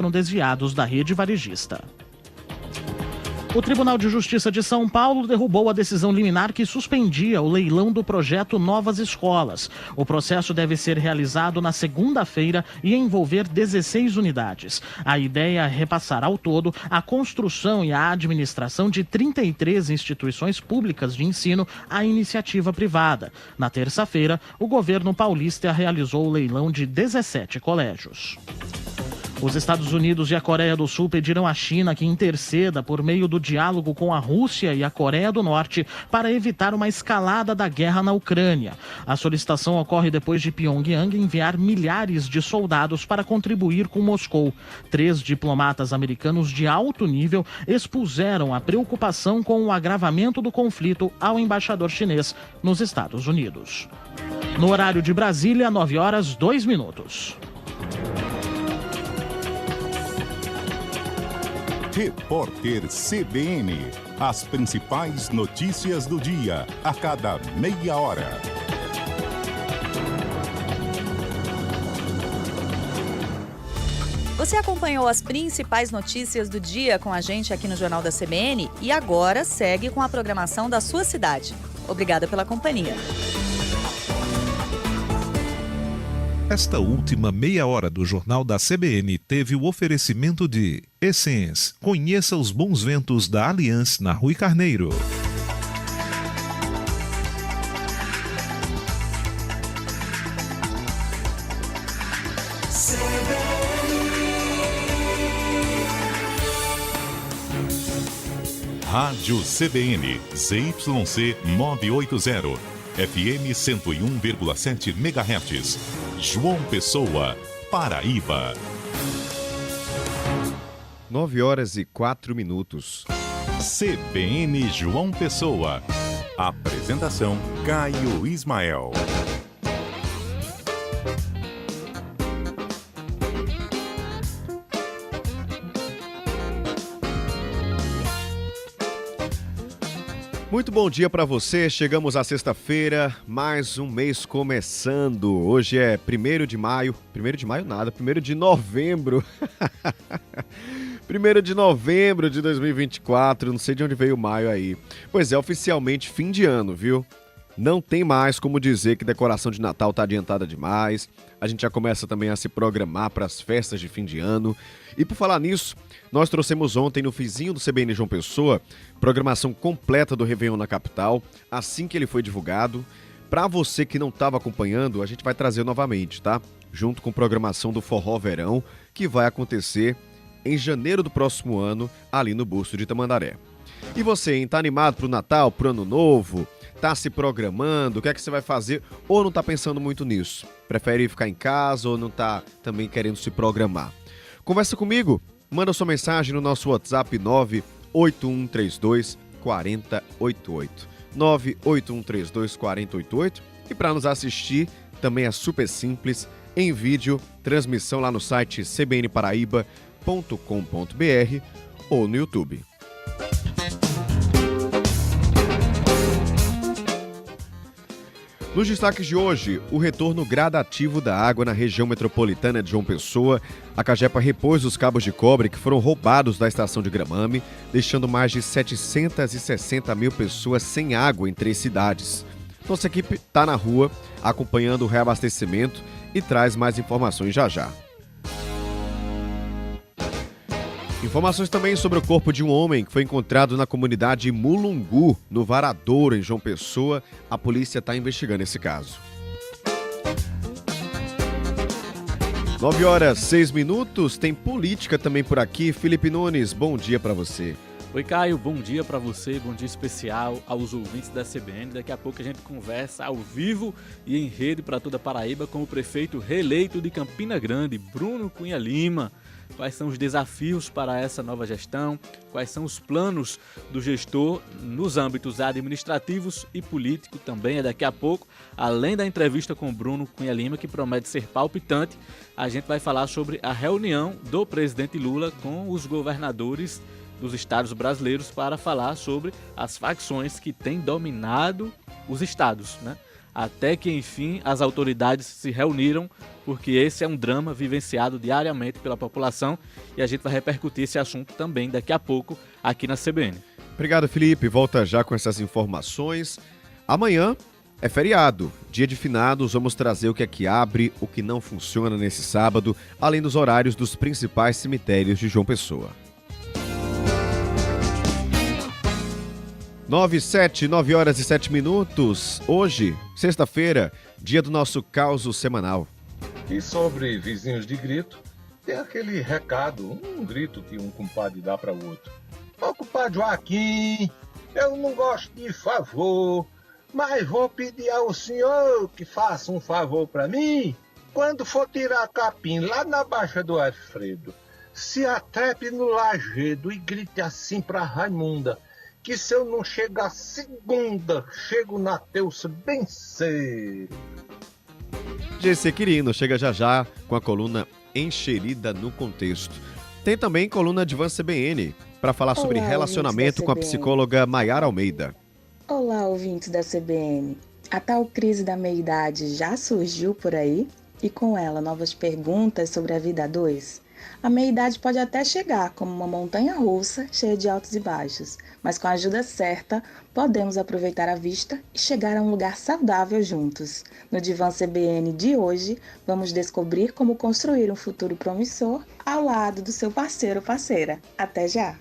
foram desviados da rede varejista. O Tribunal de Justiça de São Paulo derrubou a decisão liminar que suspendia o leilão do projeto Novas Escolas. O processo deve ser realizado na segunda-feira e envolver 16 unidades. A ideia é repassar ao todo a construção e a administração de 33 instituições públicas de ensino à iniciativa privada. Na terça-feira, o governo paulista realizou o leilão de 17 colégios. Os Estados Unidos e a Coreia do Sul pediram à China que interceda por meio do diálogo com a Rússia e a Coreia do Norte para evitar uma escalada da guerra na Ucrânia. A solicitação ocorre depois de Pyongyang enviar milhares de soldados para contribuir com Moscou. 3 diplomatas americanos de alto nível expuseram a preocupação com o agravamento do conflito ao embaixador chinês nos Estados Unidos. No horário de Brasília, 9h02. Repórter CBN. As principais notícias do dia, a cada meia hora. Você acompanhou as principais notícias do dia com a gente aqui no Jornal da CBN e agora segue com a programação da sua cidade. Obrigada pela companhia. Esta última meia hora do Jornal da CBN teve o oferecimento de Essence. Conheça os bons ventos da Allianz na Rui Carneiro. Rádio CBN, ZYC 980, FM 101,7 MHz. João Pessoa, Paraíba. 9h04. CBN João Pessoa. Apresentação Caio Ismael. Muito bom dia para você, chegamos à sexta-feira, mais um mês começando. Hoje é 1º de maio, 1º de maio nada, 1º de novembro. 1º de novembro de 2024, não sei de onde veio o maio aí. Pois é, oficialmente fim de ano, viu? Não tem mais como dizer que decoração de Natal tá adiantada demais. A gente já começa também a se programar para as festas de fim de ano. E por falar nisso, nós trouxemos ontem no fizinho do CBN João Pessoa programação completa do Réveillon na capital, assim que ele foi divulgado. Para você que não estava acompanhando, a gente vai trazer novamente, tá? Junto com programação do Forró Verão, que vai acontecer em janeiro do próximo ano, ali no Busto de Tamandaré. E você, hein? Tá animado pro Natal, pro Ano Novo? Tá se programando? O que é que você vai fazer? Ou não tá pensando muito nisso? Prefere ficar em casa ou não tá também querendo se programar? Conversa comigo, manda sua mensagem no nosso WhatsApp 98132 4088. 98132 4088. E para nos assistir, também é super simples, em vídeo, transmissão lá no site cbnparaíba.com.br ou no YouTube. Nos destaques de hoje, o retorno gradativo da água na região metropolitana de João Pessoa. A Cagepa repôs os cabos de cobre que foram roubados da estação de Gramame, deixando mais de 760 mil pessoas sem água em 3 cidades. Nossa equipe está na rua, acompanhando o reabastecimento e traz mais informações já já. Informações também sobre o corpo de um homem que foi encontrado na comunidade Mulungu, no Varadouro, em João Pessoa. A polícia está investigando esse caso. 9h06, tem política também por aqui. Felipe Nunes, bom dia para você. Oi, Caio, bom dia para você, bom dia especial aos ouvintes da CBN. Daqui a pouco a gente conversa ao vivo e em rede para toda a Paraíba com o prefeito reeleito de Campina Grande, Bruno Cunha Lima. Quais são os desafios para essa nova gestão, quais são os planos do gestor nos âmbitos administrativos e político também é daqui a pouco. Além da entrevista com Bruno Cunha Lima, que promete ser palpitante, a gente vai falar sobre a reunião do presidente Lula com os governadores dos estados brasileiros para falar sobre as facções que têm dominado os estados, né? até que enfim as autoridades se reuniram, porque esse é um drama vivenciado diariamente pela população e a gente vai repercutir esse assunto também daqui a pouco aqui na CBN. Obrigado, Felipe. Volta já com essas informações. Amanhã é feriado, dia de finados. Vamos trazer o que é que abre, o que não funciona nesse sábado, além dos horários dos principais cemitérios de João Pessoa. 9 horas e 7 minutos. Hoje, sexta-feira, dia do nosso Causo Semanal. E sobre vizinhos de grito, tem aquele recado, um grito que um compadre dá para o outro. Ô compadre Joaquim, eu não gosto de favor, mas vou pedir ao senhor que faça um favor para mim. Quando for tirar capim lá na Baixa do Alfredo, se atrepe no lajedo e grite assim para Raimunda, que se eu não chegar segunda, chego na terça bem cedo. GC Quirino chega já já com a coluna Enxerida no Contexto. Tem também coluna de Van CBN para falar sobre relacionamento com a psicóloga Maiara Almeida. Olá, ouvintes da CBN. A tal crise da meia-idade já surgiu por aí? E com ela novas perguntas sobre a vida a dois? A meia-idade pode até chegar como uma montanha-russa cheia de altos e baixos, mas com a ajuda certa, podemos aproveitar a vista e chegar a um lugar saudável juntos. No Divã CBN de hoje, vamos descobrir como construir um futuro promissor ao lado do seu parceiro ou parceira. Até já!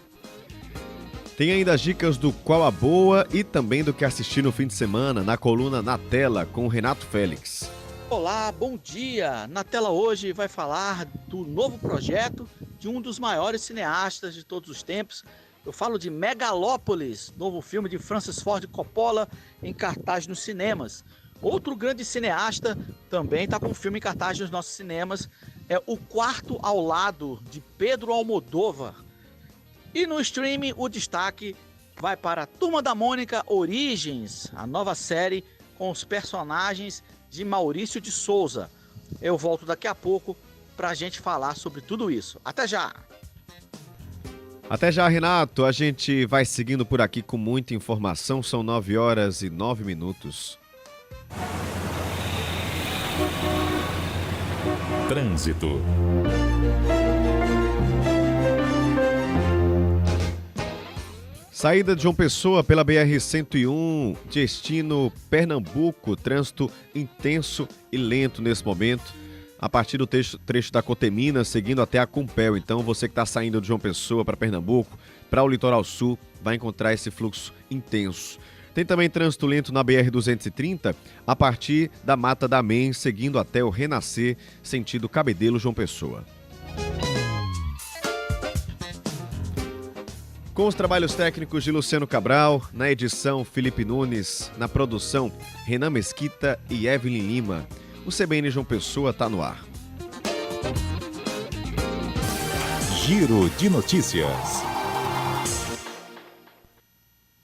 Tem ainda as dicas do Qual a Boa e também do que assistir no fim de semana na coluna Na Tela com o Renato Félix. Olá, bom dia! Na tela hoje vai falar do novo projeto de um dos maiores cineastas de todos os tempos. Eu falo de Megalópolis, novo filme de Francis Ford Coppola em cartaz nos cinemas. Outro grande cineasta também está com um filme em cartaz nos nossos cinemas, é O Quarto ao Lado, de Pedro Almodóvar. E no streaming o destaque vai para Turma da Mônica Origens, a nova série com os personagens de Maurício de Souza. Eu volto daqui a pouco para a gente falar sobre tudo isso. Até já! Até já, Renato. A gente vai seguindo por aqui com muita informação. São 9 horas e 9 minutos. Trânsito. Saída de João Pessoa pela BR-101, destino Pernambuco, trânsito intenso e lento nesse momento, a partir do trecho da Cotemina, seguindo até a Cumpel. Então, você que está saindo de João Pessoa para Pernambuco, para o litoral sul, vai encontrar esse fluxo intenso. Tem também trânsito lento na BR-230, a partir da Mata da Men, seguindo até o Renascer, sentido Cabedelo, João Pessoa. Com os trabalhos técnicos de Luciano Cabral, na edição Felipe Nunes, na produção Renan Mesquita e Evelyn Lima, o CBN João Pessoa está no ar. Giro de notícias.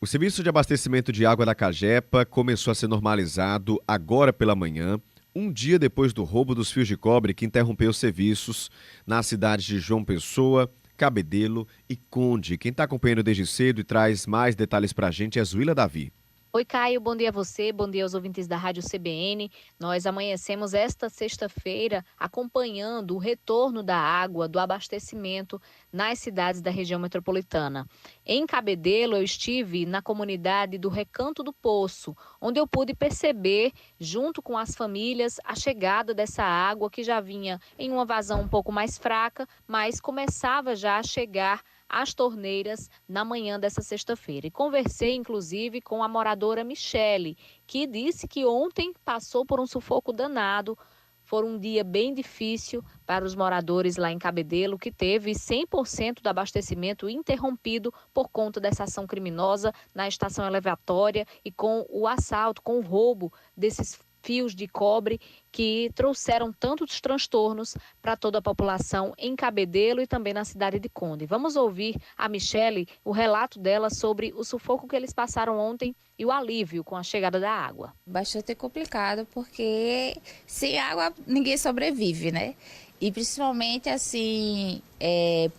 O serviço de abastecimento de água da Cagepa começou a ser normalizado agora pela manhã, um dia depois do roubo dos fios de cobre que interrompeu os serviços nas cidades de João Pessoa, Cabedelo e Conde. Quem está acompanhando desde cedo e traz mais detalhes para a gente é Zuila Davi. Oi, Caio, bom dia a você, bom dia aos ouvintes da Rádio CBN. Nós amanhecemos esta sexta-feira acompanhando o retorno da água, do abastecimento nas cidades da região metropolitana. Em Cabedelo, eu estive na comunidade do Recanto do Poço, onde eu pude perceber, junto com as famílias, a chegada dessa água que já vinha em uma vazão um pouco mais fraca, mas começava já a chegar às torneiras na manhã dessa sexta-feira. E conversei, inclusive, com a moradora Michele, que disse que ontem passou por um sufoco danado. Foi um dia bem difícil para os moradores lá em Cabedelo, que teve 100% do abastecimento interrompido por conta dessa ação criminosa na estação elevatória e com o assalto, com o roubo desses fios de cobre que trouxeram tantos transtornos para toda a população em Cabedelo e também na cidade de Conde. Vamos ouvir a Michele, o relato dela sobre o sufoco que eles passaram ontem e o alívio com a chegada da água. Bastante complicado porque sem água ninguém sobrevive, né? E principalmente assim,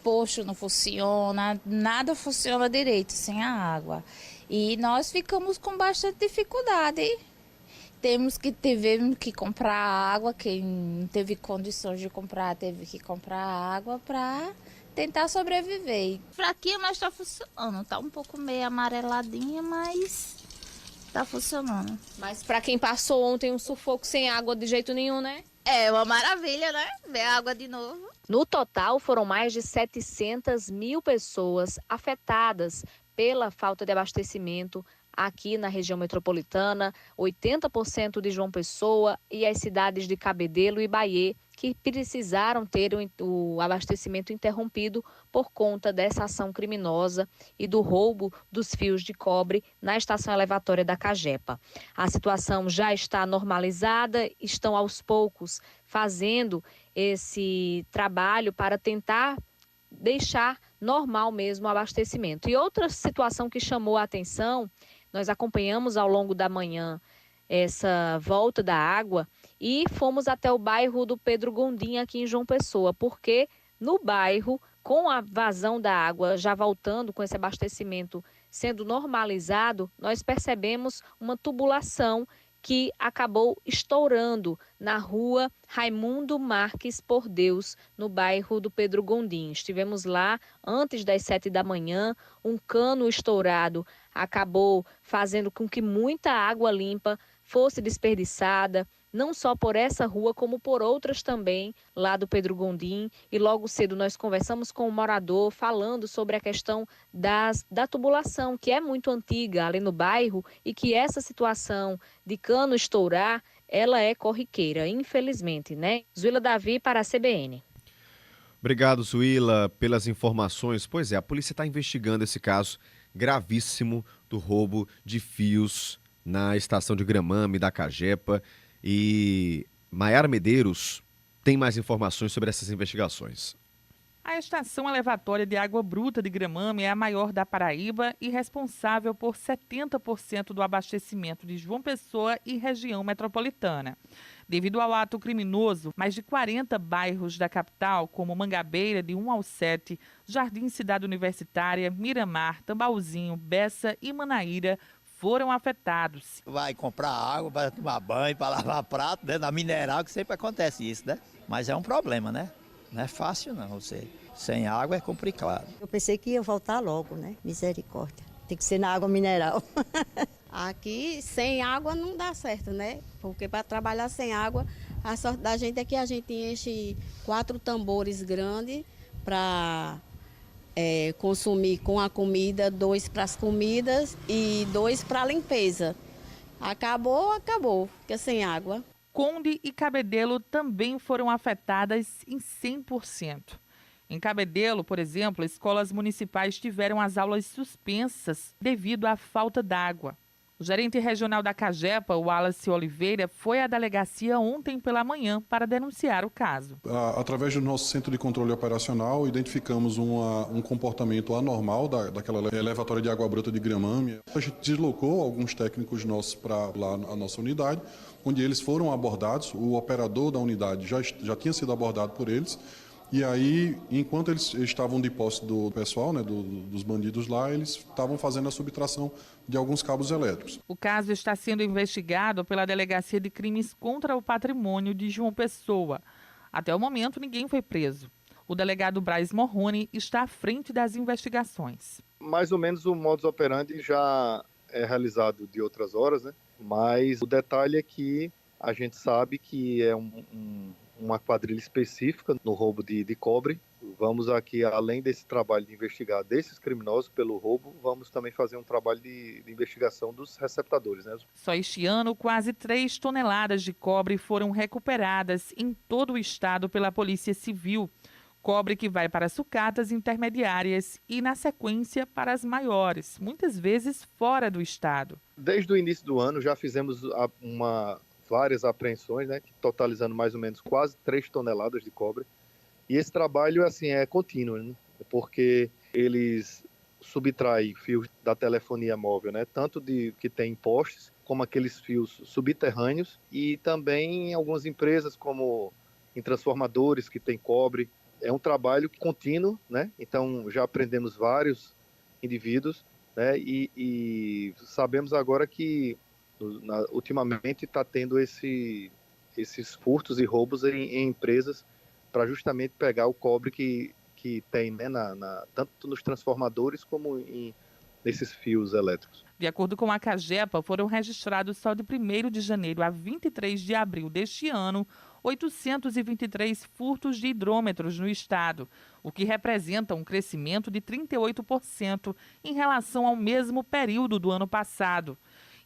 poço não funciona, nada funciona direito sem a água. E nós ficamos com bastante dificuldade. tivemos que comprar água, quem não teve condições de comprar, teve que comprar água para tentar sobreviver. Fraquinha, mas está funcionando. Tá um pouco meio amareladinha, mas tá funcionando. Mas para quem passou ontem um sufoco sem água de jeito nenhum, né? É uma maravilha, né? Ver água de novo. No total, foram mais de 700 mil pessoas afetadas pela falta de abastecimento aqui na região metropolitana, 80% de João Pessoa e as cidades de Cabedelo e Bahia, que precisaram ter o abastecimento interrompido por conta dessa ação criminosa e do roubo dos fios de cobre na estação elevatória da Cagepa. A situação já está normalizada, estão aos poucos fazendo esse trabalho para tentar deixar normal mesmo o abastecimento. E outra situação que chamou a atenção, nós acompanhamos ao longo da manhã essa volta da água e fomos até o bairro do Pedro Gondim, aqui em João Pessoa, porque no bairro, com a vazão da água já voltando, com esse abastecimento sendo normalizado, nós percebemos uma tubulação que acabou estourando na rua Raimundo Marques por Deus, no bairro do Pedro Gondim. Estivemos lá antes das 7 da manhã, um cano estourado acabou fazendo com que muita água limpa fosse desperdiçada, não só por essa rua, como por outras também, lá do Pedro Gondim. E logo cedo nós conversamos com um morador falando sobre a questão da tubulação, que é muito antiga ali no bairro, e que essa situação de cano estourar, ela é corriqueira, infelizmente, né? Zuila Davi para a CBN. Obrigado, Zuila, pelas informações. Pois é, a polícia está investigando esse caso gravíssimo do roubo de fios na estação de Gramame da Cagepa. E Maiara Medeiros tem mais informações sobre essas investigações. A estação elevatória de água bruta de Gramame é a maior da Paraíba e responsável por 70% do abastecimento de João Pessoa e região metropolitana. Devido ao ato criminoso, mais de 40 bairros da capital, como Mangabeira, de 1 ao 7, Jardim Cidade Universitária, Miramar, Tambaúzinho, Bessa e Manaíra, foram afetados. Vai comprar água para tomar banho, para lavar prato, né? Na mineral, que sempre acontece isso, né? Mas é um problema, né? Não é fácil não, você. Sem água é complicado. Eu pensei que ia voltar logo, né? Misericórdia. Tem que ser na água mineral. Aqui, sem água não dá certo, né? Porque para trabalhar sem água, a sorte da gente é que a gente enche 4 tambores grandes para consumir com a comida, 2 para as comidas e 2 para a limpeza. Acabou, fica sem água. Conde e Cabedelo também foram afetadas em 100%. Em Cabedelo, por exemplo, escolas municipais tiveram as aulas suspensas devido à falta d'água. O gerente regional da Cagepa, o Wallace Oliveira, foi à delegacia ontem pela manhã para denunciar o caso. Através do nosso centro de controle operacional, identificamos um comportamento anormal daquela elevatória de água bruta de Gramame. A gente deslocou alguns técnicos nossos para lá a nossa unidade, onde eles foram abordados. O operador da unidade já tinha sido abordado por eles. E aí, enquanto eles estavam de posse do pessoal, né, dos bandidos lá, eles estavam fazendo a subtração de alguns cabos elétricos. O caso está sendo investigado pela Delegacia de Crimes contra o Patrimônio de João Pessoa. Até o momento, ninguém foi preso. O delegado Braz Morrone está à frente das investigações. Mais ou menos o modus operandi já é realizado de outras horas, né? Mas o detalhe é que a gente sabe que é uma quadrilha específica no roubo de cobre. Vamos aqui, além desse trabalho de investigar desses criminosos pelo roubo, vamos também fazer um trabalho de investigação dos receptadores, né? Só este ano, quase 3 toneladas de cobre foram recuperadas em todo o estado pela Polícia Civil. Cobre que vai para sucatas intermediárias e, na sequência, para as maiores, muitas vezes fora do estado. Desde o início do ano já fizemos várias apreensões, né, totalizando mais ou menos quase 3 toneladas de cobre. E esse trabalho assim, é contínuo, né, porque eles subtraem fios da telefonia móvel, né, tanto que tem postes, como aqueles fios subterrâneos, e também em algumas empresas, como em transformadores que tem cobre. É um trabalho contínuo, né, então já prendemos vários indivíduos, né, e sabemos agora que Ultimamente está tendo esses furtos e roubos em empresas para justamente pegar o cobre que tem, né, tanto nos transformadores como nesses fios elétricos. De acordo com a CAGEPA, foram registrados só de 1º de janeiro a 23 de abril deste ano 823 furtos de hidrômetros no estado, o que representa um crescimento de 38% em relação ao mesmo período do ano passado.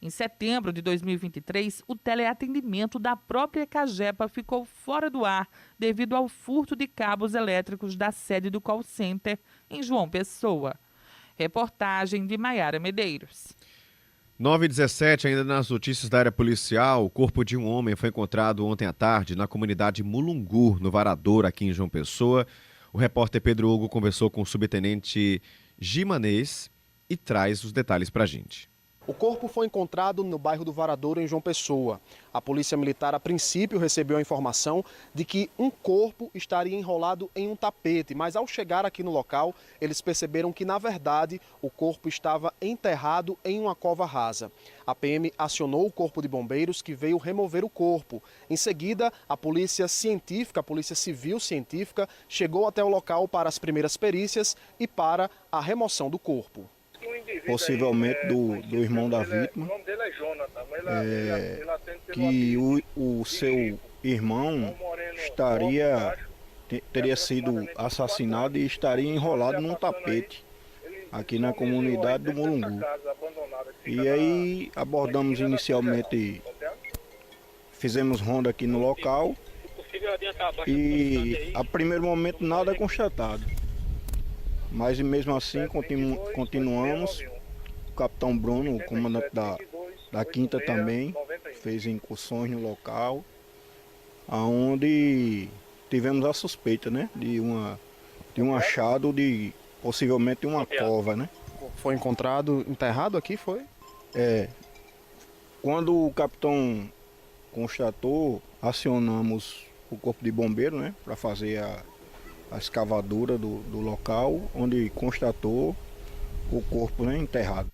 Em setembro de 2023, o teleatendimento da própria CAGEPA ficou fora do ar devido ao furto de cabos elétricos da sede do call center em João Pessoa. Reportagem de Maiara Medeiros. 9h17, ainda nas notícias da área policial, o corpo de um homem foi encontrado ontem à tarde na comunidade Mulungu, no Varadouro, aqui em João Pessoa. O repórter Pedro Hugo conversou com o subtenente Gimanês e traz os detalhes para a gente. O corpo foi encontrado no bairro do Varadouro, em João Pessoa. A polícia militar, a princípio, recebeu a informação de que um corpo estaria enrolado em um tapete, mas ao chegar aqui no local, eles perceberam que, na verdade, o corpo estava enterrado em uma cova rasa. A PM acionou o corpo de bombeiros, que veio remover o corpo. Em seguida, a polícia científica, a polícia civil científica, chegou até o local para as primeiras perícias e para a remoção do corpo. Possivelmente do irmão da vítima, que o seu irmão teria sido assassinado e estaria enrolado num tapete aqui na comunidade do Mulungu. E aí abordamos inicialmente, fizemos ronda aqui no local e a primeiro momento nada constatado. Mas mesmo assim continuamos. O capitão Bruno, o comandante da Quinta também, fez incursões no local, onde tivemos a suspeita, né, de um achado de possivelmente uma cova, né? Foi encontrado enterrado aqui, foi? Quando o capitão constatou, acionamos o corpo de bombeiro, né, para fazer a escavadura do local, onde constatou o corpo, né, enterrado.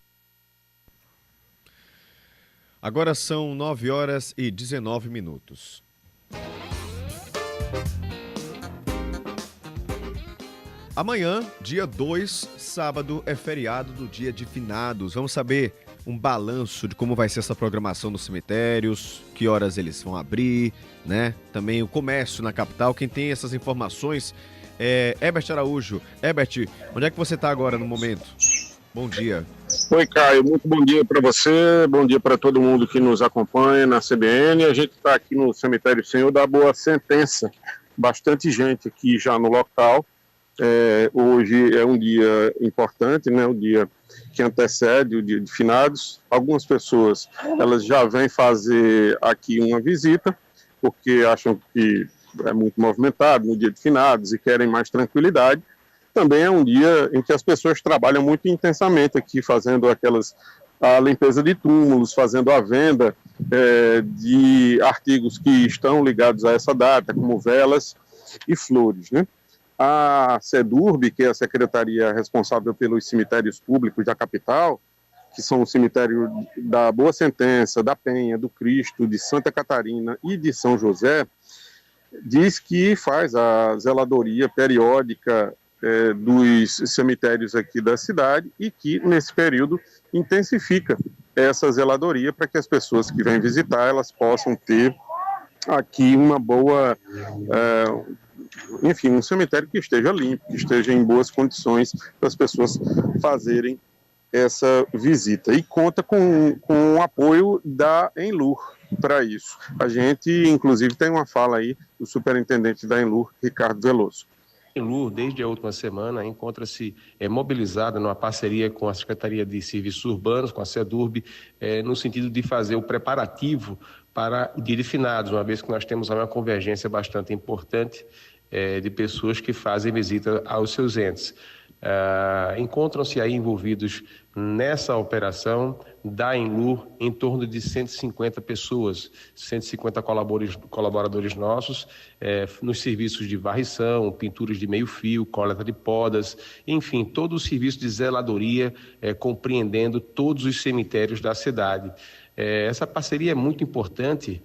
Agora são 9h19. Amanhã, dia 2, sábado, é feriado do Dia de Finados. Vamos saber um balanço de como vai ser essa programação nos cemitérios, que horas eles vão abrir, né? Também o comércio na capital. Quem tem essas informações é Herbert Araújo. Herbert, onde é que você está agora no momento? Bom dia. Oi, Caio. Muito bom dia para você, bom dia para todo mundo que nos acompanha na CBN. A gente está aqui no cemitério Senhor da Boa Sentença. Bastante gente aqui já no local. Hoje é um dia importante, né? O dia que antecede o dia de finados. Algumas pessoas elas já vêm fazer aqui uma visita, porque acham que é muito movimentado no dia de finados e querem mais tranquilidade. Também é um dia em que as pessoas trabalham muito intensamente aqui, fazendo a limpeza de túmulos, fazendo a venda de artigos que estão ligados a essa data, como velas e flores, né? A SEDURB, que é a secretaria responsável pelos cemitérios públicos da capital, que são o cemitério da Boa Sentença, da Penha, do Cristo, de Santa Catarina e de São José, diz que faz a zeladoria periódica dos cemitérios aqui da cidade e que, nesse período, intensifica essa zeladoria para que as pessoas que vêm visitar, elas possam ter aqui uma boa... enfim, um cemitério que esteja limpo, que esteja em boas condições para as pessoas fazerem essa visita. E conta com o apoio da Enlur para isso. A gente, inclusive, tem uma fala aí do superintendente da Enlur, Ricardo Veloso. A Enlur, desde a última semana, encontra-se mobilizada numa parceria com a Secretaria de Serviços Urbanos, com a SEDURB, no sentido de fazer o preparativo para o Dia de Finados, uma vez que nós temos uma convergência bastante importante de pessoas que fazem visita aos seus entes. Encontram-se aí envolvidos nessa operação da Enlur em torno de 150 pessoas, 150 colaboradores nossos, nos serviços de varrição, pinturas de meio-fio, coleta de podas, enfim, todo o serviço de zeladoria, compreendendo todos os cemitérios da cidade. Essa parceria é muito importante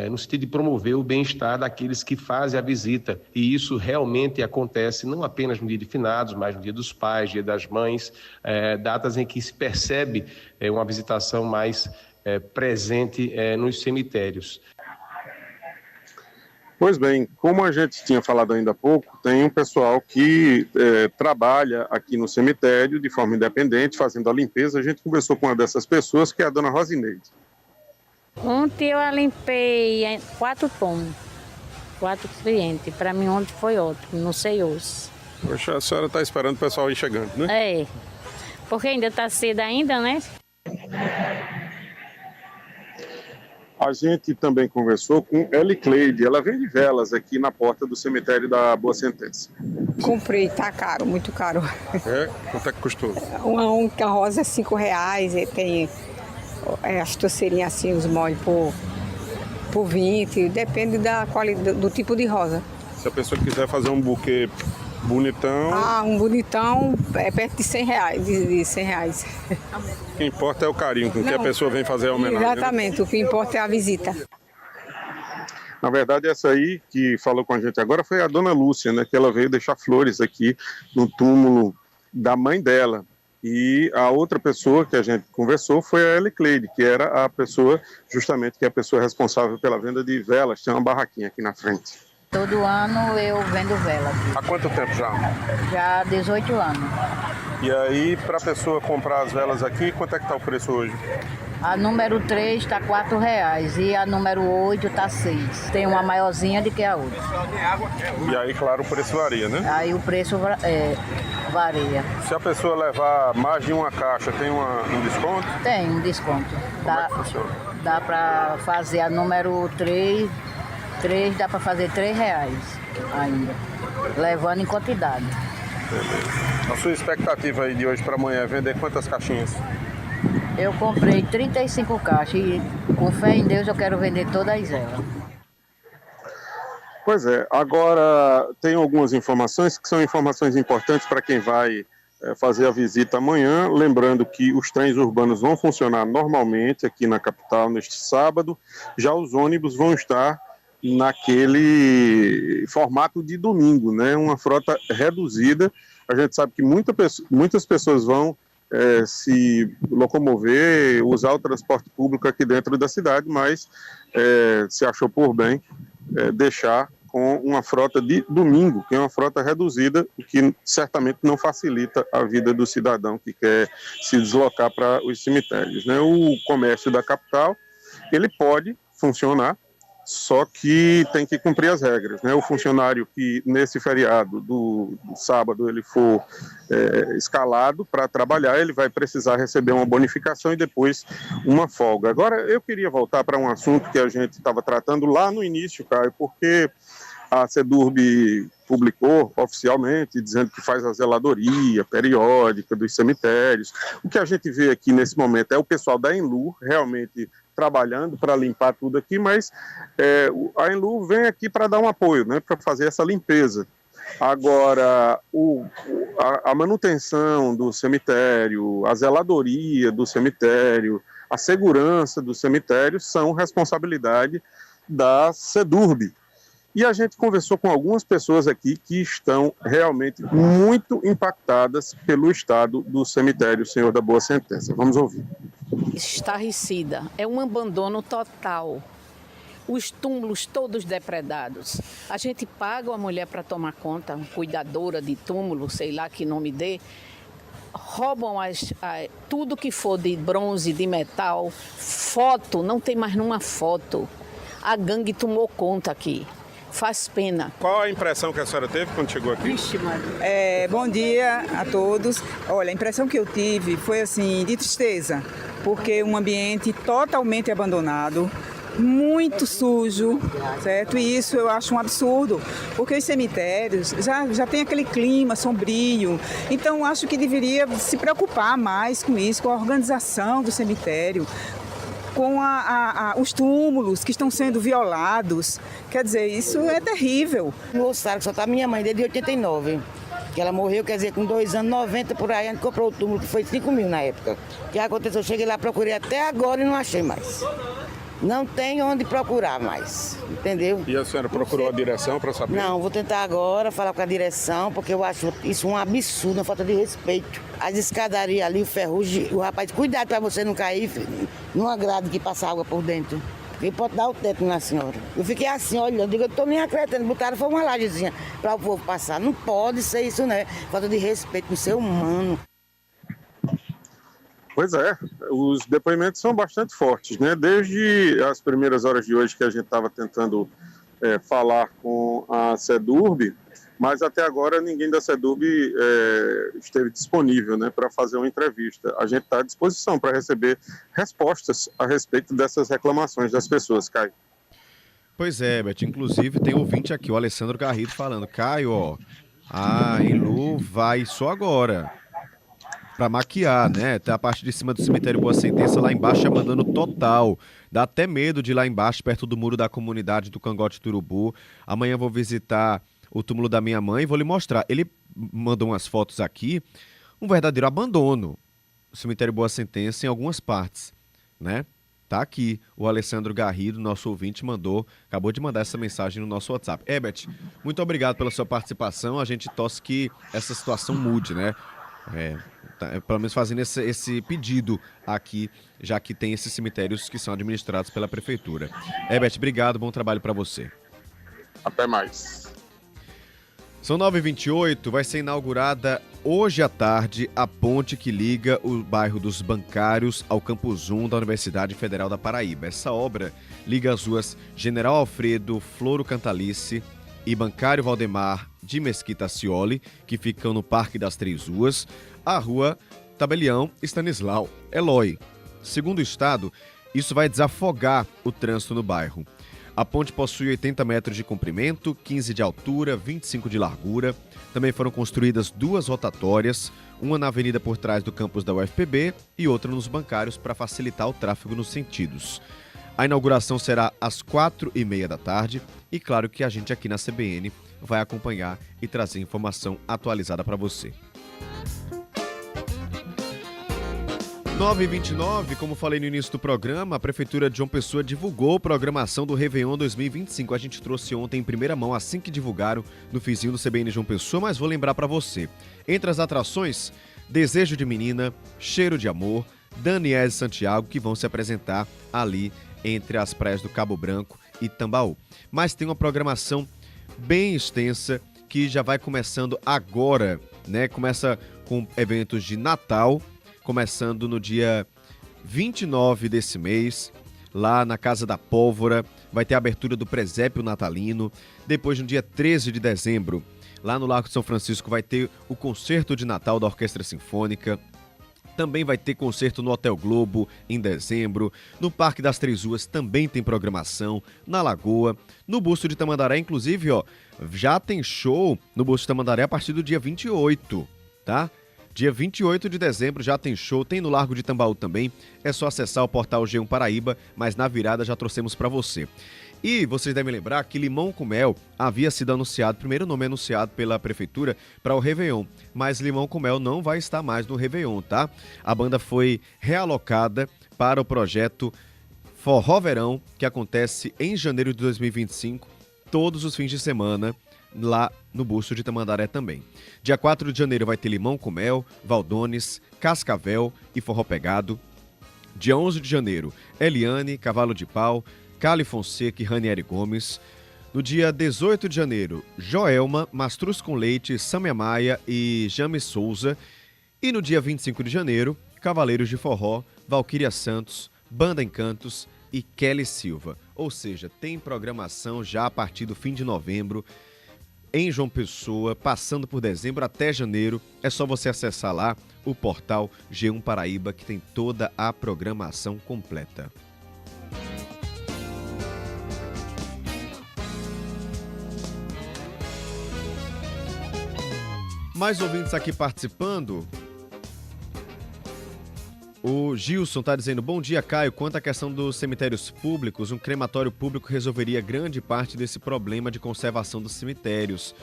no sentido de promover o bem-estar daqueles que fazem a visita. E isso realmente acontece não apenas no dia de finados, mas no dia dos pais, dia das mães, datas em que se percebe uma visitação mais presente nos cemitérios. Pois bem, como a gente tinha falado ainda há pouco, tem um pessoal que trabalha aqui no cemitério de forma independente, fazendo a limpeza. A gente conversou com uma dessas pessoas, que é a dona Rosineide. Ontem eu limpei 4 túmulos, 4 clientes. Para mim ontem foi ótimo, não sei hoje. Poxa, a senhora está esperando o pessoal ir chegando, né? Porque ainda está cedo ainda, né? A gente também conversou com Eli Cleide. Ela vende velas aqui na porta do cemitério da Boa Sentença. Comprei, tá caro, muito caro. Quanto é que custou? Uma única rosa é R$5, e tem as torceirinhas assim, os molhos por 20, depende da qualidade, do tipo de rosa. Se a pessoa quiser fazer um buquê bonitão... Um bonitão é perto de R$100, de R$100. O que importa é o carinho com que a pessoa vem fazer a homenagem. Exatamente, né? O que importa é a visita. Na verdade, essa aí que falou com a gente agora foi a dona Lúcia, né? Que ela veio deixar flores aqui no túmulo da mãe dela. E a outra pessoa que a gente conversou foi a Eli Cleide, que era a pessoa, justamente, que é a pessoa responsável pela venda de velas. Tem uma barraquinha aqui na frente. Todo ano eu vendo vela aqui. Há quanto tempo já? Já há 18 anos. E aí, para a pessoa comprar as velas aqui, quanto é que está o preço hoje? A número 3 está R$4 e a número 8 está 6. Tem uma maiorzinha do que a outra. E aí, claro, o preço varia, né? Aí o preço varia. Se a pessoa levar mais de uma caixa, tem um desconto? Tem um desconto. Como é que funciona? Dá para fazer a número 3 dá para fazer R$3 ainda, levando em quantidade. Beleza. A sua expectativa aí de hoje para amanhã é vender quantas caixinhas? Eu comprei 35 caixas e com fé em Deus eu quero vender todas elas. Pois é, agora tem algumas informações que são informações importantes para quem vai fazer a visita amanhã, lembrando que os trens urbanos vão funcionar normalmente aqui na capital neste sábado, já os ônibus vão estar naquele formato de domingo, né? Uma frota reduzida. A gente sabe que muitas pessoas vão se locomover, usar o transporte público aqui dentro da cidade, mas se achou por bem deixar com uma frota de domingo, que é uma frota reduzida, o que certamente não facilita a vida do cidadão que quer se deslocar para os cemitérios, né? O comércio da capital, ele pode funcionar, só que tem que cumprir as regras, né? O funcionário que nesse feriado do sábado ele for escalado para trabalhar, ele vai precisar receber uma bonificação e depois uma folga. Agora, eu queria voltar para um assunto que a gente estava tratando lá no início, Caio, porque a CEDURB publicou oficialmente, dizendo que faz a zeladoria periódica dos cemitérios. O que a gente vê aqui nesse momento é o pessoal da Enlu realmente trabalhando para limpar tudo aqui, mas a Enlu vem aqui para dar um apoio, né, para fazer essa limpeza. Agora, a manutenção do cemitério, a zeladoria do cemitério, a segurança do cemitério são responsabilidade da CEDURB. E a gente conversou com algumas pessoas aqui que estão realmente muito impactadas pelo estado do cemitério Senhor da Boa Sentença. Vamos ouvir. Estarrecida, é um abandono total. Os túmulos todos depredados. A gente paga uma mulher para tomar conta, uma cuidadora de túmulo, sei lá que nome dê. Roubam tudo que for de bronze, de metal. Foto, não tem mais nenhuma foto. A gangue tomou conta aqui. Faz pena. Qual a impressão que a senhora teve quando chegou aqui? Vixe, mano. Bom dia a todos. Olha, a impressão que eu tive foi assim, de tristeza, porque um ambiente totalmente abandonado, muito sujo, certo? E isso eu acho um absurdo, porque os cemitérios já tem aquele clima sombrio. Então, acho que deveria se preocupar mais com isso, com a organização do cemitério, com os túmulos que estão sendo violados. Quer dizer, isso é terrível. Moçada, só tá minha mãe desde 89. que ela morreu, quer dizer, com 2 anos, 90 por aí, a gente comprou o túmulo, que foi 5 mil na época. O que aconteceu? Eu cheguei lá, procurei até agora e não achei mais. Não tem onde procurar mais, entendeu? E a senhora procurou a direção para saber? Não, vou tentar agora falar com a direção, porque eu acho isso um absurdo, uma falta de respeito. As escadarias ali, o ferrugem, o rapaz, cuidado para você não cair numa grade que passa água por dentro. Porque pode dar o teto na senhora. Eu fiquei assim, olhando, digo, eu tô nem acreditando, botaram foi uma lajezinha para o povo passar. Não pode ser isso, né? Falta de respeito com o ser humano. Pois é, os depoimentos são bastante fortes, né? Desde as primeiras horas de hoje que a gente estava tentando falar com a SEDURB, mas até agora ninguém da SEDURB esteve disponível, né, para fazer uma entrevista. A gente está à disposição para receber respostas a respeito dessas reclamações das pessoas, Caio. Pois é, Beth, inclusive tem ouvinte aqui, o Alessandro Garrido, falando, Caio, ó, a Enlu vai só agora para maquiar, né? Tá a parte de cima do cemitério Boa Sentença, lá embaixo, abandono total. Dá até medo de ir lá embaixo, perto do muro da comunidade do Cangote do Urubu. Amanhã vou visitar o túmulo da minha mãe e vou lhe mostrar. Ele mandou umas fotos aqui, um verdadeiro abandono. O cemitério Boa Sentença em algumas partes, né? Tá aqui, o Alessandro Garrido, nosso ouvinte, acabou de mandar essa mensagem no nosso WhatsApp. Beth, muito obrigado pela sua participação. A gente torce que essa situação mude, né? Pelo menos fazendo esse pedido aqui, já que tem esses cemitérios que são administrados pela prefeitura. Beth, obrigado, bom trabalho para você. Até mais. São 9h28, vai ser inaugurada hoje à tarde a ponte que liga o bairro dos Bancários ao Campus 1 da Universidade Federal da Paraíba. Essa obra liga as ruas General Alfredo Floro Cantalice e Bancário Valdemar de Mesquita Scioli, que ficam no Parque das Três Ruas, a rua Tabelião Stanislau Eloy. Segundo o Estado, isso vai desafogar o trânsito no bairro. A ponte possui 80 metros de comprimento, 15 de altura, 25 de largura. Também foram construídas 2 rotatórias, uma na avenida por trás do campus da UFPB e outra nos Bancários para facilitar o tráfego nos sentidos. A inauguração será às 4h30 da tarde e claro que a gente aqui na CBN vai acompanhar e trazer informação atualizada para você. 9h29, como falei no início do programa, a Prefeitura de João Pessoa divulgou a programação do Réveillon 2025. A gente trouxe ontem em primeira mão, assim que divulgaram no fizinho do CBN João Pessoa, mas vou lembrar para você. Entre as atrações, Desejo de Menina, Cheiro de Amor, Daniel e Santiago, que vão se apresentar ali entre as praias do Cabo Branco e Tambaú. Mas tem uma programação bem extensa que já vai começando agora, né? Começa com eventos de Natal, começando no dia 29 desse mês, lá na Casa da Pólvora, vai ter a abertura do presépio natalino. Depois, no dia 13 de dezembro, lá no Largo de São Francisco, vai ter o concerto de Natal da Orquestra Sinfônica. Também vai ter concerto no Hotel Globo em dezembro. No Parque das Três Ruas também tem programação. Na Lagoa. No Busto de Tamandaré, inclusive, ó, já tem show no Busto de Tamandaré a partir do dia 28, tá? Dia 28 de dezembro já tem show, tem no Largo de Tambaú também. É só acessar o portal G1 Paraíba, mas na virada já trouxemos para você. E vocês devem lembrar que Limão com Mel havia sido anunciado, primeiro nome anunciado pela Prefeitura para o Réveillon, mas Limão com Mel não vai estar mais no Réveillon, tá? A banda foi realocada para o projeto Forró Verão, que acontece em janeiro de 2025, todos os fins de semana, lá no Busto de Tamandaré também. Dia 4 de janeiro vai ter Limão com Mel, Valdones, Cascavel e Forró Pegado. Dia 11 de janeiro, Eliane, Cavalo de Pau, Cali Fonseca e Ranieri Gomes. No dia 18 de janeiro, Joelma, Mastruz com Leite, Samia Maia e James Souza. E no dia 25 de janeiro, Cavaleiros de Forró, Valquíria Santos, Banda Encantos e Kelly Silva. Ou seja, tem programação já a partir do fim de novembro em João Pessoa, passando por dezembro até janeiro. É só você acessar lá o portal G1 Paraíba, que tem toda a programação completa. Mais ouvintes aqui participando. O Gilson está dizendo, bom dia, Caio. Quanto à questão dos cemitérios públicos, um crematório público resolveria grande parte desse problema de conservação dos cemitérios.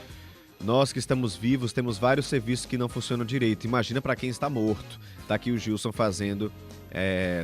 Nós que estamos vivos temos vários serviços que não funcionam direito. Imagina para quem está morto. Tá aqui o Gilson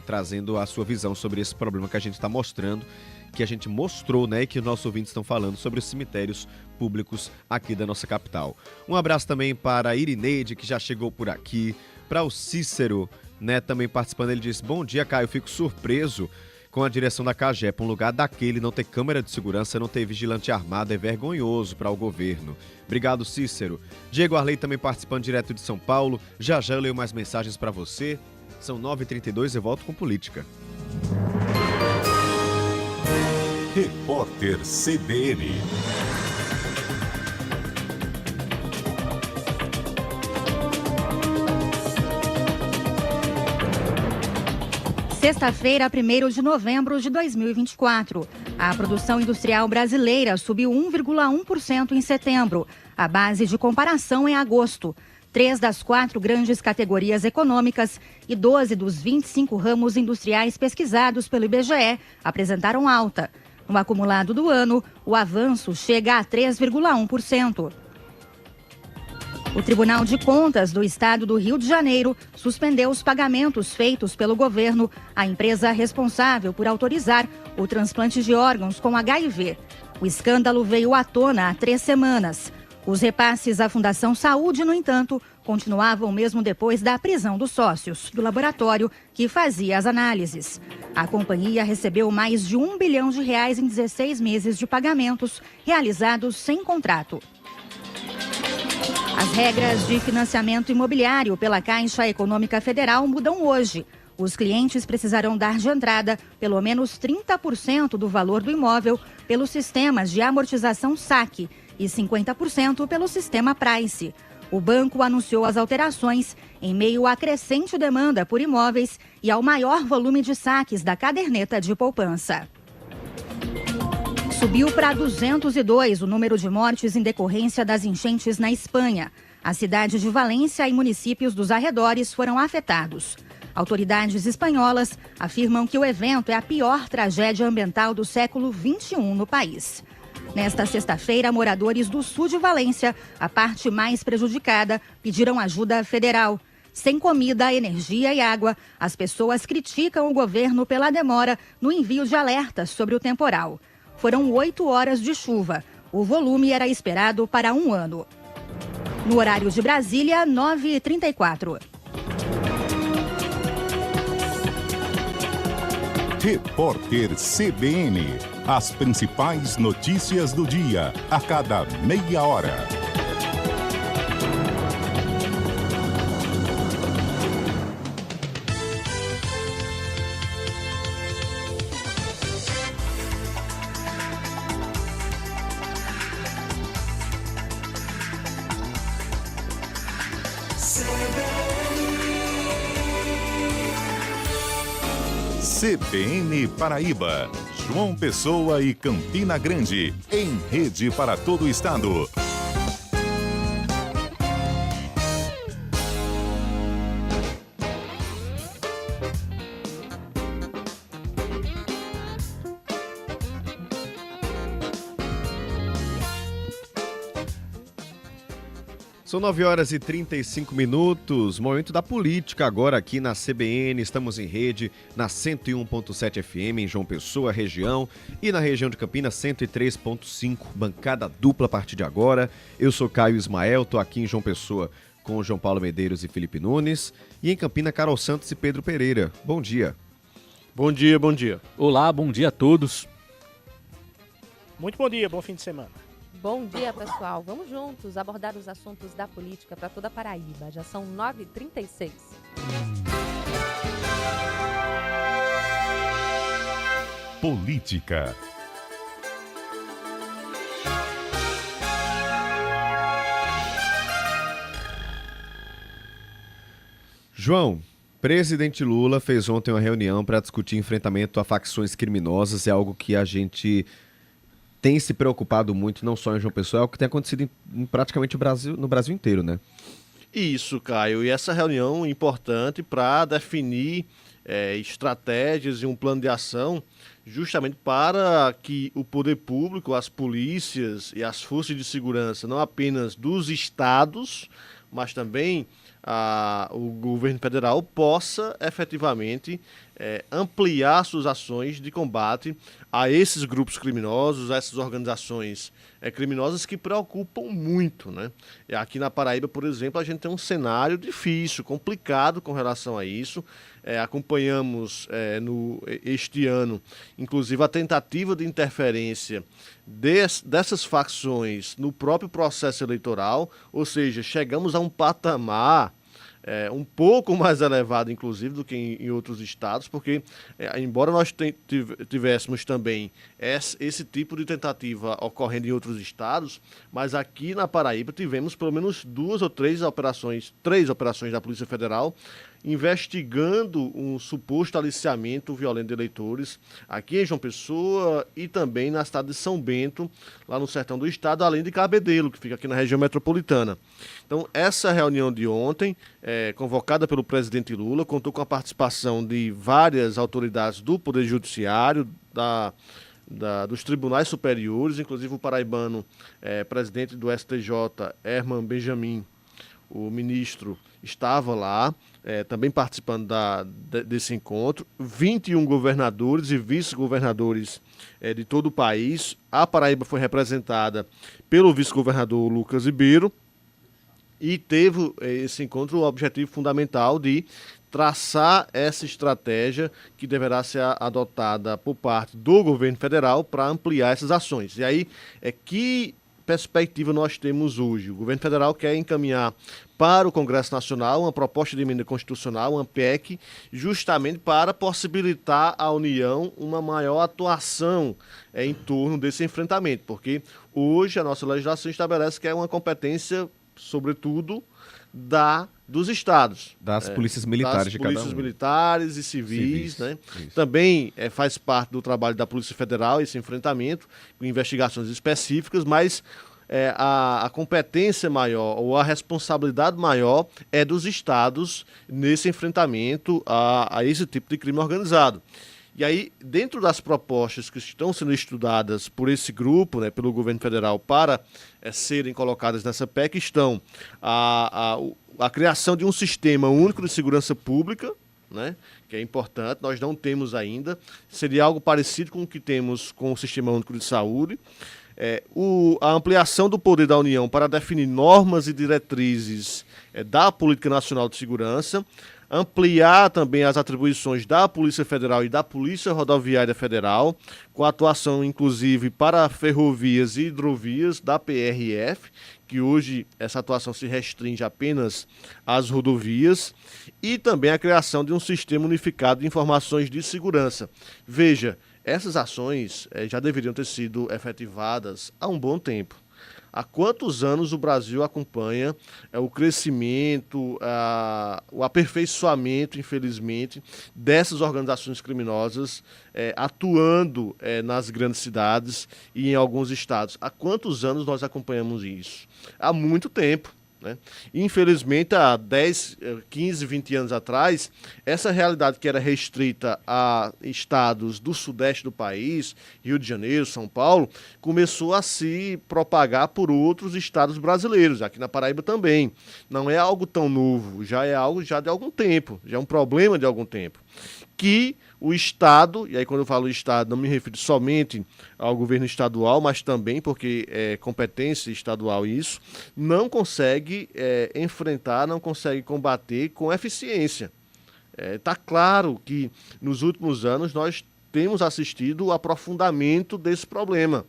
trazendo a sua visão sobre esse problema que a gente está mostrando, que a gente mostrou, né, e que os nossos ouvintes estão falando sobre os cemitérios públicos aqui da nossa capital. Um abraço também para a Irineide, que já chegou por aqui, para o Cícero, né, também participando. Ele disse: bom dia, Caio, fico surpreso com a direção da CAGEP. Um lugar daquele não ter câmera de segurança, não ter vigilante armado, é vergonhoso para o governo. Obrigado, Cícero. Diego Arley também participando direto de São Paulo. Já eu leio mais mensagens para você. São 9h32 e volto com política. Repórter CBN. Sexta-feira, 1º de novembro de 2024. A produção industrial brasileira subiu 1,1% em setembro. A base de comparação é agosto. 3 das 4 grandes categorias econômicas e 12 dos 25 ramos industriais pesquisados pelo IBGE apresentaram alta. No acumulado do ano, o avanço chega a 3,1%. O Tribunal de Contas do Estado do Rio de Janeiro suspendeu os pagamentos feitos pelo governo à empresa responsável por autorizar o transplante de órgãos com HIV. O escândalo veio à tona há 3 semanas. Os repasses à Fundação Saúde, no entanto, continuavam mesmo depois da prisão dos sócios do laboratório que fazia as análises. A companhia recebeu mais de R$1 bilhão em 16 meses de pagamentos realizados sem contrato. As regras de financiamento imobiliário pela Caixa Econômica Federal mudam hoje. Os clientes precisarão dar de entrada pelo menos 30% do valor do imóvel pelos sistemas de amortização SAC e 50% pelo sistema Price. O banco anunciou as alterações em meio à crescente demanda por imóveis e ao maior volume de saques da caderneta de poupança. Subiu para 202 o número de mortes em decorrência das enchentes na Espanha. A cidade de Valência e municípios dos arredores foram afetados. Autoridades espanholas afirmam que o evento é a pior tragédia ambiental do século XXI no país. Nesta sexta-feira, moradores do sul de Valência, a parte mais prejudicada, pediram ajuda federal. Sem comida, energia e água, as pessoas criticam o governo pela demora no envio de alertas sobre o temporal. Foram 8 horas de chuva. O volume era esperado para 1 ano. No horário de Brasília, 9h34. Repórter CBN. As principais notícias do dia, a cada meia hora. CBN Paraíba, João Pessoa e Campina Grande, em rede para todo o estado. São 9h35, momento da política agora aqui na CBN, estamos em rede na 101.7 FM em João Pessoa, região, e na região de Campinas 103.5, bancada dupla a partir de agora. Eu sou Caio Ismael, estou aqui em João Pessoa com João Paulo Medeiros e Felipe Nunes, e em Campinas Carol Santos e Pedro Pereira. Bom dia. Bom dia, bom dia. Olá, bom dia a todos. Muito bom dia, bom fim de semana. Bom dia, pessoal. Vamos juntos abordar os assuntos da política para toda a Paraíba. Já são 9h36. Política. João, presidente Lula fez ontem uma reunião para discutir enfrentamento a facções criminosas. É algo que a gente tem se preocupado muito, não só em João Pessoa, é o que tem acontecido em praticamente no Brasil inteiro, né? Isso, Caio. E essa reunião é importante para definir estratégias e um plano de ação justamente para que o poder público, as polícias e as forças de segurança, não apenas dos estados, mas também o governo federal possa efetivamente ampliar suas ações de combate a esses grupos criminosos, a essas organizações criminosas que preocupam muito, né? Aqui na Paraíba, por exemplo, a gente tem um cenário difícil, complicado com relação a isso. Acompanhamos este ano, inclusive, a tentativa de interferência dessas facções no próprio processo eleitoral, ou seja, chegamos a um patamar um pouco mais elevado, inclusive, do que em outros estados, porque, embora nós tivéssemos também esse tipo de tentativa ocorrendo em outros estados, mas aqui na Paraíba tivemos pelo menos três operações da Polícia Federal investigando um suposto aliciamento violento de eleitores aqui em João Pessoa e também na cidade de São Bento, lá no sertão do estado, além de Cabedelo, que fica aqui na região metropolitana. Então, essa reunião de ontem, convocada pelo presidente Lula, contou com a participação de várias autoridades do Poder Judiciário, dos tribunais superiores, inclusive o paraibano presidente do STJ, Herman Benjamin, o ministro, estava lá, também participando desse encontro. 21 governadores e vice-governadores de todo o país. A Paraíba foi representada pelo vice-governador Lucas Ribeiro e teve esse encontro o objetivo fundamental de traçar essa estratégia que deverá ser adotada por parte do governo federal para ampliar essas ações. E aí, que perspectiva nós temos hoje? O governo federal quer encaminhar para o Congresso Nacional uma proposta de emenda constitucional, uma PEC, justamente para possibilitar à União uma maior atuação em torno desse enfrentamento, porque hoje a nossa legislação estabelece que é uma competência, sobretudo, dos estados. Das polícias militares de cada um. Das polícias militares e civis, né? Também faz parte do trabalho da Polícia Federal esse enfrentamento, com investigações específicas, mas a competência maior ou a responsabilidade maior é dos estados nesse enfrentamento a esse tipo de crime organizado. E aí, dentro das propostas que estão sendo estudadas por esse grupo, né, pelo governo federal, para serem colocadas nessa PEC, estão a criação de um sistema único de segurança pública, né, que é importante, nós não temos ainda, seria algo parecido com o que temos com o Sistema Único de Saúde, a ampliação do poder da União para definir normas e diretrizes da Política Nacional de Segurança, ampliar também as atribuições da Polícia Federal e da Polícia Rodoviária Federal, com atuação inclusive para ferrovias e hidrovias da PRF, que hoje essa atuação se restringe apenas às rodovias, e também a criação de um sistema unificado de informações de segurança. Veja, essas ações já deveriam ter sido efetivadas há um bom tempo. Há quantos anos o Brasil acompanha o crescimento, o aperfeiçoamento, infelizmente, dessas organizações criminosas atuando nas grandes cidades e em alguns estados? Há quantos anos nós acompanhamos isso? Há muito tempo. Né? Infelizmente, há 10, 15, 20 anos atrás, essa realidade que era restrita a estados do sudeste do país, Rio de Janeiro, São Paulo, começou a se propagar por outros estados brasileiros, aqui na Paraíba também. Não é algo tão novo, já é algo já de algum tempo, já é um problema de algum tempo. Que o Estado, e aí quando eu falo Estado não me refiro somente ao governo estadual, mas também porque é competência estadual isso, não consegue enfrentar, não consegue combater com eficiência. Está claro que nos últimos anos nós temos assistido o aprofundamento desse problema.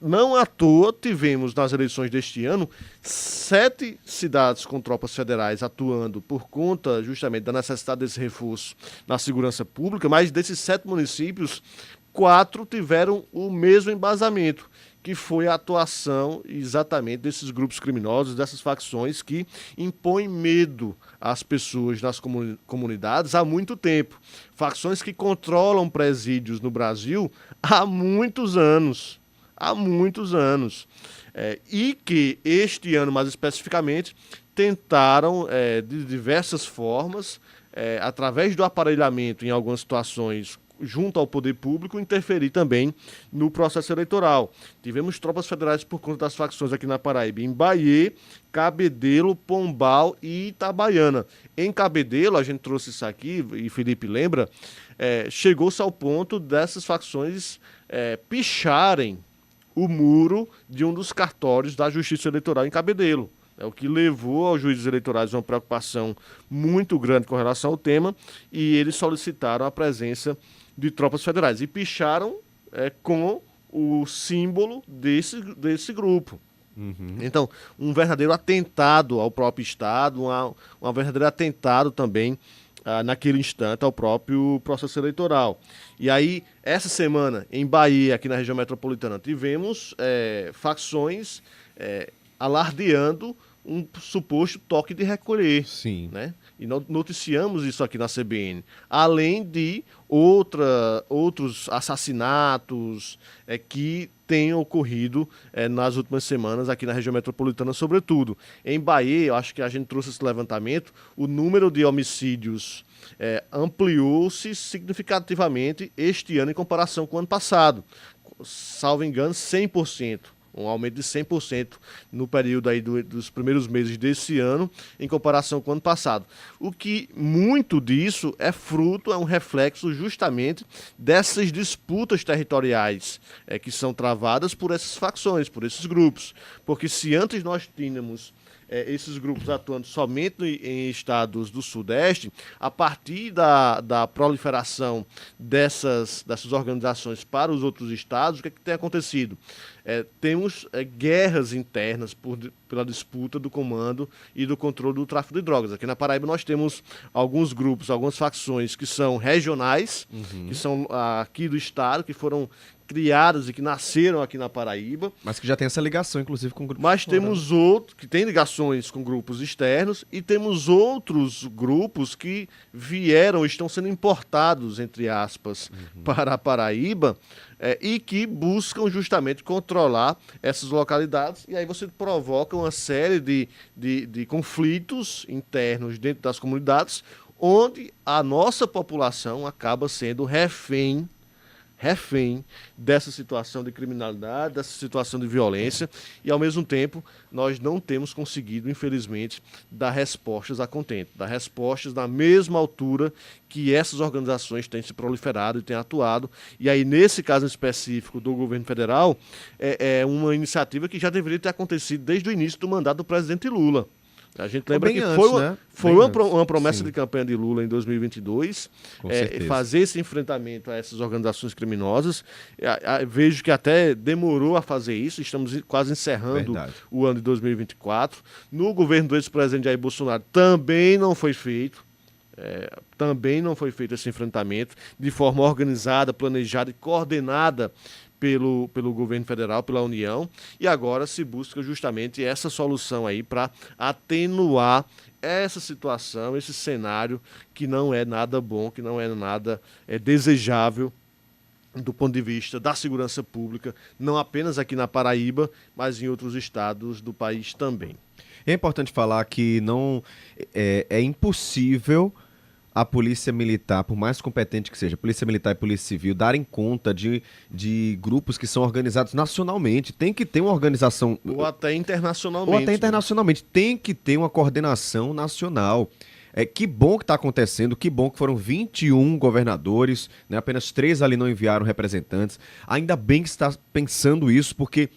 Não à toa tivemos nas eleições deste ano 7 cidades com tropas federais atuando por conta justamente da necessidade desse reforço na segurança pública, mas desses 7 municípios, 4 tiveram o mesmo embasamento, que foi a atuação exatamente desses grupos criminosos, dessas facções que impõem medo às pessoas nas comunidades há muito tempo. Facções que controlam presídios no Brasil há muitos anos. E que este ano, mais especificamente, tentaram, de diversas formas, através do aparelhamento em algumas situações junto ao poder público, interferir também no processo eleitoral. Tivemos tropas federais por conta das facções aqui na Paraíba, em Bahia, Cabedelo, Pombal e Itabaiana. Em Cabedelo, a gente trouxe isso aqui, e Felipe lembra, chegou-se ao ponto dessas facções picharem o muro de um dos cartórios da Justiça Eleitoral em Cabedelo. É o que levou aos juízes eleitorais uma preocupação muito grande com relação ao tema, e eles solicitaram a presença de tropas federais e picharam com o símbolo desse grupo. Uhum. Então, um verdadeiro atentado ao próprio Estado, um verdadeiro atentado também naquele instante ao próprio processo eleitoral. E aí, essa semana, em Bahia, aqui na região metropolitana, tivemos facções alardeando um suposto toque de recolher. Sim. Né? E noticiamos isso aqui na CBN. Além de outros assassinatos que tenham ocorrido nas últimas semanas aqui na região metropolitana, sobretudo. Em Bahia, eu acho que a gente trouxe esse levantamento, o número de homicídios ampliou-se significativamente este ano em comparação com o ano passado. Salvo engano, 100%. Um aumento de 100% no período aí dos primeiros meses desse ano, em comparação com o ano passado. O que muito disso é um reflexo justamente dessas disputas territoriais que são travadas por essas facções, por esses grupos. Porque se antes nós tínhamos esses grupos atuando somente em estados do Sudeste, a partir da proliferação dessas organizações para os outros estados, o que tem acontecido? Temos guerras internas pela disputa do comando e do controle do tráfico de drogas. Aqui na Paraíba nós temos alguns grupos, algumas facções que são regionais, que são aqui do estado, que foram criadas e que nasceram aqui na Paraíba. Mas que já tem essa ligação, inclusive, com grupos. Mas temos outros que têm ligações com grupos externos, e temos outros grupos que estão sendo importados, entre aspas, para a Paraíba, e que buscam justamente controlar essas localidades, e aí você provoca uma série de conflitos internos dentro das comunidades, onde a nossa população acaba sendo refém dessa situação de criminalidade, dessa situação de violência, e ao mesmo tempo nós não temos conseguido, infelizmente, dar respostas a contento, dar respostas na mesma altura que essas organizações têm se proliferado e têm atuado. E aí, nesse caso específico do governo federal, é uma iniciativa que já deveria ter acontecido desde o início do mandato do presidente Lula. A gente lembra que foi uma promessa de campanha de Lula em 2022, fazer esse enfrentamento a essas organizações criminosas. Vejo que até demorou a fazer isso, estamos quase encerrando o ano de 2024. No governo do ex-presidente Jair Bolsonaro também não foi feito. Esse enfrentamento de forma organizada, planejada e coordenada pelo governo federal, pela União, e agora se busca justamente essa solução aí para atenuar essa situação, esse cenário que não é nada bom, que não é nada desejável do ponto de vista da segurança pública, não apenas aqui na Paraíba, mas em outros estados do país também. É importante falar que não é impossível a Polícia Militar, por mais competente que seja, Polícia Militar e Polícia Civil, darem conta de grupos que são organizados nacionalmente. Tem que ter uma organização... Ou até internacionalmente. Tem que ter uma coordenação nacional. Que bom que está acontecendo, que bom que foram 21 governadores, né? Apenas 3 ali não enviaram representantes. Ainda bem que está pensando isso, porque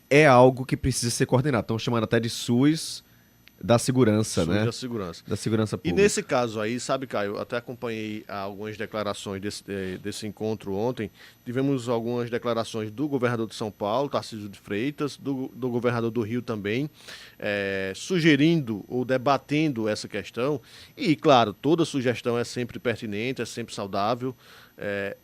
é algo que precisa ser coordenado. Estão chamando até de SUS... Da segurança, né? Da segurança. Da segurança pública. E nesse caso aí, sabe, Caio, até acompanhei algumas declarações desse encontro ontem. Tivemos algumas declarações do governador de São Paulo, Tarcísio de Freitas, do governador do Rio também, sugerindo ou debatendo essa questão. E, claro, toda sugestão é sempre pertinente, é sempre saudável.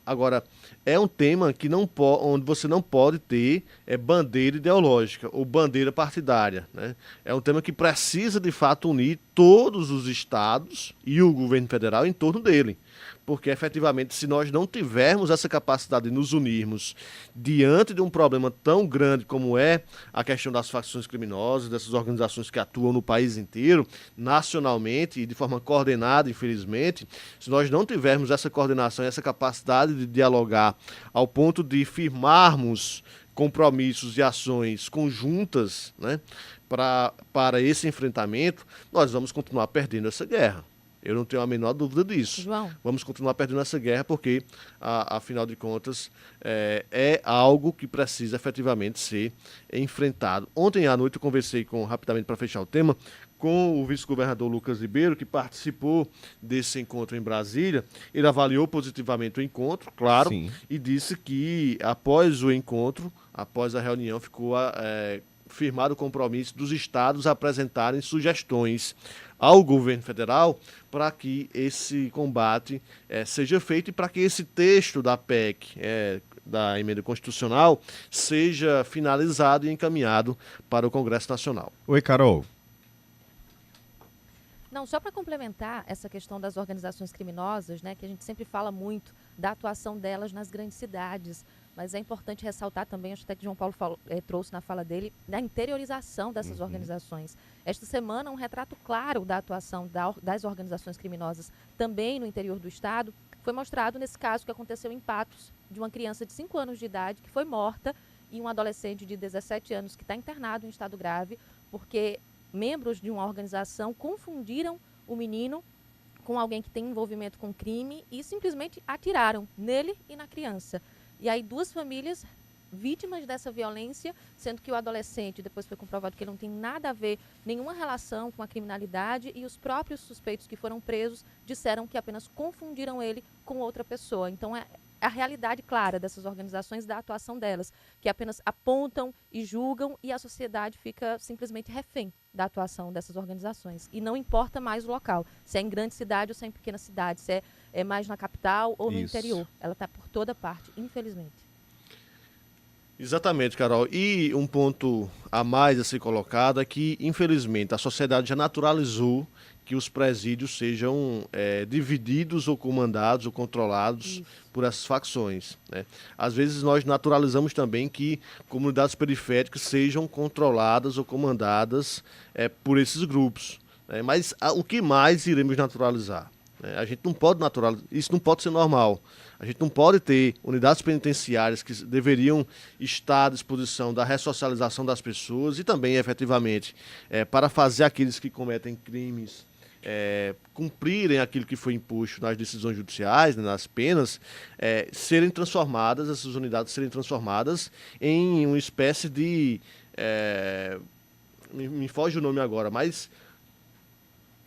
Agora, é um tema que onde você não pode ter bandeira ideológica ou bandeira partidária, né? É um tema que precisa precisa, de fato, unir todos os estados e o governo federal em torno dele. Porque, efetivamente, se nós não tivermos essa capacidade de nos unirmos diante de um problema tão grande como é a questão das facções criminosas, dessas organizações que atuam no país inteiro, nacionalmente e de forma coordenada, infelizmente, se nós não tivermos essa coordenação e essa capacidade de dialogar ao ponto de firmarmos compromissos e ações conjuntas, né, para esse enfrentamento, nós vamos continuar perdendo essa guerra. Eu não tenho a menor dúvida disso. João. Vamos continuar perdendo essa guerra porque, afinal de contas, é algo que precisa efetivamente ser enfrentado. Ontem à noite eu conversei rapidamente para fechar o tema, com o vice-governador Lucas Ribeiro, que participou desse encontro em Brasília. Ele avaliou positivamente o encontro, claro, Sim. e disse que após o encontro, após a reunião, ficou firmado o compromisso dos estados a apresentarem sugestões ao governo federal para que esse combate seja feito e para que esse texto da PEC, da emenda constitucional, seja finalizado e encaminhado para o Congresso Nacional. Oi, Carol. Não, só para complementar essa questão das organizações criminosas, né, que a gente sempre fala muito da atuação delas nas grandes cidades, mas é importante ressaltar também, acho até que João Paulo trouxe na fala dele, da interiorização dessas organizações. Esta semana, um retrato claro da atuação das organizações criminosas também no interior do estado foi mostrado nesse caso que aconteceu em Patos, de uma criança de 5 anos de idade que foi morta e um adolescente de 17 anos que está internado em estado grave porque membros de uma organização confundiram o menino com alguém que tem envolvimento com crime e simplesmente atiraram nele e na criança. E aí 2 famílias vítimas dessa violência, sendo que o adolescente, depois foi comprovado que ele não tem nada a ver, nenhuma relação com a criminalidade, e os próprios suspeitos que foram presos disseram que apenas confundiram ele com outra pessoa. Então é a realidade clara dessas organizações, da atuação delas, que apenas apontam e julgam e a sociedade fica simplesmente refém da atuação dessas organizações. E não importa mais o local, se é em grande cidade ou se é em pequena cidade, se é mais na capital ou no interior. Ela está por toda parte, infelizmente. Exatamente, Carol. E um ponto a mais a ser colocado é que, infelizmente, a sociedade já naturalizou que os presídios sejam divididos ou comandados ou controlados por essas facções, né? Às vezes nós naturalizamos também que comunidades periféricas sejam controladas ou comandadas por esses grupos, né? Mas o que mais iremos naturalizar? A gente não pode naturalizar, isso não pode ser normal. A gente não pode ter unidades penitenciárias que deveriam estar à disposição da ressocialização das pessoas e também, efetivamente, para fazer aqueles que cometem crimes cumprirem aquilo que foi imposto nas decisões judiciais, né, nas penas, serem transformadas, essas unidades serem transformadas em uma espécie de... me foge o nome agora, mas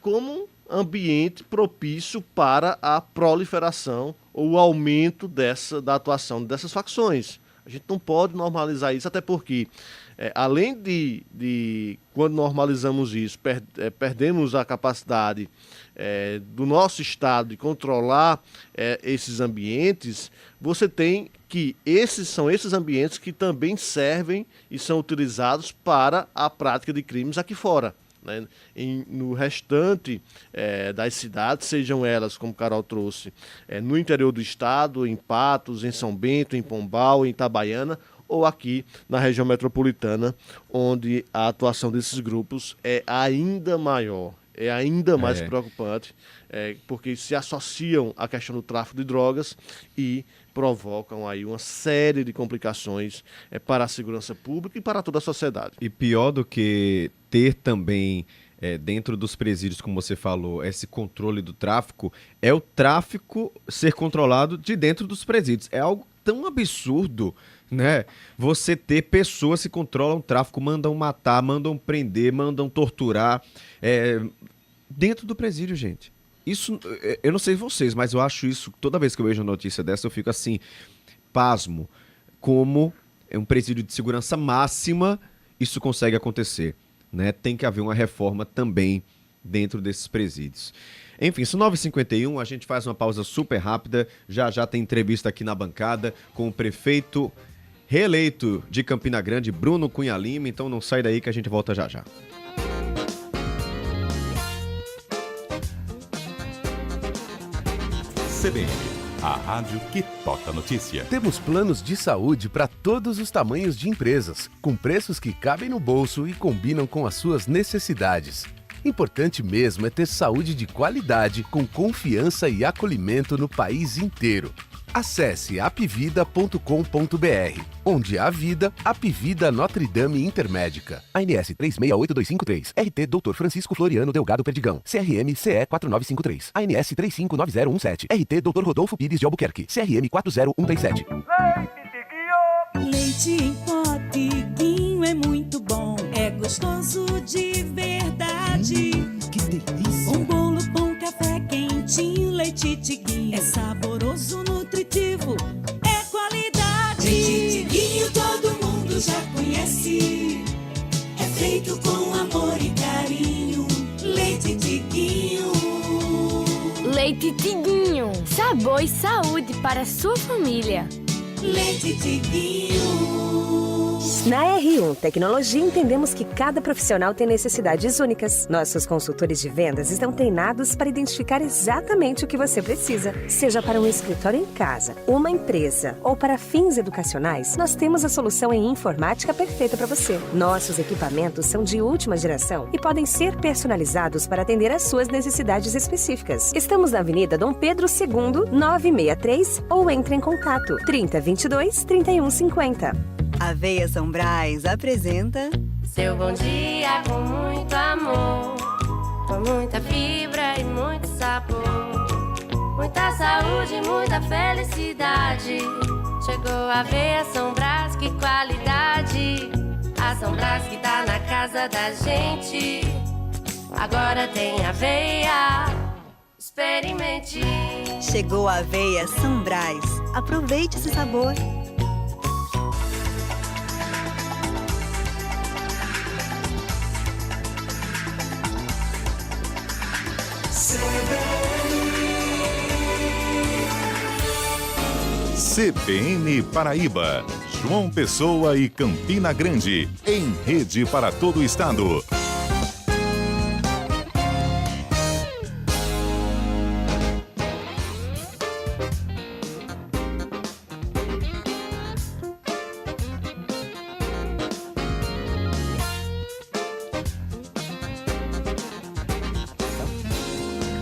como ambiente propício para a proliferação ou o aumento da atuação dessas facções. A gente não pode normalizar isso, até porque, além de quando normalizamos isso, perdemos a capacidade do nosso Estado de controlar esses ambientes, você tem que são esses ambientes que também servem e são utilizados para a prática de crimes aqui fora. Né? No restante das cidades, sejam elas, como Carol trouxe, no interior do estado, em Patos, em São Bento, em Pombal, em Itabaiana, ou aqui na região metropolitana, onde a atuação desses grupos é ainda maior, é ainda mais preocupante, porque se associam à questão do tráfico de drogas e provocam aí uma série de complicações para a segurança pública e para toda a sociedade. E pior do que ter também dentro dos presídios, como você falou, esse controle do tráfico, é o tráfico ser controlado de dentro dos presídios. É algo tão absurdo, né? Você ter pessoas que controlam o tráfico, mandam matar, mandam prender, mandam torturar dentro do presídio, gente. Isso, eu não sei vocês, mas eu acho isso, toda vez que eu vejo uma notícia dessa, eu fico assim, pasmo, como é um presídio de segurança máxima, isso consegue acontecer, né? Tem que haver uma reforma também dentro desses presídios. Enfim, são 9h51, a gente faz uma pausa super rápida, já tem entrevista aqui na bancada com o prefeito reeleito de Campina Grande, Bruno Cunha Lima, então não sai daí que a gente volta já. CBN, a rádio que toca notícia. Temos planos de saúde para todos os tamanhos de empresas, com preços que cabem no bolso e combinam com as suas necessidades. Importante mesmo é ter saúde de qualidade, com confiança e acolhimento no país inteiro. Acesse apvida.com.br, onde há vida, Apvida Notre Dame Intermédica. ANS 368253, RT Dr. Francisco Floriano Delgado Perdigão, CRM CE 4953, ANS 359017, RT Dr. Rodolfo Pires de Albuquerque, CRM 40137. Leite em pó Tiguinho é muito bom, é gostoso de verdade. Que delícia! Um bolo, pão, café quentinho, leite Tiguinho é saboroso, nutritivo, é qualidade. Leite Tiguinho todo mundo já conhece, é feito com amor e carinho. Leite Tiguinho. Leite Tiguinho, sabor e saúde para a sua família. Leite Tiguinho. Na R1 Tecnologia, entendemos que cada profissional tem necessidades únicas. Nossos consultores de vendas estão treinados para identificar exatamente o que você precisa. Seja para um escritório em casa, uma empresa ou para fins educacionais, nós temos a solução em informática perfeita para você. Nossos equipamentos são de última geração e podem ser personalizados para atender às suas necessidades específicas. Estamos na Avenida Dom Pedro II, 963, ou entre em contato 3022-3150. Aveia São Brás apresenta seu bom dia com muito amor, com muita fibra e muito sabor, muita saúde e muita felicidade. Chegou a Aveia São Brás, que qualidade! A São Brás que tá na casa da gente, agora tem aveia, experimente. Chegou a Aveia São Brás, aproveite esse sabor. CBN Paraíba, João Pessoa e Campina Grande, em rede para todo o estado.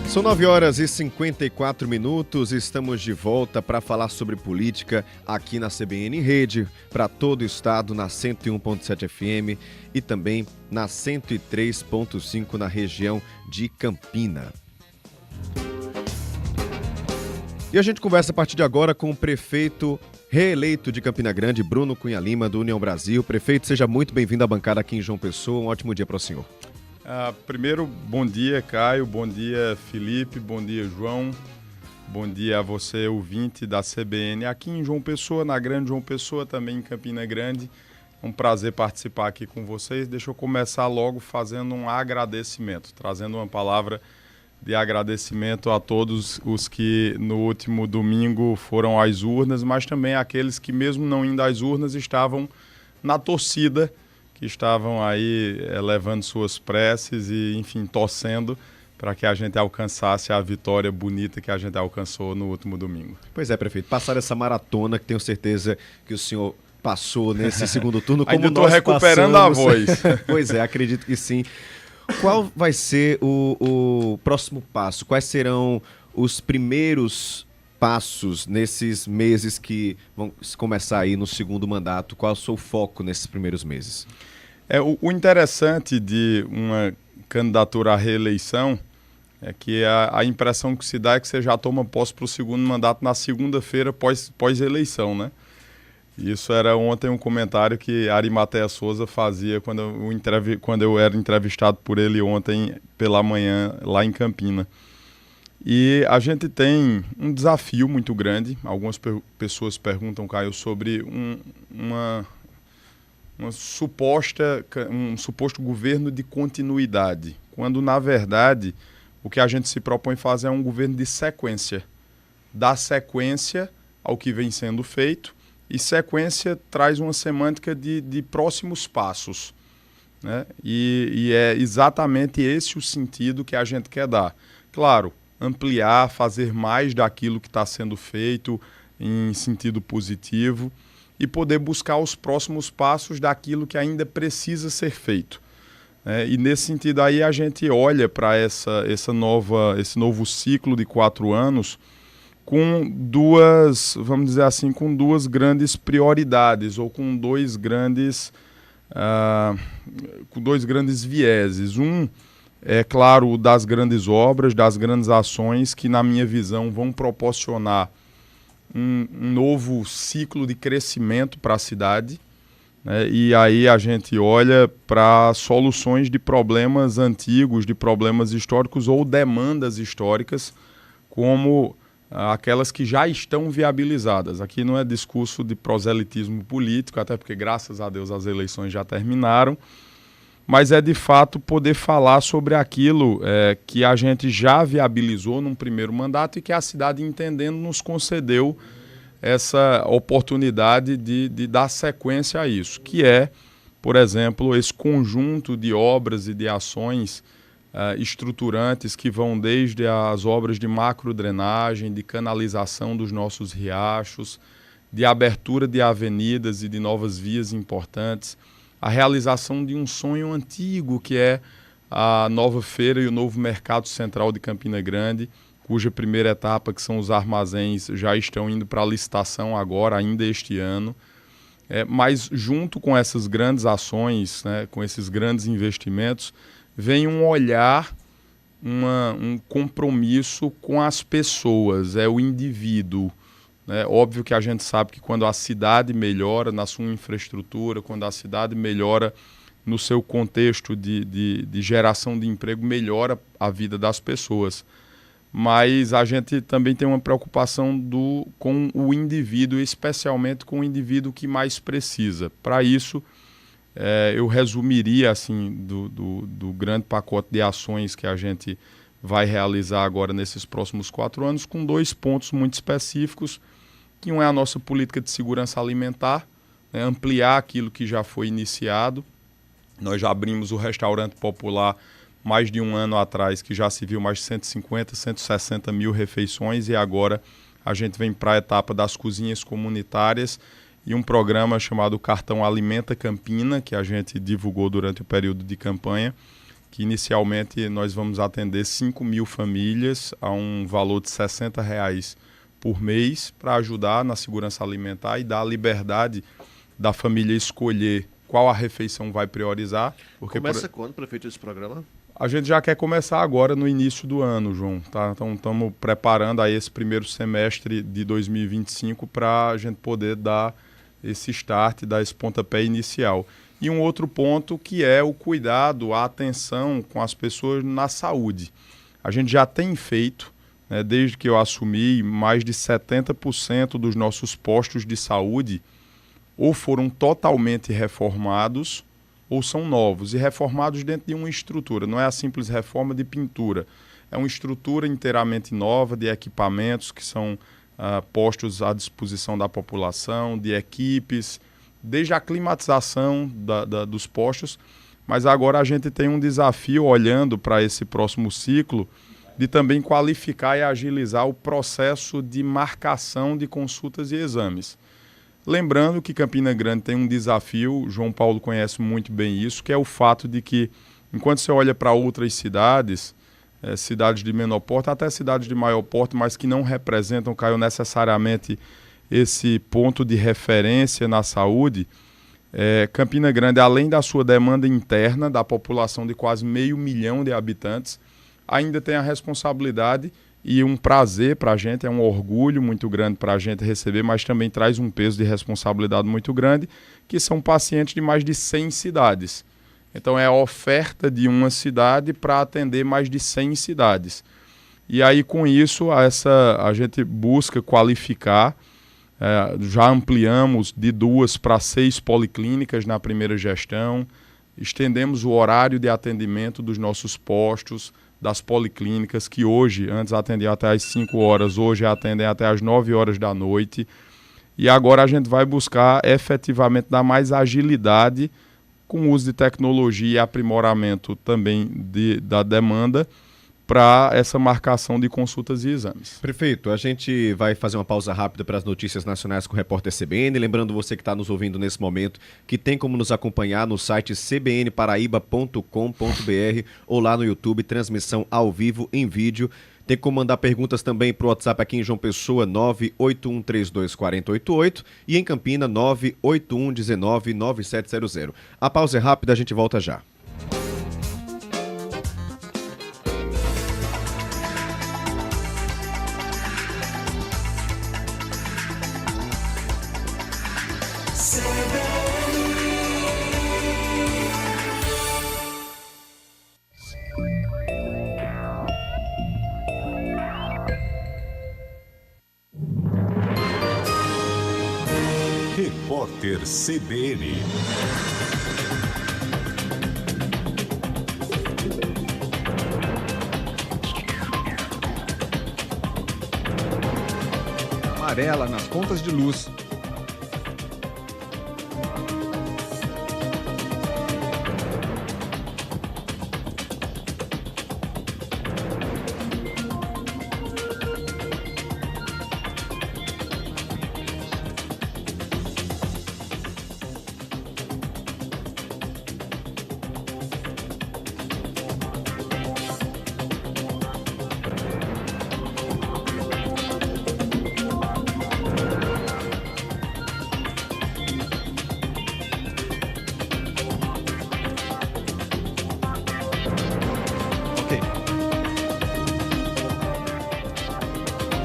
São 9 horas e 54 minutos, estamos de volta para falar sobre política aqui na CBN Rede, para todo o estado, na 101.7 FM e também na 103.5 na região de Campina. E a gente conversa a partir de agora com o prefeito reeleito de Campina Grande, Bruno Cunha Lima, do União Brasil. Prefeito, seja muito bem-vindo à bancada aqui em João Pessoa, um ótimo dia para o senhor. Primeiro, bom dia, Caio, bom dia, Felipe, bom dia, João, bom dia a você, ouvinte da CBN, aqui em João Pessoa, na Grande João Pessoa, também em Campina Grande. É um prazer participar aqui com vocês. Deixa eu começar logo fazendo um agradecimento, trazendo uma palavra de agradecimento a todos os que no último domingo foram às urnas, mas também aqueles que, mesmo não indo às urnas, estavam na torcida, que estavam aí levando suas preces e, enfim, torcendo para que a gente alcançasse a vitória bonita que a gente alcançou no último domingo. Pois é, prefeito, passar essa maratona que tenho certeza que o senhor passou nesse segundo turno, como ainda estou recuperando a voz. Pois é, acredito que sim. Qual vai ser o próximo passo? Quais serão os primeiros passos nesses meses que vão começar aí no segundo mandato? Qual é o seu foco nesses primeiros meses? O interessante de uma candidatura à reeleição é que a impressão que se dá é que você já toma posse para o segundo mandato na segunda-feira pós-eleição, né? Isso era ontem um comentário que Arimatea Souza fazia quando eu era entrevistado por ele ontem pela manhã lá em Campina. E a gente tem um desafio muito grande. Algumas pessoas perguntam, Caio, sobre um suposto governo de continuidade, quando, na verdade, o que a gente se propõe fazer é um governo de sequência. Dar sequência ao que vem sendo feito, e sequência traz uma semântica de próximos passos, né? E é exatamente esse o sentido que a gente quer dar. Claro, ampliar, fazer mais daquilo que está sendo feito em sentido positivo e poder buscar os próximos passos daquilo que ainda precisa ser feito. E nesse sentido aí a gente olha para esse novo ciclo de 4 anos com duas, vamos dizer assim, com duas grandes prioridades ou com dois grandes vieses. Um é, claro, o das grandes obras, das grandes ações que, na minha visão, vão proporcionar um novo ciclo de crescimento para a cidade. E aí a gente olha para soluções de problemas antigos, de problemas históricos ou demandas históricas, como aquelas que já estão viabilizadas. Aqui não é discurso de proselitismo político, até porque, graças a Deus, as eleições já terminaram, mas é de fato poder falar sobre aquilo que a gente já viabilizou num primeiro mandato e que a cidade, entendendo, nos concedeu essa oportunidade de dar sequência a isso, que é, por exemplo, esse conjunto de obras e de ações estruturantes que vão desde as obras de macrodrenagem, de canalização dos nossos riachos, de abertura de avenidas e de novas vias importantes, a realização de um sonho antigo, que é a nova feira e o novo mercado central de Campina Grande, cuja primeira etapa, que são os armazéns, já estão indo para a licitação agora, ainda este ano. Mas junto com essas grandes ações, com esses grandes investimentos, vem um olhar, um compromisso com as pessoas, o indivíduo. Óbvio que a gente sabe que quando a cidade melhora na sua infraestrutura, quando a cidade melhora no seu contexto de geração de emprego, melhora a vida das pessoas. Mas a gente também tem uma preocupação com o indivíduo, especialmente com o indivíduo que mais precisa. Para isso, eu resumiria assim, do grande pacote de ações que a gente vai realizar agora nesses próximos 4 anos, com 2 pontos muito específicos, que um é a nossa política de segurança alimentar, ampliar aquilo que já foi iniciado. Nós já abrimos o restaurante popular mais de 1 ano atrás, que já se viu mais de 150, 160 mil refeições, e agora a gente vem para a etapa das cozinhas comunitárias e um programa chamado Cartão Alimenta Campina, que a gente divulgou durante o período de campanha, que inicialmente nós vamos atender 5 mil famílias a um valor de R$60 por mês para ajudar na segurança alimentar e dar a liberdade da família escolher qual a refeição vai priorizar. Porque Começa quando, prefeito, esse programa? A gente já quer começar agora no início do ano, João. Tá? Então estamos preparando aí esse primeiro semestre de 2025 para a gente poder dar esse start, dar esse pontapé inicial. E um outro ponto que é o cuidado, a atenção com as pessoas na saúde. A gente já tem feito, desde que eu assumi, mais de 70% dos nossos postos de saúde ou foram totalmente reformados ou são novos, e reformados dentro de uma estrutura. Não é a simples reforma de pintura, é uma estrutura inteiramente nova de equipamentos que são postos à disposição da população, de equipes, desde a climatização dos postos, mas agora a gente tem um desafio, olhando para esse próximo ciclo, de também qualificar e agilizar o processo de marcação de consultas e exames. Lembrando que Campina Grande tem um desafio, João Paulo conhece muito bem isso, que é o fato de que, enquanto você olha para outras cidades, cidades de menor porte, até cidades de maior porte, mas que não representam, Caio, necessariamente esse ponto de referência na saúde, Campina Grande, além da sua demanda interna, da população de quase 500 mil de habitantes, ainda tem a responsabilidade e um prazer para a gente, é um orgulho muito grande para a gente receber, mas também traz um peso de responsabilidade muito grande, que são pacientes de mais de 100 cidades. Então é a oferta de uma cidade para atender mais de 100 cidades. E aí com isso a gente busca qualificar, já ampliamos de 2 para 6 policlínicas na primeira gestão, estendemos o horário de atendimento dos nossos postos, das policlínicas, que hoje, antes atendiam até às 5 horas, hoje atendem até às 9 horas da noite. E agora a gente vai buscar efetivamente dar mais agilidade com o uso de tecnologia e aprimoramento também da demanda, para essa marcação de consultas e exames. Prefeito, a gente vai fazer uma pausa rápida para as notícias nacionais com o repórter CBN. Lembrando você que está nos ouvindo nesse momento que tem como nos acompanhar no site cbnparaíba.com.br ou lá no YouTube, transmissão ao vivo em vídeo. Tem como mandar perguntas também para o WhatsApp aqui em João Pessoa, 981324088 e em Campina, 981199700. A pausa é rápida, a gente volta já. Repórter CBN. Amarela nas contas de luz.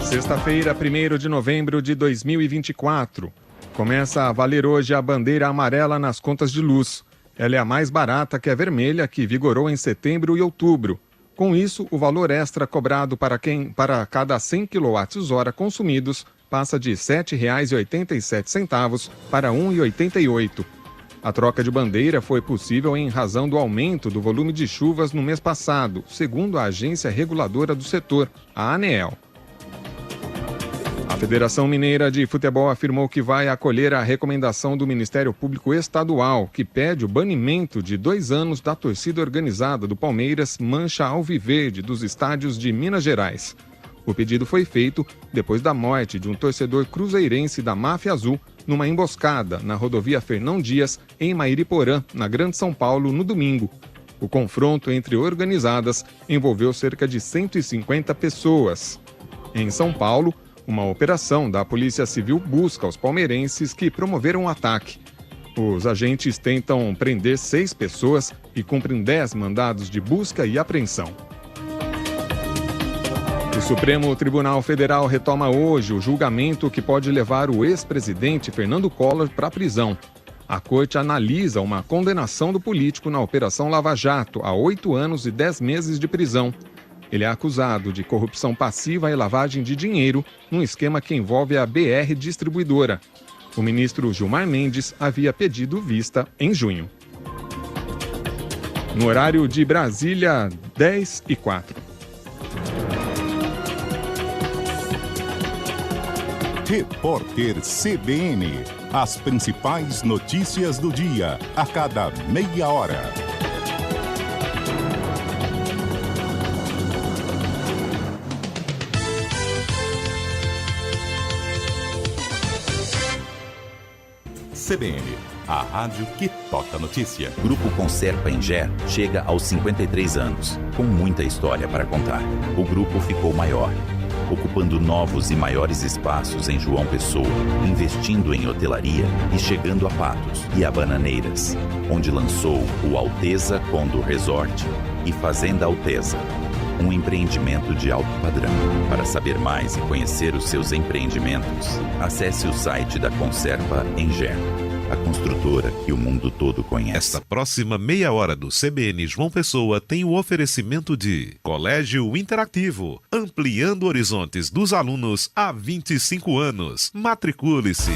Sexta-feira, 1º de novembro de 2024. Começa a valer hoje a bandeira amarela nas contas de luz. Ela é a mais barata que a vermelha, que vigorou em setembro e outubro. Com isso, o valor extra cobrado para cada 100 kWh consumidos passa de R$ 7,87 para R$ 1,88. A troca de bandeira foi possível em razão do aumento do volume de chuvas no mês passado, segundo a agência reguladora do setor, a ANEEL. A Federação Mineira de Futebol afirmou que vai acolher a recomendação do Ministério Público Estadual, que pede o banimento de 2 anos da torcida organizada do Palmeiras Mancha Alviverde dos estádios de Minas Gerais. O pedido foi feito depois da morte de um torcedor cruzeirense da Máfia Azul numa emboscada na rodovia Fernão Dias, em Mairiporã, na Grande São Paulo, no domingo. O confronto entre organizadas envolveu cerca de 150 pessoas. Em São Paulo, uma operação da Polícia Civil busca os palmeirenses que promoveram o ataque. Os agentes tentam prender 6 pessoas e cumprem 10 mandados de busca e apreensão. O Supremo Tribunal Federal retoma hoje o julgamento que pode levar o ex-presidente Fernando Collor para a prisão. A corte analisa uma condenação do político na Operação Lava Jato a 8 anos e 10 meses de prisão. Ele é acusado de corrupção passiva e lavagem de dinheiro num esquema que envolve a BR Distribuidora. O ministro Gilmar Mendes havia pedido vista em junho. No horário de Brasília, 10h04. Repórter CBN. As principais notícias do dia, a cada meia hora. CBN, a rádio que toca notícia. Grupo Conserpa Engé chega aos 53 anos, com muita história para contar. O grupo ficou maior, ocupando novos e maiores espaços em João Pessoa, investindo em hotelaria e chegando a Patos e a Bananeiras, onde lançou o Alteza Condor Resort e Fazenda Alteza, um empreendimento de alto padrão. Para saber mais e conhecer os seus empreendimentos, acesse o site da Conserpa Engé, a construtora que o mundo todo conhece. Esta próxima meia hora do CBN João Pessoa tem o oferecimento de Colégio Interativo, ampliando horizontes dos alunos há 25 anos. Matricule-se.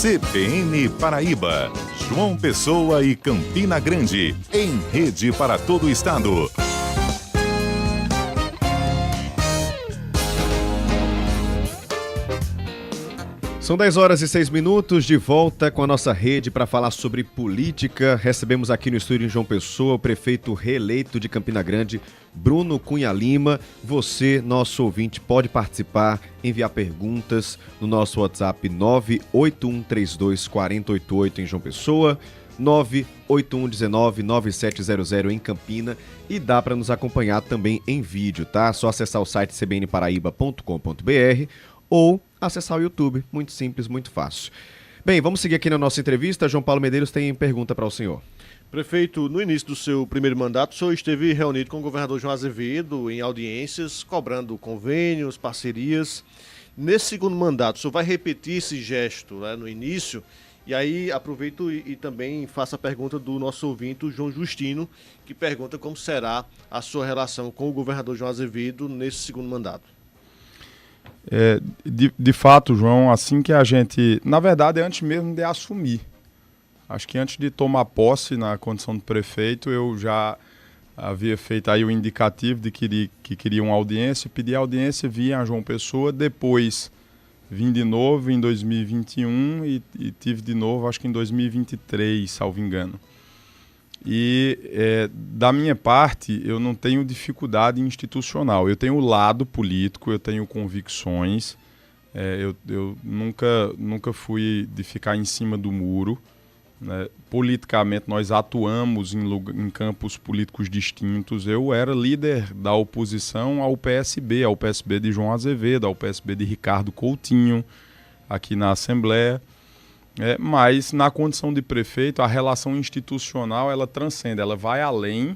CBN Paraíba, João Pessoa e Campina Grande, em rede para todo o estado. São 10h06, de volta com a nossa rede para falar sobre política. Recebemos aqui no estúdio em João Pessoa o prefeito reeleito de Campina Grande, Bruno Cunha Lima. Você, nosso ouvinte, pode participar, enviar perguntas no nosso WhatsApp 981324088 em João Pessoa, 981199700 em Campina, e dá para nos acompanhar também em vídeo, tá? Só acessar o site cbnparaíba.com.br ou acessar o YouTube, muito simples, muito fácil. Bem, vamos seguir aqui na nossa entrevista. João Paulo Medeiros tem pergunta para o senhor. Prefeito, no início do seu primeiro mandato, o senhor esteve reunido com o governador João Azevedo em audiências, cobrando convênios, parcerias. Nesse segundo mandato, o senhor vai repetir esse gesto, né, no início? E aí aproveito e também faço a pergunta do nosso ouvinte, o João Justino, que pergunta como será a sua relação com o governador João Azevedo nesse segundo mandato. De fato, João, assim que a gente... Na verdade, antes mesmo de assumir. Acho que antes de tomar posse na condição de prefeito, eu já havia feito aí o indicativo de que queria uma audiência, pedi a audiência via João Pessoa, depois vim de novo em 2021 e tive de novo, acho que em 2023, salvo engano. E da minha parte, eu não tenho dificuldade institucional. Eu tenho lado político, eu tenho convicções. Eu nunca fui de ficar em cima do muro, né? Politicamente, nós atuamos em campos políticos distintos. Eu era líder da oposição ao PSB de João Azevedo, ao PSB de Ricardo Coutinho, aqui na Assembleia. Mas na condição de prefeito, a relação institucional ela transcende, ela vai além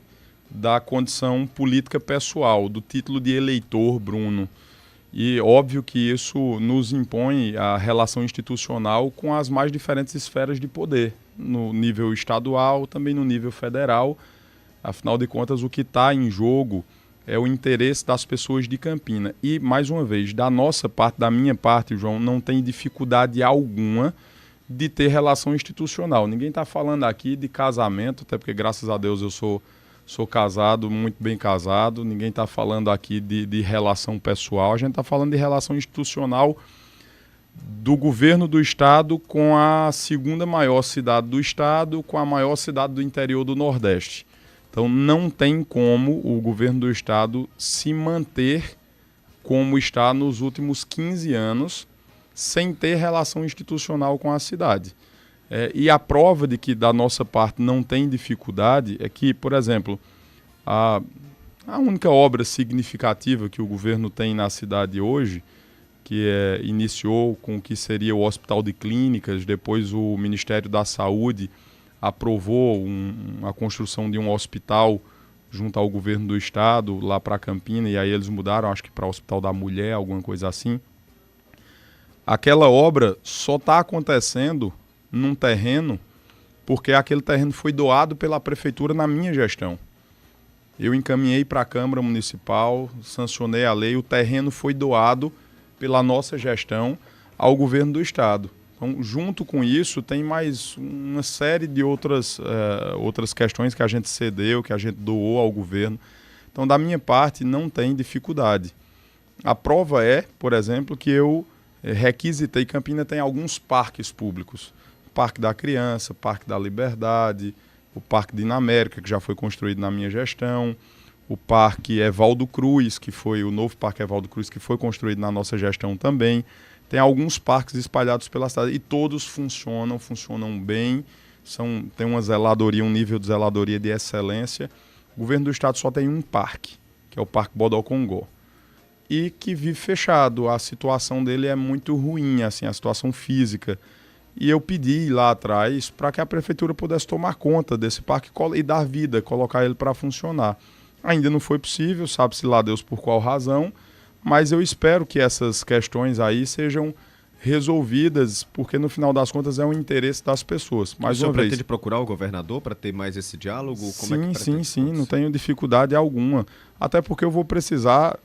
da condição política pessoal, do título de eleitor, Bruno. E óbvio que isso nos impõe a relação institucional com as mais diferentes esferas de poder, no nível estadual, também no nível federal. Afinal de contas, o que está em jogo é o interesse das pessoas de Campina. E, mais uma vez, da nossa parte, da minha parte, João, não tem dificuldade alguma de ter relação institucional. Ninguém está falando aqui de casamento, até porque, graças a Deus, eu sou casado, muito bem casado. Ninguém está falando aqui de relação pessoal. A gente está falando de relação institucional do governo do estado com a segunda maior cidade do estado, com a maior cidade do interior do Nordeste. Então, não tem como o governo do estado se manter como está nos últimos 15 anos, sem ter relação institucional com a cidade. E a prova de que da nossa parte não tem dificuldade é que, por exemplo, a única obra significativa que o governo tem na cidade hoje, que iniciou com o que seria o Hospital de Clínicas, depois o Ministério da Saúde aprovou a construção de um hospital junto ao governo do estado, lá para Campina, e aí eles mudaram, acho que para o Hospital da Mulher, alguma coisa assim. Aquela obra só está acontecendo num terreno porque aquele terreno foi doado pela prefeitura na minha gestão. Eu encaminhei para a Câmara Municipal, sancionei a lei, o terreno foi doado pela nossa gestão ao governo do estado. Então, junto com isso, tem mais uma série de outras questões que a gente cedeu, que a gente doou ao governo. Então, da minha parte, não tem dificuldade. A prova é, por exemplo, que eu requisitei. Campina tem alguns parques públicos. O Parque da Criança, Parque da Liberdade, o Parque Dinamérica, que já foi construído na minha gestão, o Parque Evaldo Cruz, que foi o novo Parque Evaldo Cruz, que foi construído na nossa gestão também. Tem alguns parques espalhados pela cidade e todos funcionam bem, tem uma zeladoria, um nível de zeladoria de excelência. O governo do estado só tem um parque, que é o Parque Bodocongó, e que vive fechado. A situação dele é muito ruim, assim, a situação física. E eu pedi lá atrás para que a prefeitura pudesse tomar conta desse parque e dar vida, colocar ele para funcionar. Ainda não foi possível, sabe-se lá Deus por qual razão, mas eu espero que essas questões aí sejam resolvidas, porque no final das contas é um interesse das pessoas. Mais uma vez, pretende procurar o governador para ter mais esse diálogo? Sim, não tenho dificuldade alguma. Até porque eu vou precisar,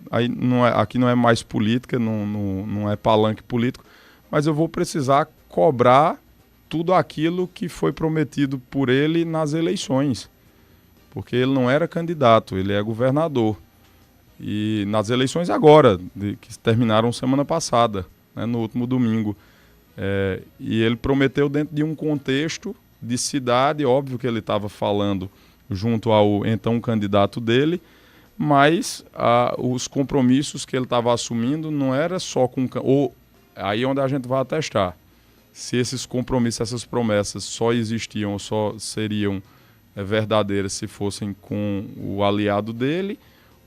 aqui não é mais política, não é palanque político, mas eu vou precisar cobrar tudo aquilo que foi prometido por ele nas eleições. Porque ele não era candidato, ele é governador. E nas eleições agora, que terminaram semana passada, né, no último domingo, E ele prometeu dentro de um contexto de cidade, óbvio que ele estava falando junto ao então candidato dele, mas os compromissos que ele estava assumindo não era só com... Aí é onde a gente vai atestar se esses compromissos, essas promessas só existiam ou só seriam verdadeiras se fossem com o aliado dele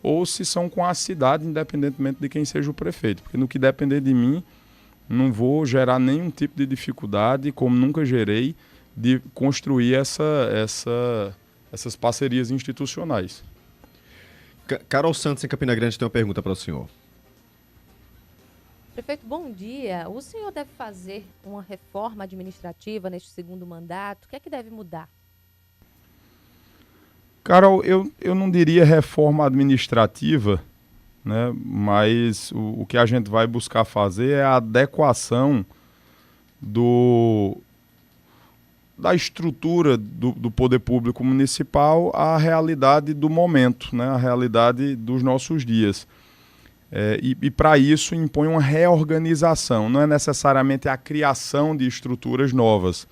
ou se são com a cidade, independentemente de quem seja o prefeito. Porque no que depender de mim, não vou gerar nenhum tipo de dificuldade, como nunca gerei, de construir essas parcerias institucionais. Carol Santos, em Campina Grande, tem uma pergunta para o senhor. Prefeito, bom dia. O senhor deve fazer uma reforma administrativa neste segundo mandato? O que é que deve mudar? Carol, eu não diria reforma administrativa, né? Mas o que a gente vai buscar fazer é a adequação da estrutura do poder público municipal à realidade do momento, né? À realidade dos nossos dias. E para isso impõe uma reorganização, não é necessariamente a criação de estruturas novas.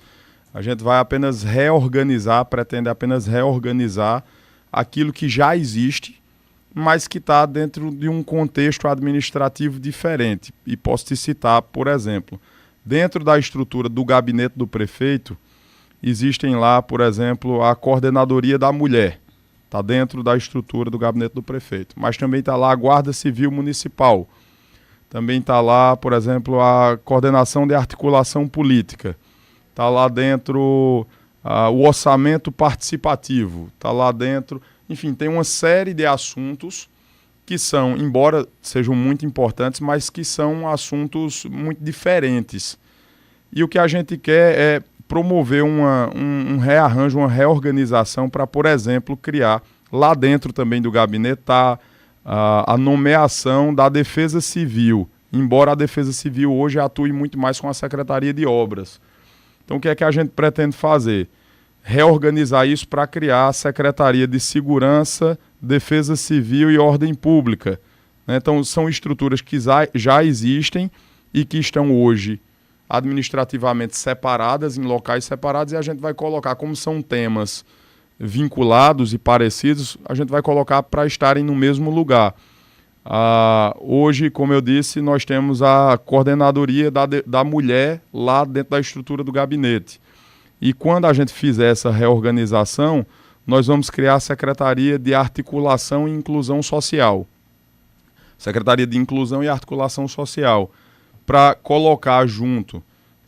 A gente vai apenas reorganizar, pretende apenas reorganizar aquilo que já existe, mas que está dentro de um contexto administrativo diferente. E posso te citar, por exemplo, dentro da estrutura do gabinete do prefeito, existem lá, por exemplo, a coordenadoria da mulher. Está dentro da estrutura do gabinete do prefeito. Mas também está lá a Guarda Civil Municipal. Também está lá, por exemplo, a coordenação de articulação política. Está lá dentro o orçamento participativo. Está lá dentro... Enfim, tem uma série de assuntos que são, embora sejam muito importantes, mas que são assuntos muito diferentes. E o que a gente quer é promover um rearranjo, uma reorganização para, por exemplo, criar lá dentro também do gabinete a nomeação da Defesa Civil, embora a Defesa Civil hoje atue muito mais com a Secretaria de Obras. Então o que é que a gente pretende fazer? Reorganizar isso para criar a Secretaria de Segurança, Defesa Civil e Ordem Pública. Então são estruturas que já existem e que estão hoje administrativamente separadas, em locais separados, e a gente vai colocar, como são temas vinculados e parecidos, a gente vai colocar para estarem no mesmo lugar. Hoje, como eu disse, nós temos a coordenadoria da mulher lá dentro da estrutura do gabinete. E quando a gente fizer essa reorganização, nós vamos criar a Secretaria de Articulação e Inclusão Social. Secretaria de Inclusão e Articulação Social, para colocar junto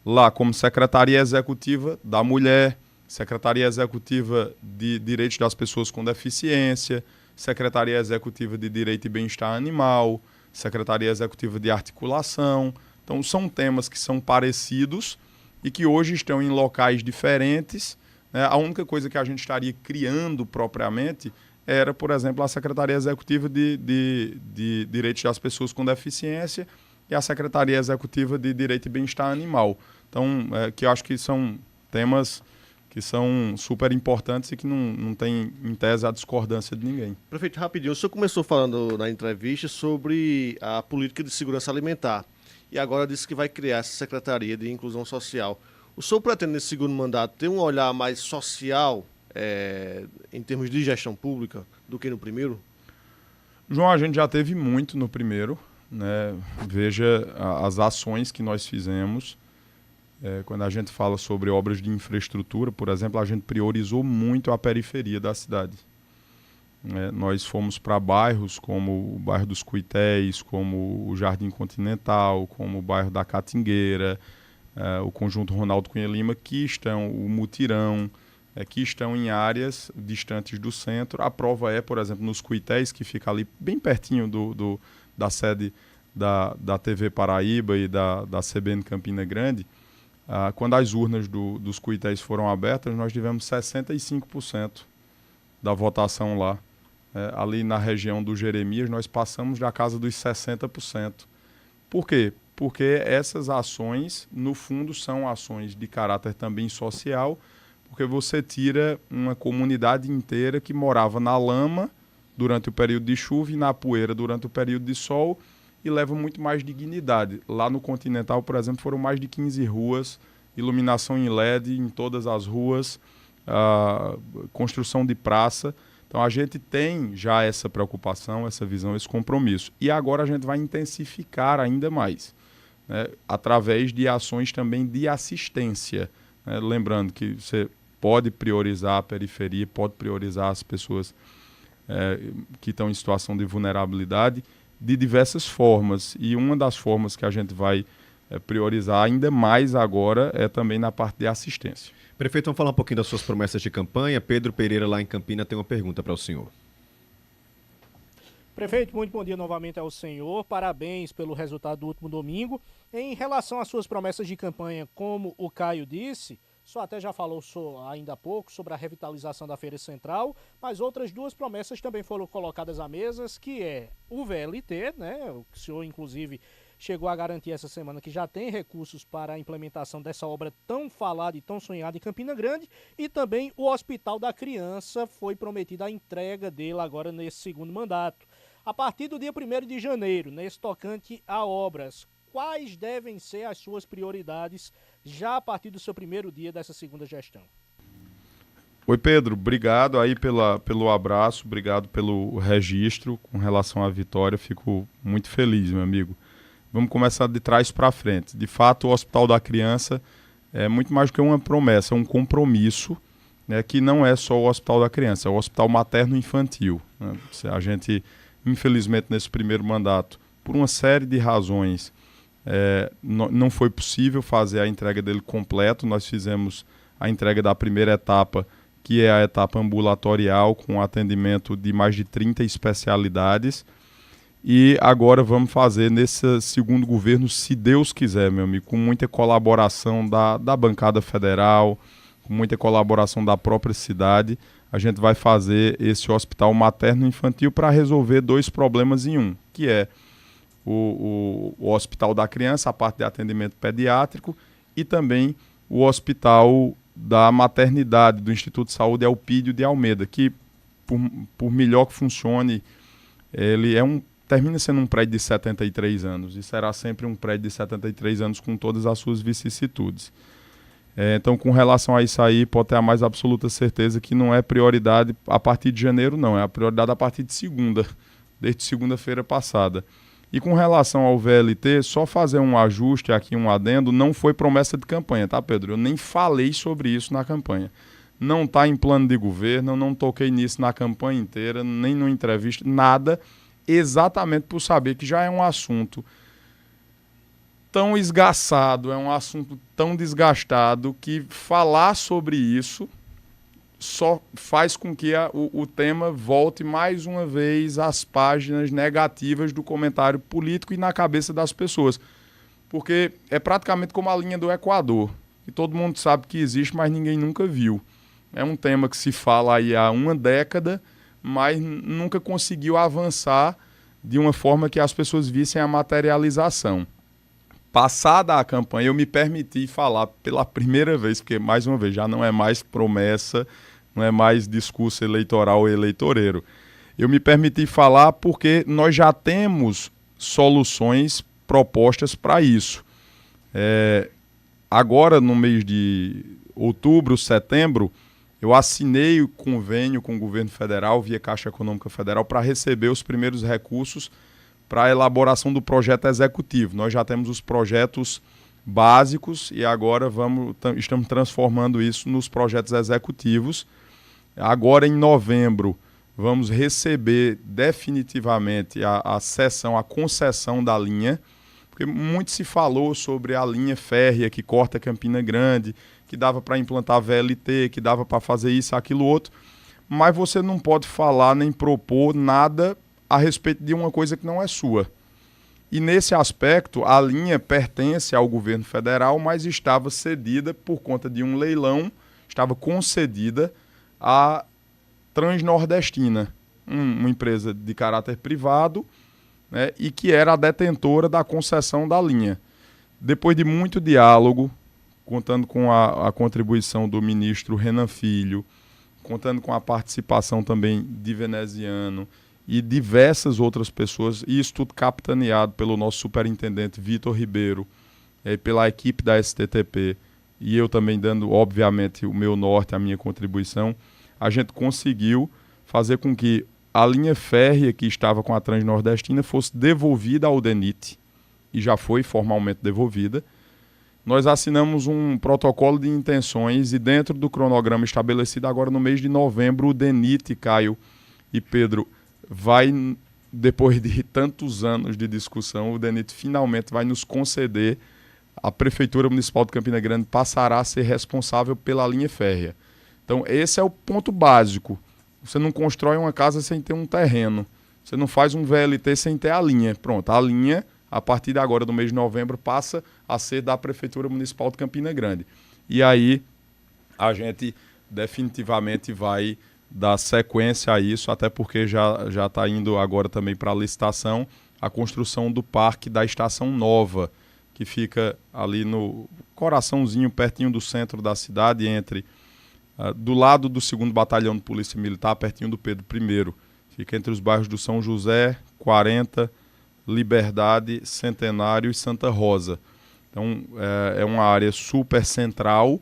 lá como Secretaria Executiva da Mulher, Secretaria Executiva de Direitos das Pessoas com Deficiência, Secretaria Executiva de Direito e Bem-Estar Animal, Secretaria Executiva de Articulação. Então são temas que são parecidos e que hoje estão em locais diferentes, né? A única coisa que a gente estaria criando propriamente era, por exemplo, a Secretaria Executiva de Direitos das Pessoas com Deficiência e a Secretaria Executiva de Direito e Bem-Estar Animal. Então, que eu acho que são temas que são super importantes e que não tem, em tese, a discordância de ninguém. Prefeito, rapidinho, o senhor começou falando na entrevista sobre a política de segurança alimentar e agora disse que vai criar essa Secretaria de Inclusão Social. O senhor pretende, nesse segundo mandato, ter um olhar mais social em termos de gestão pública do que no primeiro? João, a gente já teve muito no primeiro, né? Veja as ações que nós fizemos. Quando a gente fala sobre obras de infraestrutura, por exemplo, a gente priorizou muito a periferia da cidade. Nós fomos para bairros como o bairro dos Cuitéis, como o Jardim Continental, como o bairro da Catingueira, o Conjunto Ronaldo Cunha Lima, que estão, o Mutirão, que estão em áreas distantes do centro. A prova é, por exemplo, nos Cuitéis, que fica ali bem pertinho da sede da TV Paraíba e da CBN Campina Grande. Quando as urnas dos Cuitéis foram abertas, nós tivemos 65% da votação lá. Ali na região do Jeremias, nós passamos da casa dos 60%. Por quê? Porque essas ações, no fundo, são ações de caráter também social, porque você tira uma comunidade inteira que morava na lama durante o período de chuva e na poeira durante o período de sol, e leva muito mais dignidade. Lá no Continental, por exemplo, foram mais de 15 ruas, iluminação em LED em todas as ruas, construção de praça. Então a gente tem já essa preocupação, essa visão, esse compromisso. E agora a gente vai intensificar ainda mais, né, através de ações também de assistência. Né? Lembrando que você pode priorizar a periferia, pode priorizar as pessoas que estão em situação de vulnerabilidade de diversas formas. E uma das formas que a gente vai priorizar ainda mais agora é também na parte de assistência. Prefeito, vamos falar um pouquinho das suas promessas de campanha. Pedro Pereira, lá em Campina, tem uma pergunta para o senhor. Prefeito, muito bom dia novamente ao senhor. Parabéns pelo resultado do último domingo. Em relação às suas promessas de campanha, como o Caio disse, só até já falou ainda há pouco sobre a revitalização da Feira Central, mas outras duas promessas também foram colocadas à mesa, que é o VLT, né? O senhor, inclusive, chegou a garantir essa semana que já tem recursos para a implementação dessa obra tão falada e tão sonhada em Campina Grande, e também o Hospital da Criança, foi prometida a entrega dele agora nesse segundo mandato. A partir do dia 1º de janeiro, nesse tocante a obras, quais devem ser as suas prioridades já a partir do seu primeiro dia dessa segunda gestão? Oi, Pedro, obrigado aí pelo abraço, obrigado pelo registro com relação à vitória, fico muito feliz, meu amigo. Vamos começar de trás para frente. De fato, o Hospital da Criança é muito mais do que uma promessa, é um compromisso, né, que não é só o Hospital da Criança, é o Hospital Materno-Infantil. Né? A gente, infelizmente, nesse primeiro mandato, por uma série de razões, não foi possível fazer a entrega dele completo. Nós fizemos a entrega da primeira etapa, que é a etapa ambulatorial, com atendimento de mais de 30 especialidades. E agora vamos fazer nesse segundo governo, se Deus quiser, meu amigo, com muita colaboração da bancada federal, com muita colaboração da própria cidade, a gente vai fazer esse hospital materno-infantil para resolver dois problemas em um, que é o Hospital da Criança, a parte de atendimento pediátrico, e também o Hospital da Maternidade do Instituto de Saúde Elpídio de Almeida, que, por melhor que funcione, ele termina sendo um prédio de 73 anos e será sempre um prédio de 73 anos com todas as suas vicissitudes. Então, com relação a isso aí, pode ter a mais absoluta certeza que não é prioridade a partir de janeiro, não. É a prioridade a partir de segunda, desde segunda-feira passada. E com relação ao VLT, só fazer um ajuste aqui, um adendo, não foi promessa de campanha, tá, Pedro? Eu nem falei sobre isso na campanha. Não está em plano de governo, eu não toquei nisso na campanha inteira, nem numa entrevista, nada, exatamente por saber que já é um assunto tão esgaçado, é um assunto tão desgastado, que falar sobre isso só faz com que o tema volte mais uma vez às páginas negativas do comentário político e na cabeça das pessoas. Porque é praticamente como a linha do Equador, que todo mundo sabe que existe, mas ninguém nunca viu. É um tema que se fala aí há uma década, mas nunca conseguiu avançar de uma forma que as pessoas vissem a materialização. Passada a campanha, eu me permiti falar pela primeira vez, porque, mais uma vez, já não é mais promessa, não é mais discurso eleitoral ou eleitoreiro. Eu me permiti falar porque nós já temos soluções propostas para isso. Agora, no mês de outubro, setembro, eu assinei o convênio com o governo federal, via Caixa Econômica Federal, para receber os primeiros recursos para a elaboração do projeto executivo. Nós já temos os projetos básicos e agora estamos transformando isso nos projetos executivos. Agora, em novembro, vamos receber definitivamente a concessão da linha, porque muito se falou sobre a linha férrea que corta Campina Grande, que dava para implantar VLT, que dava para fazer isso, aquilo, outro, mas você não pode falar nem propor nada a respeito de uma coisa que não é sua. E nesse aspecto, a linha pertence ao governo federal, mas estava cedida por conta de um leilão, estava concedida à Transnordestina, uma empresa de caráter privado, né, e que era a detentora da concessão da linha. Depois de muito diálogo, contando com a contribuição do ministro Renan Filho, contando com a participação também de Veneziano e diversas outras pessoas, e isso tudo capitaneado pelo nosso superintendente Vitor Ribeiro, pela equipe da STTP, e eu também dando, obviamente, o meu norte, a minha contribuição, a gente conseguiu fazer com que a linha férrea que estava com a Transnordestina fosse devolvida ao DENIT, e já foi formalmente devolvida. Nós assinamos um protocolo de intenções e dentro do cronograma estabelecido agora no mês de novembro, o DENIT, Caio e Pedro, vai, depois de tantos anos de discussão, o DENIT finalmente vai nos conceder, a Prefeitura Municipal de Campina Grande passará a ser responsável pela linha férrea. Então esse é o ponto básico. Você não constrói uma casa sem ter um terreno. Você não faz um VLT sem ter a linha. Pronto, a linha, a partir de agora, do mês de novembro, passa a ser da Prefeitura Municipal de Campina Grande. E aí a gente definitivamente vai dar sequência a isso, até porque já está indo agora também para a licitação a construção do Parque da Estação Nova, que fica ali no coraçãozinho, pertinho do centro da cidade, do lado do 2º Batalhão de Polícia Militar, pertinho do Pedro I. Fica entre os bairros do São José, 40, Liberdade, Centenário e Santa Rosa. Então, é uma área super central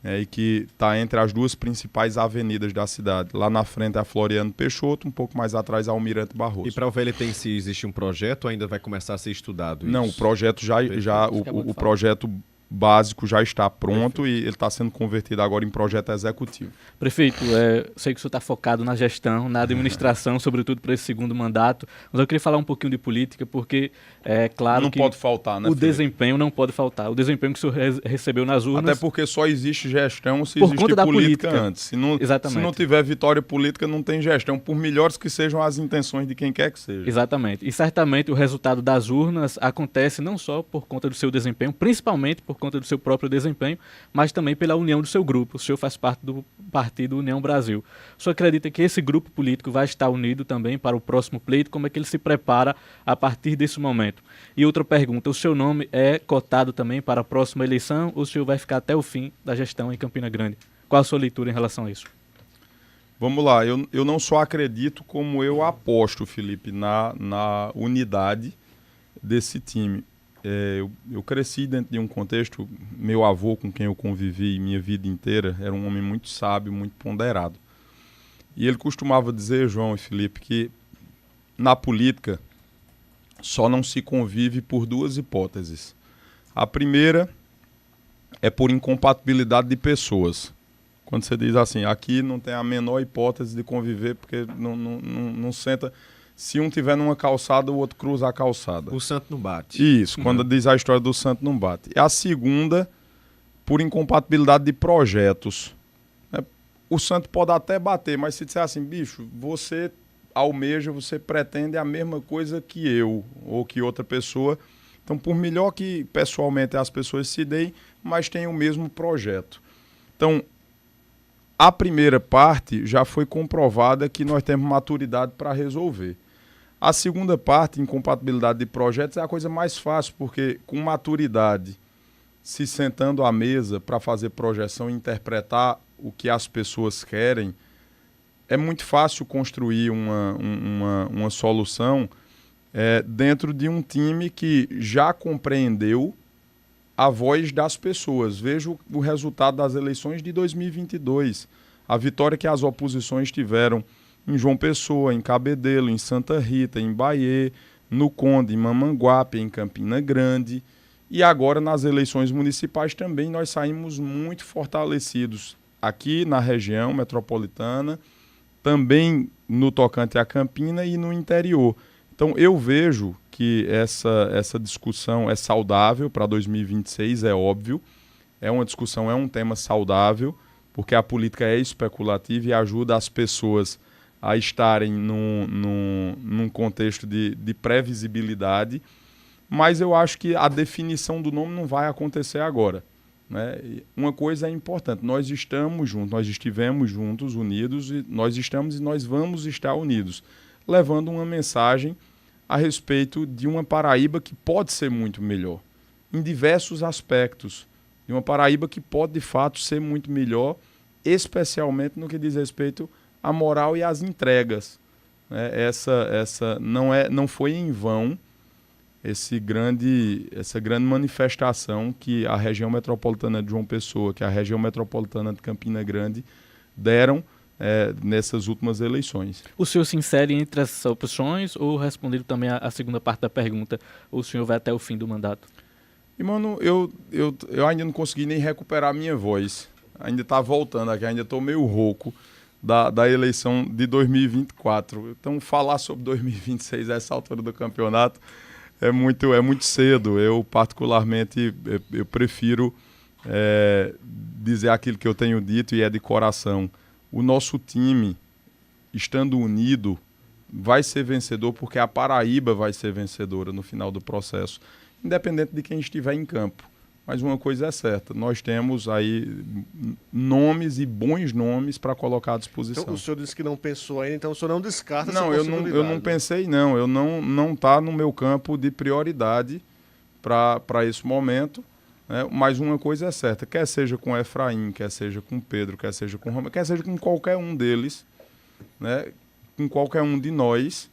e que está entre as duas principais avenidas da cidade. Lá na frente é a Floriano Peixoto, um pouco mais atrás é a Almirante Barroso. E para o VLT em si, existe um projeto ou ainda vai começar a ser estudado? Não, o projeto o projeto básico já está pronto. Perfeito. E ele está sendo convertido agora em projeto executivo. Prefeito, sei que o senhor está focado na gestão, na administração, sobretudo para esse segundo mandato, mas eu queria falar um pouquinho de política, porque é claro não que pode faltar, né, o Felipe? Desempenho não pode faltar. O desempenho que o senhor recebeu nas urnas... Até porque só existe gestão se por existe conta da política antes. Se Exatamente. não tiver vitória política, não tem gestão, por melhores que sejam as intenções de quem quer que seja. Exatamente. E certamente o resultado das urnas acontece não só por conta do seu desempenho, principalmente por conta do seu próprio desempenho, mas também pela união do seu grupo. O senhor faz parte do partido União Brasil. O senhor acredita que esse grupo político vai estar unido também para o próximo pleito? Como é que ele se prepara a partir desse momento? E outra pergunta, o seu nome é cotado também para a próxima eleição ou o senhor vai ficar até o fim da gestão em Campina Grande? Qual a sua leitura em relação a isso? Vamos lá, eu não só acredito como eu aposto, Felipe, na unidade desse time. Eu cresci dentro de um contexto, meu avô, com quem eu convivi minha vida inteira, era um homem muito sábio, muito ponderado. E ele costumava dizer, João e Felipe, que na política só não se convive por duas hipóteses. A primeira é por incompatibilidade de pessoas. Quando você diz assim, aqui não tem a menor hipótese de conviver porque não senta... Se um tiver numa calçada, o outro cruza a calçada. O santo não bate. Isso, quando diz a história do santo não bate. E a segunda, por incompatibilidade de projetos. O santo pode até bater, mas se disser assim, bicho, você almeja, você pretende a mesma coisa que eu ou que outra pessoa. Então, por melhor que pessoalmente as pessoas se deem, mas tem o mesmo projeto. Então, a primeira parte já foi comprovada que nós temos maturidade para resolver. A segunda parte, incompatibilidade de projetos, é a coisa mais fácil, porque com maturidade, se sentando à mesa para fazer projeção e interpretar o que as pessoas querem, é muito fácil construir uma solução dentro de um time que já compreendeu a voz das pessoas. Veja o resultado das eleições de 2022. A vitória que as oposições tiveram em João Pessoa, em Cabedelo, em Santa Rita, em Bahia, no Conde, em Mamanguape, em Campina Grande. E agora nas eleições municipais também nós saímos muito fortalecidos aqui na região metropolitana, também no tocante à Campina e no interior. Então eu vejo que essa discussão é saudável para 2026, é óbvio. É uma discussão, é um tema saudável, porque a política é especulativa e ajuda as pessoas a estarem num contexto de previsibilidade. Mas eu acho que a definição do nome não vai acontecer agora, né? Uma coisa é importante, nós estamos juntos, nós estivemos juntos, unidos, e nós estamos e nós vamos estar unidos, levando uma mensagem a respeito de uma Paraíba que pode ser muito melhor, em diversos aspectos, de uma Paraíba que pode de fato ser muito melhor, especialmente no que diz respeito à moral e às entregas. né, não foi em vão essa grande manifestação que a região metropolitana de João Pessoa, que a região metropolitana de Campina Grande deram nessas últimas eleições. O senhor se insere entre essas opções ou, respondendo também a segunda parte da pergunta, o senhor vai até o fim do mandato? E, mano, eu ainda não consegui nem recuperar a minha voz. Ainda está voltando aqui, ainda estou meio rouco da eleição de 2024. Então, falar sobre 2026 a essa altura do campeonato é muito cedo. Eu, particularmente, eu prefiro dizer aquilo que eu tenho dito e é de coração. O nosso time, estando unido, vai ser vencedor porque a Paraíba vai ser vencedora no final do processo, independente de quem estiver em campo. Mas uma coisa é certa, nós temos aí nomes e bons nomes para colocar à disposição. Então, o senhor disse que não pensou ainda, então o senhor não descarta essa possibilidade. Não, eu não pensei, não. Eu não está no meu campo de prioridade para esse momento. Né? Mas uma coisa é certa, quer seja com Efraim, quer seja com Pedro, quer seja com Roma, quer seja com qualquer um deles, né? Com qualquer um de nós,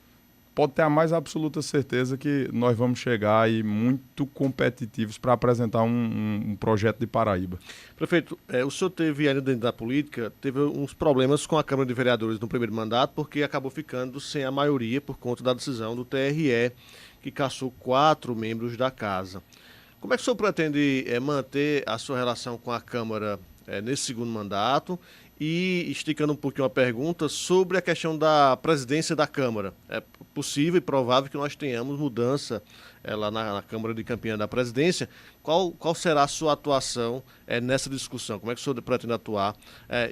pode ter a mais absoluta certeza que nós vamos chegar aí muito competitivos para apresentar um projeto de Paraíba. Prefeito, o senhor teve, ainda dentro da política, teve uns problemas com a Câmara de Vereadores no primeiro mandato, porque acabou ficando sem a maioria por conta da decisão do TRE, que cassou 4 membros da casa. Como é que o senhor pretende manter a sua relação com a Câmara nesse segundo mandato? E esticando um pouquinho a pergunta sobre a questão da presidência da Câmara. É possível e provável que nós tenhamos mudança lá na Câmara de Campina da presidência. Qual será a sua atuação nessa discussão? Como é que o senhor pretende atuar?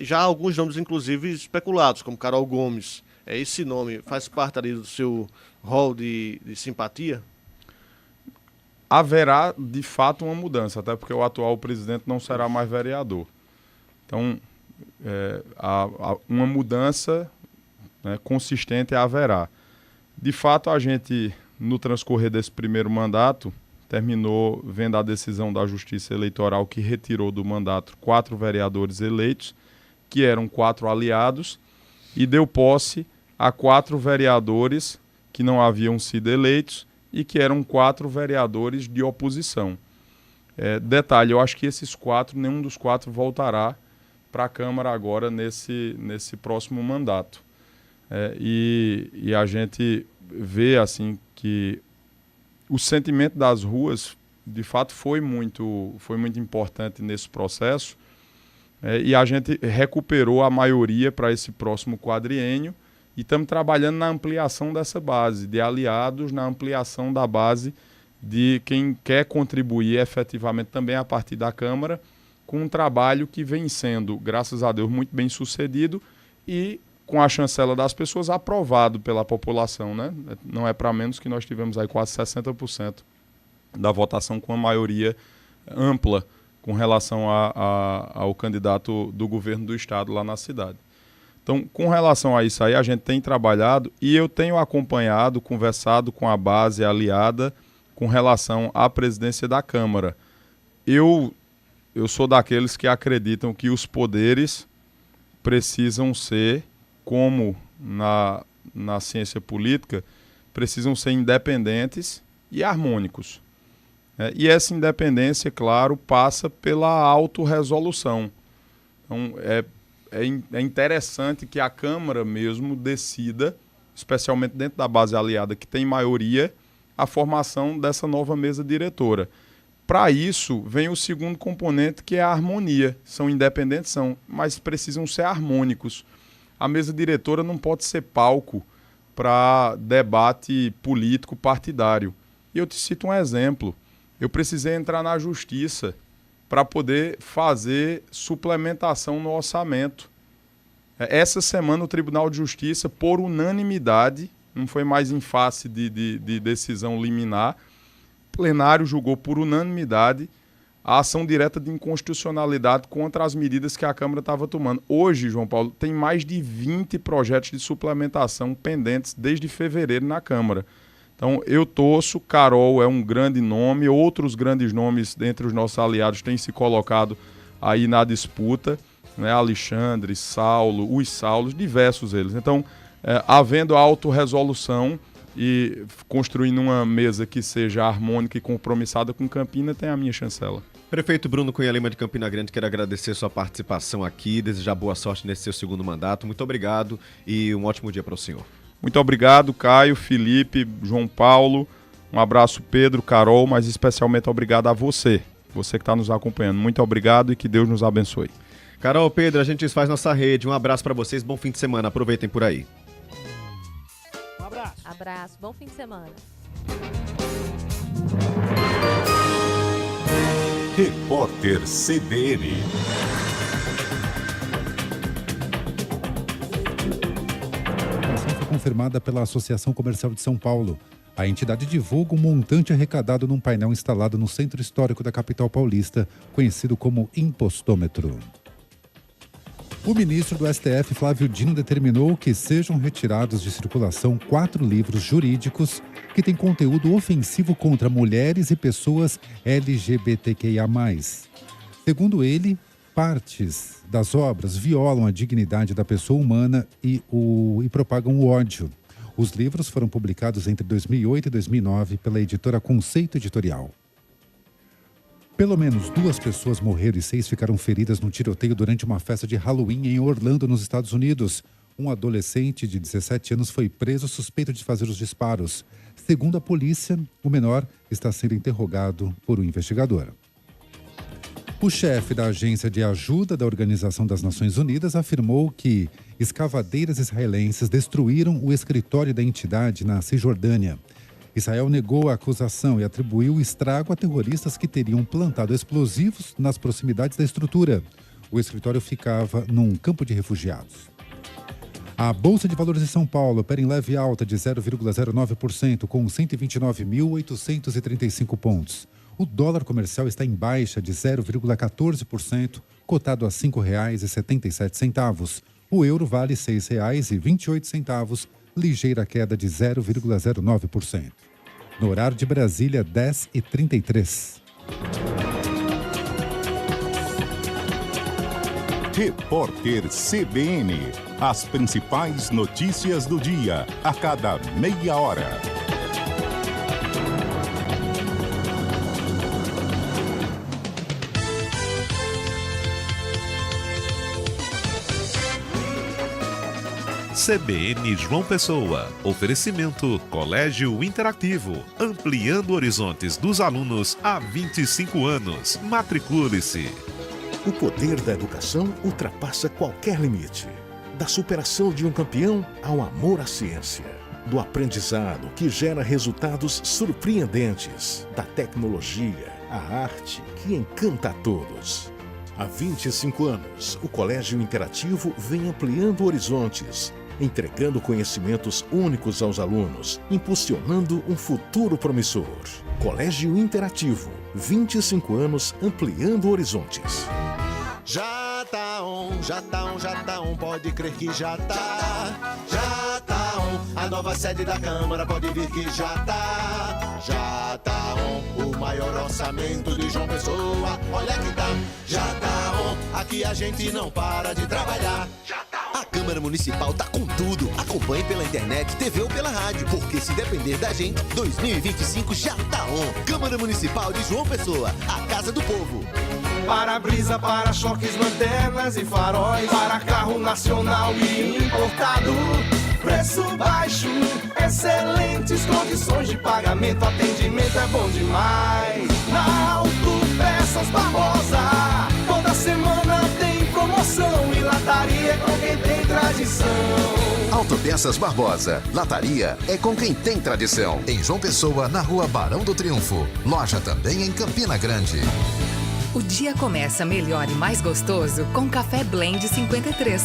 Já há alguns nomes, inclusive, especulados, como Carol Gomes. Esse nome faz parte ali do seu rol de simpatia? Haverá, de fato, uma mudança, até porque o atual presidente não será mais vereador. Então, uma mudança, né, consistente haverá. De fato, a gente, no transcorrer desse primeiro mandato, terminou vendo a decisão da Justiça Eleitoral que retirou do mandato 4 vereadores eleitos, que eram 4 aliados, e deu posse a 4 vereadores que não haviam sido eleitos e que eram 4 vereadores de oposição. Detalhe, eu acho que esses 4, nenhum dos 4 voltará para a Câmara agora nesse próximo mandato. E a gente vê assim que o sentimento das ruas, de fato, foi muito importante nesse processo, e a gente recuperou a maioria para esse próximo quadriênio e estamos trabalhando na ampliação dessa base, de aliados, na ampliação da base de quem quer contribuir efetivamente também a partir da Câmara, com um trabalho que vem sendo, graças a Deus, muito bem sucedido e com a chancela das pessoas aprovado pela população, né? Não é para menos que nós tivemos aí quase 60% da votação com a maioria ampla com relação ao candidato do governo do estado lá na cidade. Então, com relação a isso aí, a gente tem trabalhado e eu tenho acompanhado, conversado com a base aliada com relação à presidência da Câmara. Eu sou daqueles que acreditam que os poderes precisam ser, como na ciência política, precisam ser independentes e harmônicos. E essa independência, claro, passa pela autorresolução. Então, é interessante que a Câmara mesmo decida, especialmente dentro da base aliada, que tem maioria, a formação dessa nova mesa diretora. Para isso, vem o segundo componente, que é a harmonia. São independentes, mas precisam ser harmônicos. A mesa diretora não pode ser palco para debate político partidário. E eu te cito um exemplo. Eu precisei entrar na justiça para poder fazer suplementação no orçamento. Essa semana o Tribunal de Justiça, por unanimidade, não foi mais em face de decisão liminar, o plenário julgou por unanimidade a ação direta de inconstitucionalidade contra as medidas que a Câmara estava tomando. Hoje, João Paulo, tem mais de 20 projetos de suplementação pendentes desde fevereiro na Câmara. Então, eu torço, Carol é um grande nome, outros grandes nomes dentre os nossos aliados têm se colocado aí na disputa, né? Alexandre, Saulo, os Saulos, diversos eles. Então, havendo autorresolução e construindo uma mesa que seja harmônica e compromissada com Campina, tem a minha chancela. Prefeito Bruno Cunha Lima de Campina Grande, quero agradecer sua participação aqui, desejar boa sorte nesse seu segundo mandato. Muito obrigado e um ótimo dia para o senhor. Muito obrigado, Caio, Felipe, João Paulo. Um abraço, Pedro, Carol, mas especialmente obrigado a você que está nos acompanhando. Muito obrigado e que Deus nos abençoe. Carol, Pedro, a gente faz nossa rede. Um abraço para vocês, bom fim de semana. Aproveitem por aí. Um abraço. Abraço, bom fim de semana. Repórter CBN. A ação foi confirmada pela Associação Comercial de São Paulo. A entidade divulga um montante arrecadado num painel instalado no centro histórico da capital paulista, conhecido como impostômetro. O ministro do STF, Flávio Dino, determinou que sejam retirados de circulação 4 livros jurídicos que têm conteúdo ofensivo contra mulheres e pessoas LGBTQIA+. Segundo ele, partes das obras violam a dignidade da pessoa humana e propagam o ódio. Os livros foram publicados entre 2008 e 2009 pela editora Conceito Editorial. Pelo menos 2 pessoas morreram e 6 ficaram feridas no tiroteio durante uma festa de Halloween em Orlando, nos Estados Unidos. Um adolescente de 17 anos foi preso suspeito de fazer os disparos. Segundo a polícia, o menor está sendo interrogado por um investigador. O chefe da Agência de Ajuda da Organização das Nações Unidas afirmou que escavadeiras israelenses destruíram o escritório da entidade na Cisjordânia. Israel negou a acusação e atribuiu o estrago a terroristas que teriam plantado explosivos nas proximidades da estrutura. O escritório ficava num campo de refugiados. A Bolsa de Valores de São Paulo opera em leve alta de 0,09%, com 129.835 pontos. O dólar comercial está em baixa de 0,14%, cotado a R$ 5,77. O euro vale R$ 6,28, ligeira queda de 0,09%. No horário de Brasília, 10h33. Repórter CBN. As principais notícias do dia, a cada meia hora. CBN João Pessoa. Oferecimento Colégio Interativo. Ampliando horizontes dos alunos há 25 anos. Matricule-se. O poder da educação ultrapassa qualquer limite. Da superação de um campeão ao amor à ciência. Do aprendizado que gera resultados surpreendentes. Da tecnologia à arte que encanta a todos. Há 25 anos, o Colégio Interativo vem ampliando horizontes, entregando conhecimentos únicos aos alunos, impulsionando um futuro promissor. Colégio Interativo, 25 anos ampliando horizontes. Já tá on, pode crer que já tá. Já tá on, a nova sede da Câmara, pode vir que já tá. Já tá on, o maior orçamento de João Pessoa, olha que tá. Já tá on, aqui a gente não para de trabalhar. Já tá on. A Câmara Municipal tá com tudo. Acompanhe pela internet, TV ou pela rádio, porque se depender da gente, 2025 já tá on. Câmara Municipal de João Pessoa, a casa do povo. Para-brisa, para-choques, lanternas e faróis, para carro nacional e importado. Preço baixo, excelentes condições de pagamento, atendimento é bom demais. Na Autopeças Barbosa, toda semana tem promoção e lataria é com quem tem tradição. Autopeças Barbosa, lataria é com quem tem tradição. Em João Pessoa, na Rua Barão do Triunfo. Loja também em Campina Grande. O dia começa melhor e mais gostoso com Café Blend 53.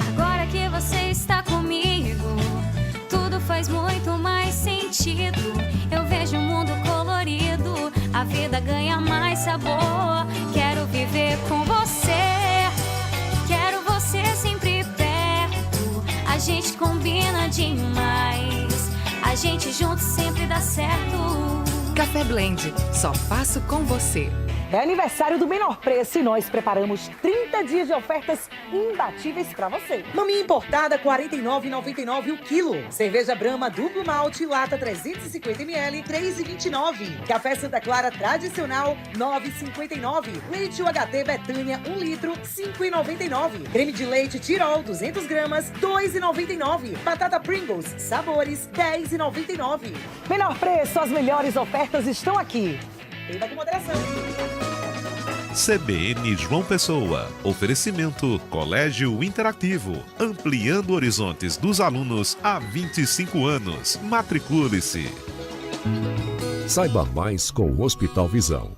Agora que você está comigo, tudo faz muito mais sentido. Eu vejo o mundo colorido, a vida ganha mais sabor. Quero viver com você, quero você sempre perto. A gente combina demais, a gente junto sempre dá certo. Café Blend, só faço com você. É aniversário do menor preço e nós preparamos 30 dias de ofertas imbatíveis para você. Maminha importada, R$ 49,99 o quilo. Cerveja Brahma duplo malte, lata 350ml, R$ 3,29. Café Santa Clara tradicional, R$ 9,59. Leite UHT Betânia, 1 litro, R$ 5,99. Creme de leite Tirol, 200 gramas, R$ 2,99. Batata Pringles, sabores, R$ 10,99. Menor preço, as melhores ofertas estão aqui. Beba com moderação. CBN João Pessoa. Oferecimento Colégio Interativo. Ampliando horizontes dos alunos há 25 anos. Matricule-se. Saiba mais com o Hospital Visão.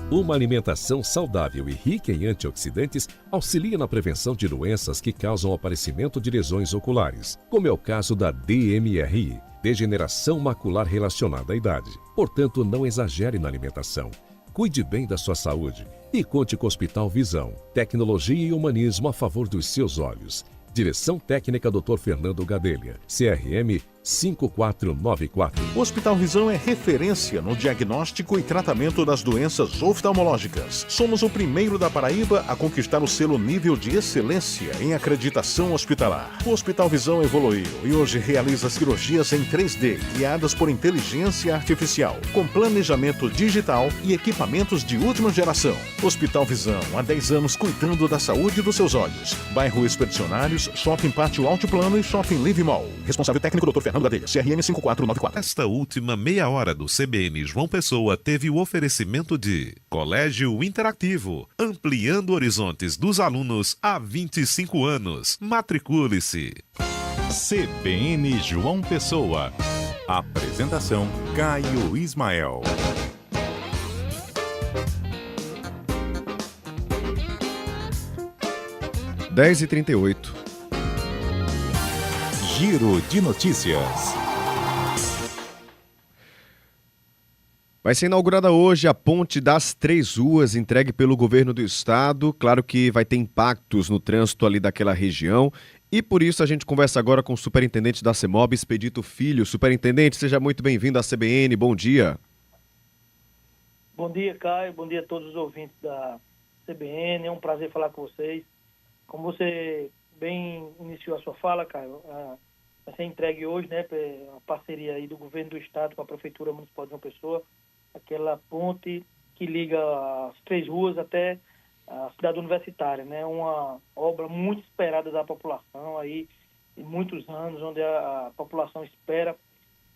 Uma alimentação saudável e rica em antioxidantes auxilia na prevenção de doenças que causam o aparecimento de lesões oculares, como é o caso da DMRI, degeneração macular relacionada à idade. Portanto, não exagere na alimentação. Cuide bem da sua saúde e conte com o Hospital Visão. Tecnologia e humanismo a favor dos seus olhos. Direção Técnica Dr. Fernando Gadelha, CRM 5494. O Hospital Visão é referência no diagnóstico e tratamento das doenças oftalmológicas. Somos o primeiro da Paraíba a conquistar o selo nível de excelência em acreditação hospitalar. O Hospital Visão evoluiu e hoje realiza cirurgias em 3D, guiadas por inteligência artificial, com planejamento digital e equipamentos de última geração. Hospital Visão, há 10 anos cuidando da saúde dos seus olhos. Bairro Expedicionários, Shopping Pátio Altiplano e Shopping Live Mall. Responsável técnico Dr. Fernando Gadelha, CRM 5494. Esta última meia hora do CBN João Pessoa teve o oferecimento de Colégio Interativo, ampliando horizontes dos alunos há 25 anos. Matricule-se. CBN João Pessoa. Apresentação Caio Ismael. h 10h38. Giro de notícias. Vai ser inaugurada hoje a Ponte das Três Ruas, entregue pelo governo do estado. Claro que vai ter impactos no trânsito ali daquela região. E por isso a gente conversa agora com o superintendente da CEMOB, Expedito Filho. Superintendente, seja muito bem-vindo à CBN. Bom dia. Bom dia, Caio. Bom dia a todos os ouvintes da CBN. É um prazer falar com vocês. Como você bem iniciou a sua fala, Caio, vai ser entregue hoje, né, a parceria aí do governo do estado com a Prefeitura Municipal de João Pessoa, aquela ponte que liga as Três Ruas até a cidade universitária, né, uma obra muito esperada da população aí, em muitos anos, onde a população espera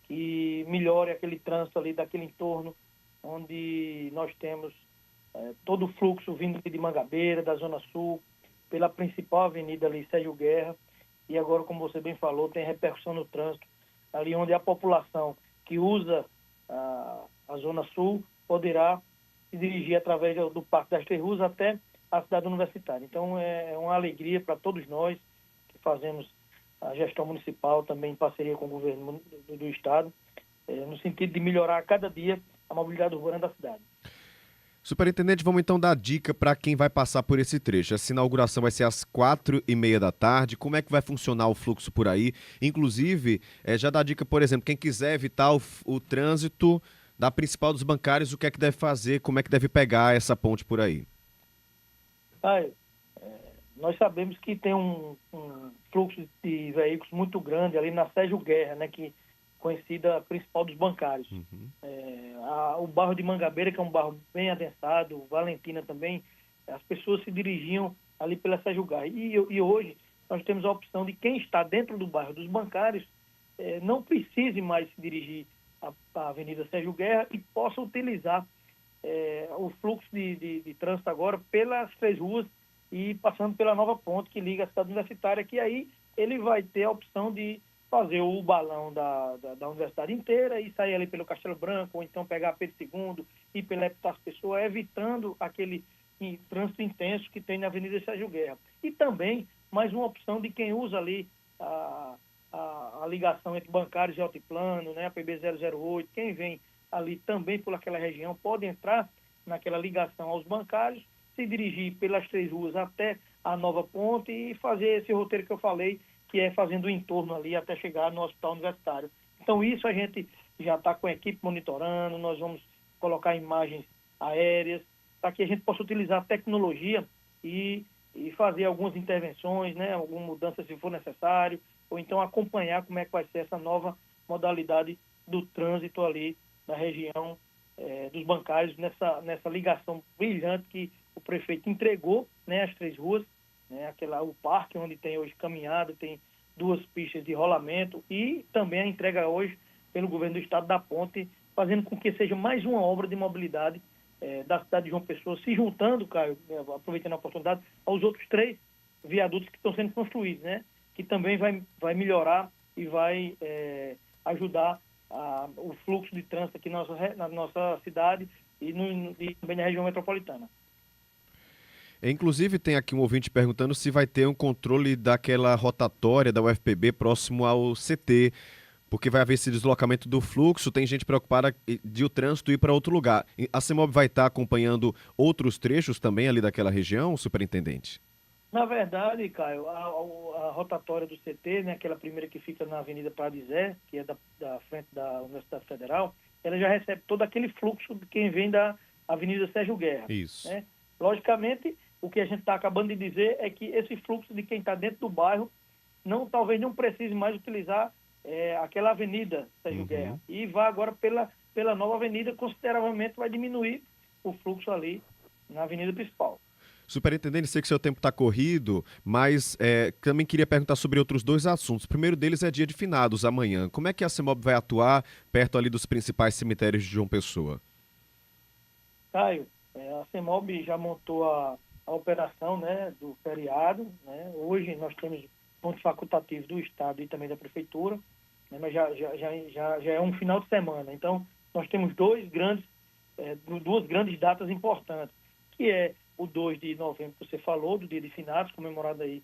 que melhore aquele trânsito ali daquele entorno, onde nós temos todo o fluxo vindo de Mangabeira, da Zona Sul, pela principal avenida ali, Sérgio Guerra, e agora, como você bem falou, tem repercussão no trânsito, ali onde a população que usa a Zona Sul poderá se dirigir através do Parque das Três Ruas até a cidade universitária. Então, é uma alegria para todos nós que fazemos a gestão municipal, também em parceria com o governo do estado, no sentido de melhorar a cada dia a mobilidade urbana da cidade. Superintendente, vamos então dar dica para quem vai passar por esse trecho. Essa inauguração vai ser às 4h30 da tarde. Como é que vai funcionar o fluxo por aí? Inclusive, já dá dica, por exemplo, quem quiser evitar o trânsito da principal dos bancários, o que é que deve fazer, como é que deve pegar essa ponte por aí? Nós sabemos que tem um fluxo de veículos muito grande ali na Sérgio Guerra, né, que conhecida principal dos bancários. O bairro de Mangabeira, que é um bairro bem adensado, Valentina também, as pessoas se dirigiam ali pela Sérgio Guerra. E hoje nós temos a opção de quem está dentro do bairro dos bancários não precise mais se dirigir à Avenida Sérgio Guerra e possa utilizar o fluxo de trânsito agora pelas Três Ruas e passando pela nova ponte que liga a cidade universitária, que aí ele vai ter a opção de fazer o balão da universidade inteira e sair ali pelo Castelo Branco, ou então pegar Pedro II e pela Epitácio Pessoa, evitando aquele trânsito intenso que tem na Avenida Sérgio Guerra. E também mais uma opção de quem usa ali a ligação entre bancários e altiplano, né, a PB 008, quem vem ali também por aquela região pode entrar naquela ligação aos bancários, se dirigir pelas Três Ruas até a nova ponte e fazer esse roteiro que eu falei, que é fazendo o entorno ali até chegar no hospital universitário. Então isso a gente já está com a equipe monitorando, nós vamos colocar imagens aéreas, para que a gente possa utilizar a tecnologia e fazer algumas intervenções, né, alguma mudança se for necessário, ou então acompanhar como é que vai ser essa nova modalidade do trânsito ali na região dos bancários, nessa ligação brilhante que o prefeito entregou, né, as 3 ruas, né, o parque onde tem hoje caminhada, tem 2 pistas de rolamento, e também a entrega hoje pelo governo do estado da ponte, fazendo com que seja mais uma obra de mobilidade da cidade de João Pessoa, se juntando, Caio, aproveitando a oportunidade, aos outros 3 viadutos que estão sendo construídos, né, que também vai melhorar e vai ajudar o fluxo de trânsito aqui na nossa cidade e também na região metropolitana. Inclusive, tem aqui um ouvinte perguntando se vai ter um controle daquela rotatória da UFPB próximo ao CT, porque vai haver esse deslocamento do fluxo, tem gente preocupada de o trânsito ir para outro lugar. A CEMOB vai estar acompanhando outros trechos também ali daquela região, superintendente? Na verdade, Caio, a rotatória do CT, né, aquela primeira que fica na Avenida Pradizé, que é da frente da Universidade Federal, ela já recebe todo aquele fluxo de quem vem da Avenida Sérgio Guerra. Isso. Né? Logicamente, o que a gente está acabando de dizer é que esse fluxo de quem está dentro do bairro talvez não precise mais utilizar aquela Avenida Sérgio Guerra. E vai agora pela nova avenida, consideravelmente vai diminuir o fluxo ali na avenida principal. Superintendente, sei que seu tempo está corrido, mas também queria perguntar sobre outros 2 assuntos. O primeiro deles é dia de finados, amanhã. Como é que a CEMOB vai atuar perto ali dos principais cemitérios de João Pessoa? Caio, a CEMOB já montou a operação, né, do feriado. Né? Hoje nós temos pontos facultativos do Estado e também da Prefeitura, né? Mas já é um final de semana. Então, nós temos duas grandes datas importantes, que é o 2 de novembro, que você falou, do Dia de Finados, comemorado aí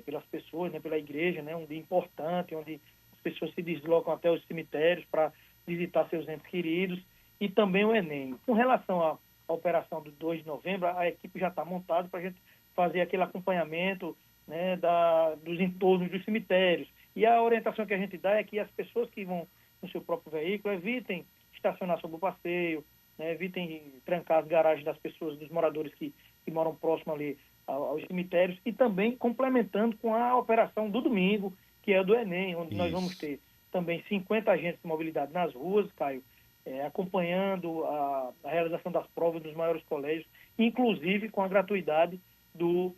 pelas pessoas, né, pela igreja, né, um dia importante, onde as pessoas se deslocam até os cemitérios para visitar seus entes queridos, e também o Enem. Com relação à operação do 2 de novembro, a equipe já está montada para a gente fazer aquele acompanhamento, né, dos entornos dos cemitérios. E a orientação que a gente dá é que as pessoas que vão no seu próprio veículo evitem estacionar sobre o passeio, né, evitem trancar as garagens das pessoas, dos moradores que moram próximo ali aos cemitérios, e também complementando com a operação do domingo, que é a do Enem, onde nós vamos ter também 50 agentes de mobilidade nas ruas, Caio, acompanhando a realização das provas dos maiores colégios, inclusive com a gratuidade do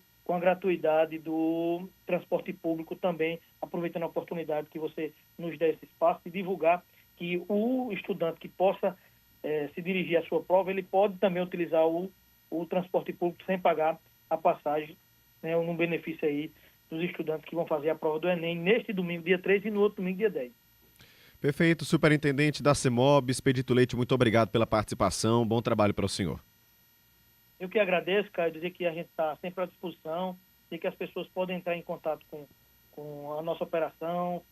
transporte público também, aproveitando a oportunidade que você nos dá esse espaço de divulgar que o estudante que possa se dirigir à sua prova, ele pode também utilizar o transporte público sem pagar a passagem, né, um benefício aí dos estudantes que vão fazer a prova do Enem neste domingo, dia 3, e no outro domingo, dia 10. Perfeito, superintendente da CEMOB, Expedito Leite, muito obrigado pela participação, bom trabalho para o senhor. Eu que agradeço, Caio, dizer que a gente está sempre à disposição e que as pessoas podem entrar em contato com a nossa operação,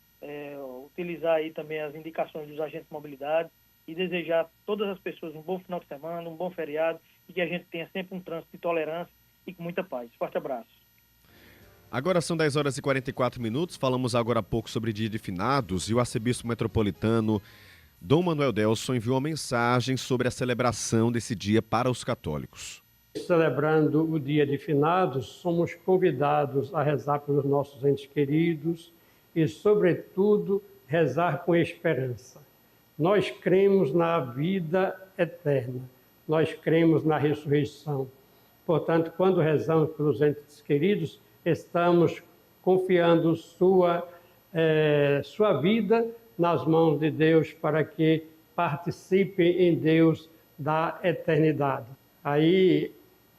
utilizar aí também as indicações dos agentes de mobilidade, e desejar a todas as pessoas um bom final de semana, um bom feriado, e que a gente tenha sempre um trânsito de tolerância e com muita paz. Forte abraço. Agora são 10 horas e 44 minutos, falamos agora há pouco sobre Dia de Finados, e o arcebispo metropolitano Dom Manuel Delson enviou uma mensagem sobre a celebração desse dia para os católicos. Celebrando o Dia de Finados, somos convidados a rezar pelos nossos entes queridos e, sobretudo, rezar com esperança. Nós cremos na vida eterna, nós cremos na ressurreição. Portanto, quando rezamos pelos entes queridos, estamos confiando sua vida nas mãos de Deus para que participem em Deus da eternidade. Aí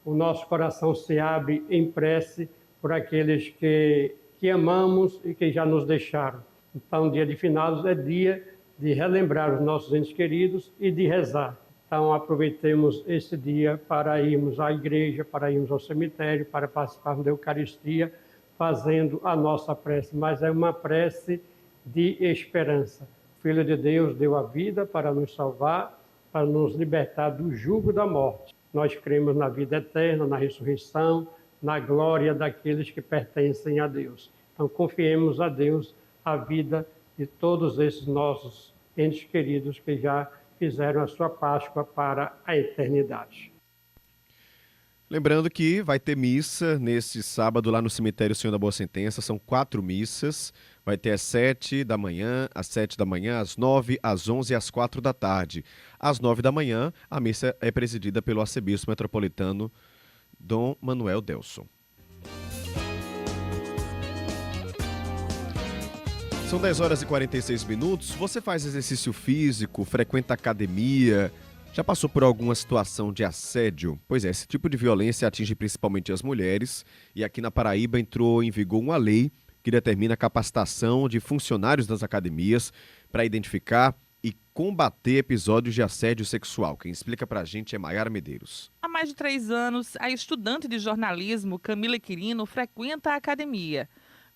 o nosso coração se abre em prece por aqueles que amamos e que já nos deixaram. Então, Dia de Finados é dia de relembrar os nossos entes queridos e de rezar. Então, aproveitemos esse dia para irmos à igreja, para irmos ao cemitério, para participarmos da Eucaristia, fazendo a nossa prece. Mas é uma prece de esperança. O Filho de Deus deu a vida para nos salvar, para nos libertar do jugo da morte. Nós cremos na vida eterna, na ressurreição, na glória daqueles que pertencem a Deus. Então, confiemos a Deus a vida de todos esses nossos entes queridos que já fizeram a sua Páscoa para a eternidade. Lembrando que vai ter missa nesse sábado lá no cemitério Senhor da Boa Sentença. São 4 missas. Vai ter às 7 da manhã, às 7 da manhã, às 9, às 11 e às 4 da tarde. Às 9 da manhã, a missa é presidida pelo arcebispo metropolitano Dom Manuel Delson. São 10 horas e 46 minutos. Você faz exercício físico, frequenta academia... Já passou por alguma situação de assédio? Pois é, esse tipo de violência atinge principalmente as mulheres e aqui na Paraíba entrou em vigor uma lei que determina a capacitação de funcionários das academias para identificar e combater episódios de assédio sexual. Quem explica pra gente é Maiara Medeiros. Há mais de 3 anos, a estudante de jornalismo Camila Quirino frequenta a academia.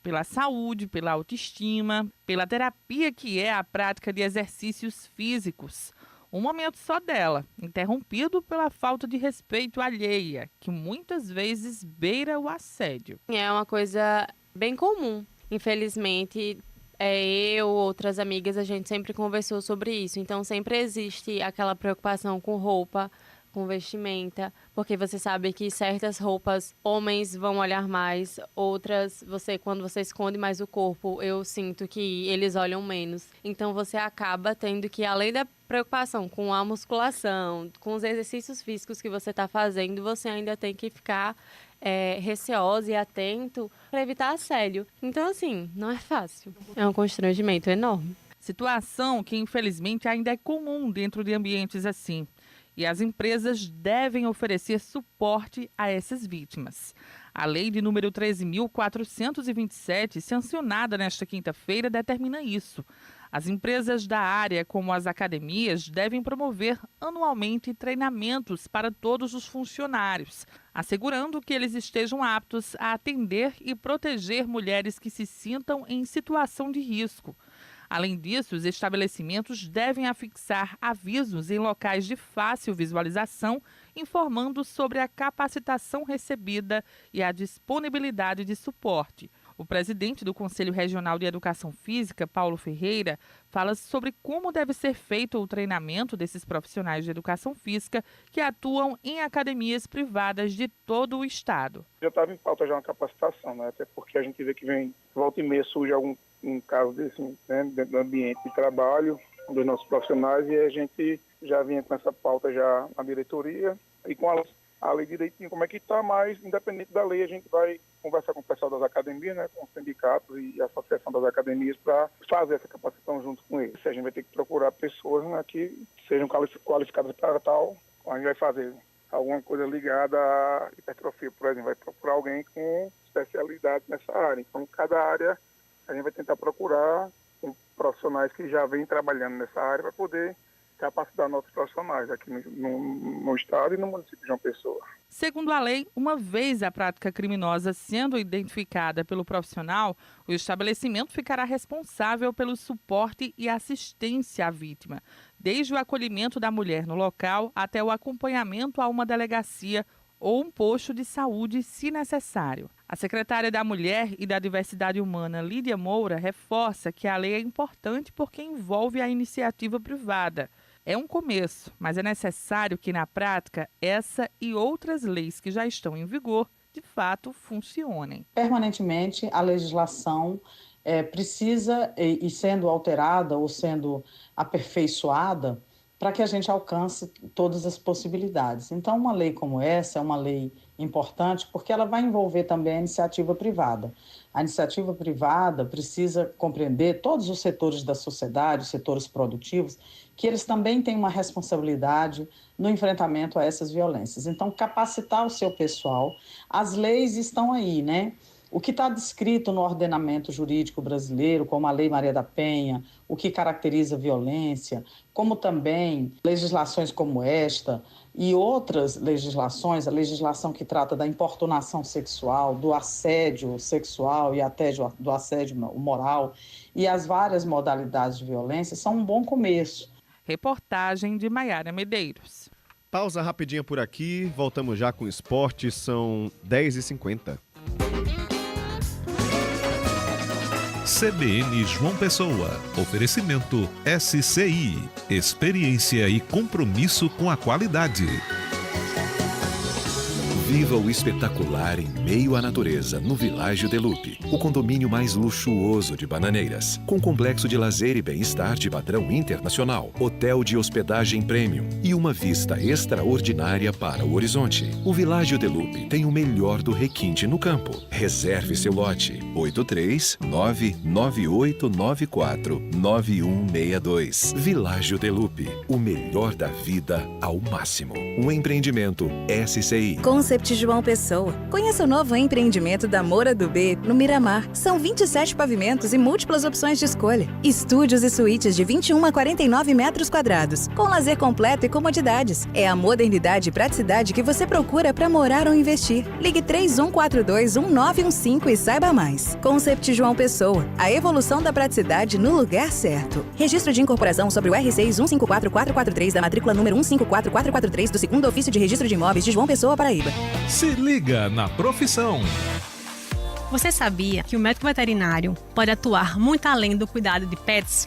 Pela saúde, pela autoestima, pela terapia que é a prática de exercícios físicos. Um momento só dela, interrompido pela falta de respeito alheia, que muitas vezes beira o assédio. É uma coisa bem comum. Infelizmente, eu, outras amigas, a gente sempre conversou sobre isso. Então, sempre existe aquela preocupação com roupa, com vestimenta, porque você sabe que certas roupas homens vão olhar mais, outras, quando você esconde mais o corpo, eu sinto que eles olham menos. Então você acaba tendo que, além da preocupação com a musculação, com os exercícios físicos que você está fazendo, você ainda tem que ficar receoso e atento para evitar assédio. Então, assim, não é fácil. É um constrangimento enorme. Situação que, infelizmente, ainda é comum dentro de ambientes assim. E as empresas devem oferecer suporte a essas vítimas. A lei de número 13.427, sancionada nesta quinta-feira, determina isso. As empresas da área, como as academias, devem promover anualmente treinamentos para todos os funcionários, assegurando que eles estejam aptos a atender e proteger mulheres que se sintam em situação de risco. Além disso, os estabelecimentos devem afixar avisos em locais de fácil visualização, informando sobre a capacitação recebida e a disponibilidade de suporte. O presidente do Conselho Regional de Educação Física, Paulo Ferreira, fala sobre como deve ser feito o treinamento desses profissionais de educação física que atuam em academias privadas de todo o estado. Já estava em pauta já uma capacitação, né? Até porque a gente vê que volta e meia surge algum caso desse, né, dentro do ambiente de trabalho dos nossos profissionais, e a gente já vinha com essa pauta já na diretoria e com a lei direitinho como é que está, mas independente da lei a gente vai conversar com o pessoal das academias, né, com os sindicatos e a associação das academias para fazer essa capacitação junto com eles. A gente vai ter que procurar pessoas, né, que sejam qualificadas para tal. A gente vai fazer alguma coisa ligada à hipertrofia, por exemplo, vai procurar alguém com especialidade nessa área. Então, cada área a gente vai tentar procurar profissionais que já vêm trabalhando nessa área para poder capacitar nossos profissionais aqui no estado e no município de João Pessoa. Segundo a lei, uma vez a prática criminosa sendo identificada pelo profissional, o estabelecimento ficará responsável pelo suporte e assistência à vítima, desde o acolhimento da mulher no local até o acompanhamento a uma delegacia ou um posto de saúde, se necessário. A secretária da Mulher e da Diversidade Humana, Lídia Moura, reforça que a lei é importante porque envolve a iniciativa privada. É um começo, mas é necessário que, na prática, essa e outras leis que já estão em vigor, de fato, funcionem. Permanentemente, a legislação precisa ir sendo alterada ou sendo aperfeiçoada para que a gente alcance todas as possibilidades. Então, uma lei como essa é uma lei importante porque ela vai envolver também a iniciativa privada. A iniciativa privada precisa compreender todos os setores da sociedade, os setores produtivos, que eles também têm uma responsabilidade no enfrentamento a essas violências. Então, capacitar o seu pessoal, as leis estão aí, né? O que está descrito no ordenamento jurídico brasileiro, como a Lei Maria da Penha, o que caracteriza violência, como também legislações como esta e outras legislações, a legislação que trata da importunação sexual, do assédio sexual e até do assédio moral e as várias modalidades de violência, são um bom começo. Reportagem de Maiara Medeiros. Pausa rapidinha por aqui, voltamos já com esporte, são 10h50. CBN João Pessoa. Oferecimento SCI. Experiência e compromisso com a qualidade. Viva o espetacular em meio à natureza no Világio de Lupe, o condomínio mais luxuoso de Bananeiras, com complexo de lazer e bem-estar de padrão internacional, hotel de hospedagem premium e uma vista extraordinária para o horizonte. O Világio de Lupe tem o melhor do requinte no campo. Reserve seu lote 83998949162. Világio de Lupe, o melhor da vida ao máximo. Um empreendimento SCI. Concept João Pessoa. Conheça o novo empreendimento da Moura do B, no Miramar. São 27 pavimentos e múltiplas opções de escolha. Estúdios e suítes de 21 a 49 metros quadrados, com lazer completo e comodidades. É a modernidade e praticidade que você procura para morar ou investir. Ligue 3142-1915 e saiba mais. Concept João Pessoa. A evolução da praticidade no lugar certo. Registro de incorporação sobre o R6 154443 da matrícula número 154443 do 2º Ofício de Registro de Imóveis de João Pessoa, Paraíba. Se liga na profissão. Você sabia que o médico veterinário pode atuar muito além do cuidado de pets?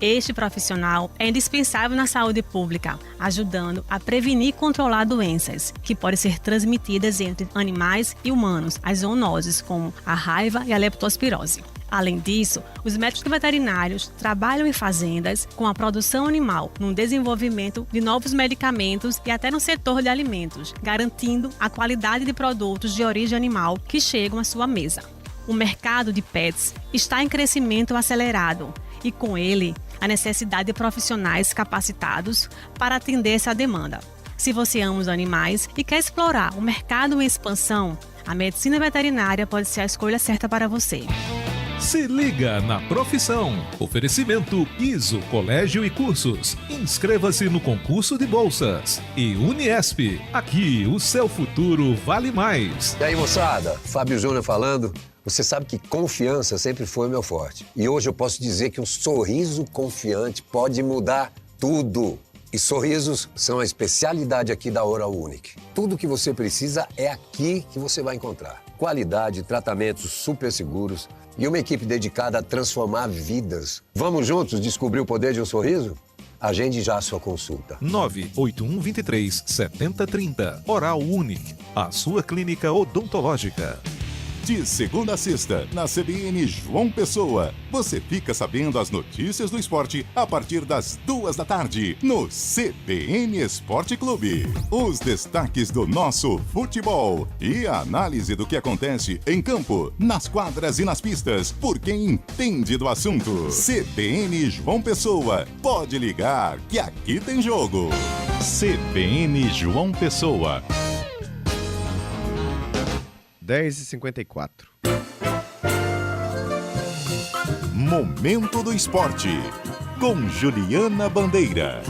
Este profissional é indispensável na saúde pública, ajudando a prevenir e controlar doenças que podem ser transmitidas entre animais e humanos, as zoonoses, como a raiva e a leptospirose. Além disso, os médicos veterinários trabalham em fazendas com a produção animal, no desenvolvimento de novos medicamentos e até no setor de alimentos, garantindo a qualidade de produtos de origem animal que chegam à sua mesa. O mercado de pets está em crescimento acelerado e, com ele, a necessidade de profissionais capacitados para atender essa demanda. Se você ama os animais e quer explorar um mercado em expansão, a medicina veterinária pode ser a escolha certa para você. Se liga na profissão. Oferecimento ISO Colégio e Cursos. Inscreva-se no concurso de bolsas. E Uniesp. Aqui o seu futuro vale mais. E aí, moçada? Fábio Júnior falando. Você sabe que confiança sempre foi meu forte. E hoje eu posso dizer que um sorriso confiante pode mudar tudo. E sorrisos são a especialidade aqui da Oral Unique. Tudo que você precisa é aqui que você vai encontrar. Qualidade, tratamentos super seguros e uma equipe dedicada a transformar vidas. Vamos juntos descobrir o poder de um sorriso? Agende já a sua consulta. 98123-7030. Oral Unique, a sua clínica odontológica. De segunda a sexta, na CBN João Pessoa, você fica sabendo as notícias do esporte a partir das 2 da tarde, no CBN Esporte Clube. Os destaques do nosso futebol e a análise do que acontece em campo, nas quadras e nas pistas, por quem entende do assunto. CBN João Pessoa, pode ligar que aqui tem jogo. CBN João Pessoa. 10h54. Momento do Esporte, com Juliana Bandeira.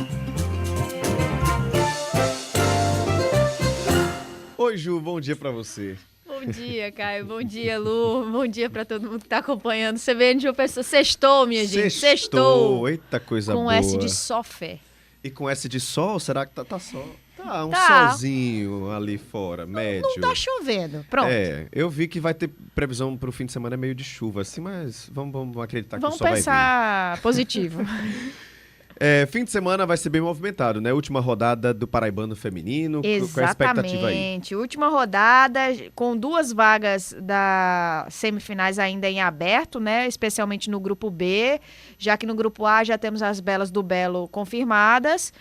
Oi, Ju, bom dia pra você. Bom dia, Caio. Bom dia, Lu. Bom dia pra todo mundo que tá acompanhando. CBN João Pessoa. Sextou, minha gente. Sextou. Eita, coisa com boa. S de sofé. E com S de sol, será que tá sol? Tá, um Tá. solzinho ali fora, médio. Não tá chovendo. Pronto. É, eu vi que vai ter previsão pro fim de semana meio de chuva, assim, mas vamos acreditar que Vamos o sol vai vir. pensar positivo. Fim de semana vai ser bem movimentado, né? Última rodada do Paraibano Feminino. Qual é a expectativa aí? Exatamente. Última rodada com 2 vagas da semifinais ainda em aberto, né? Especialmente no grupo B, já que no grupo A já temos as Belas do Belo confirmadas,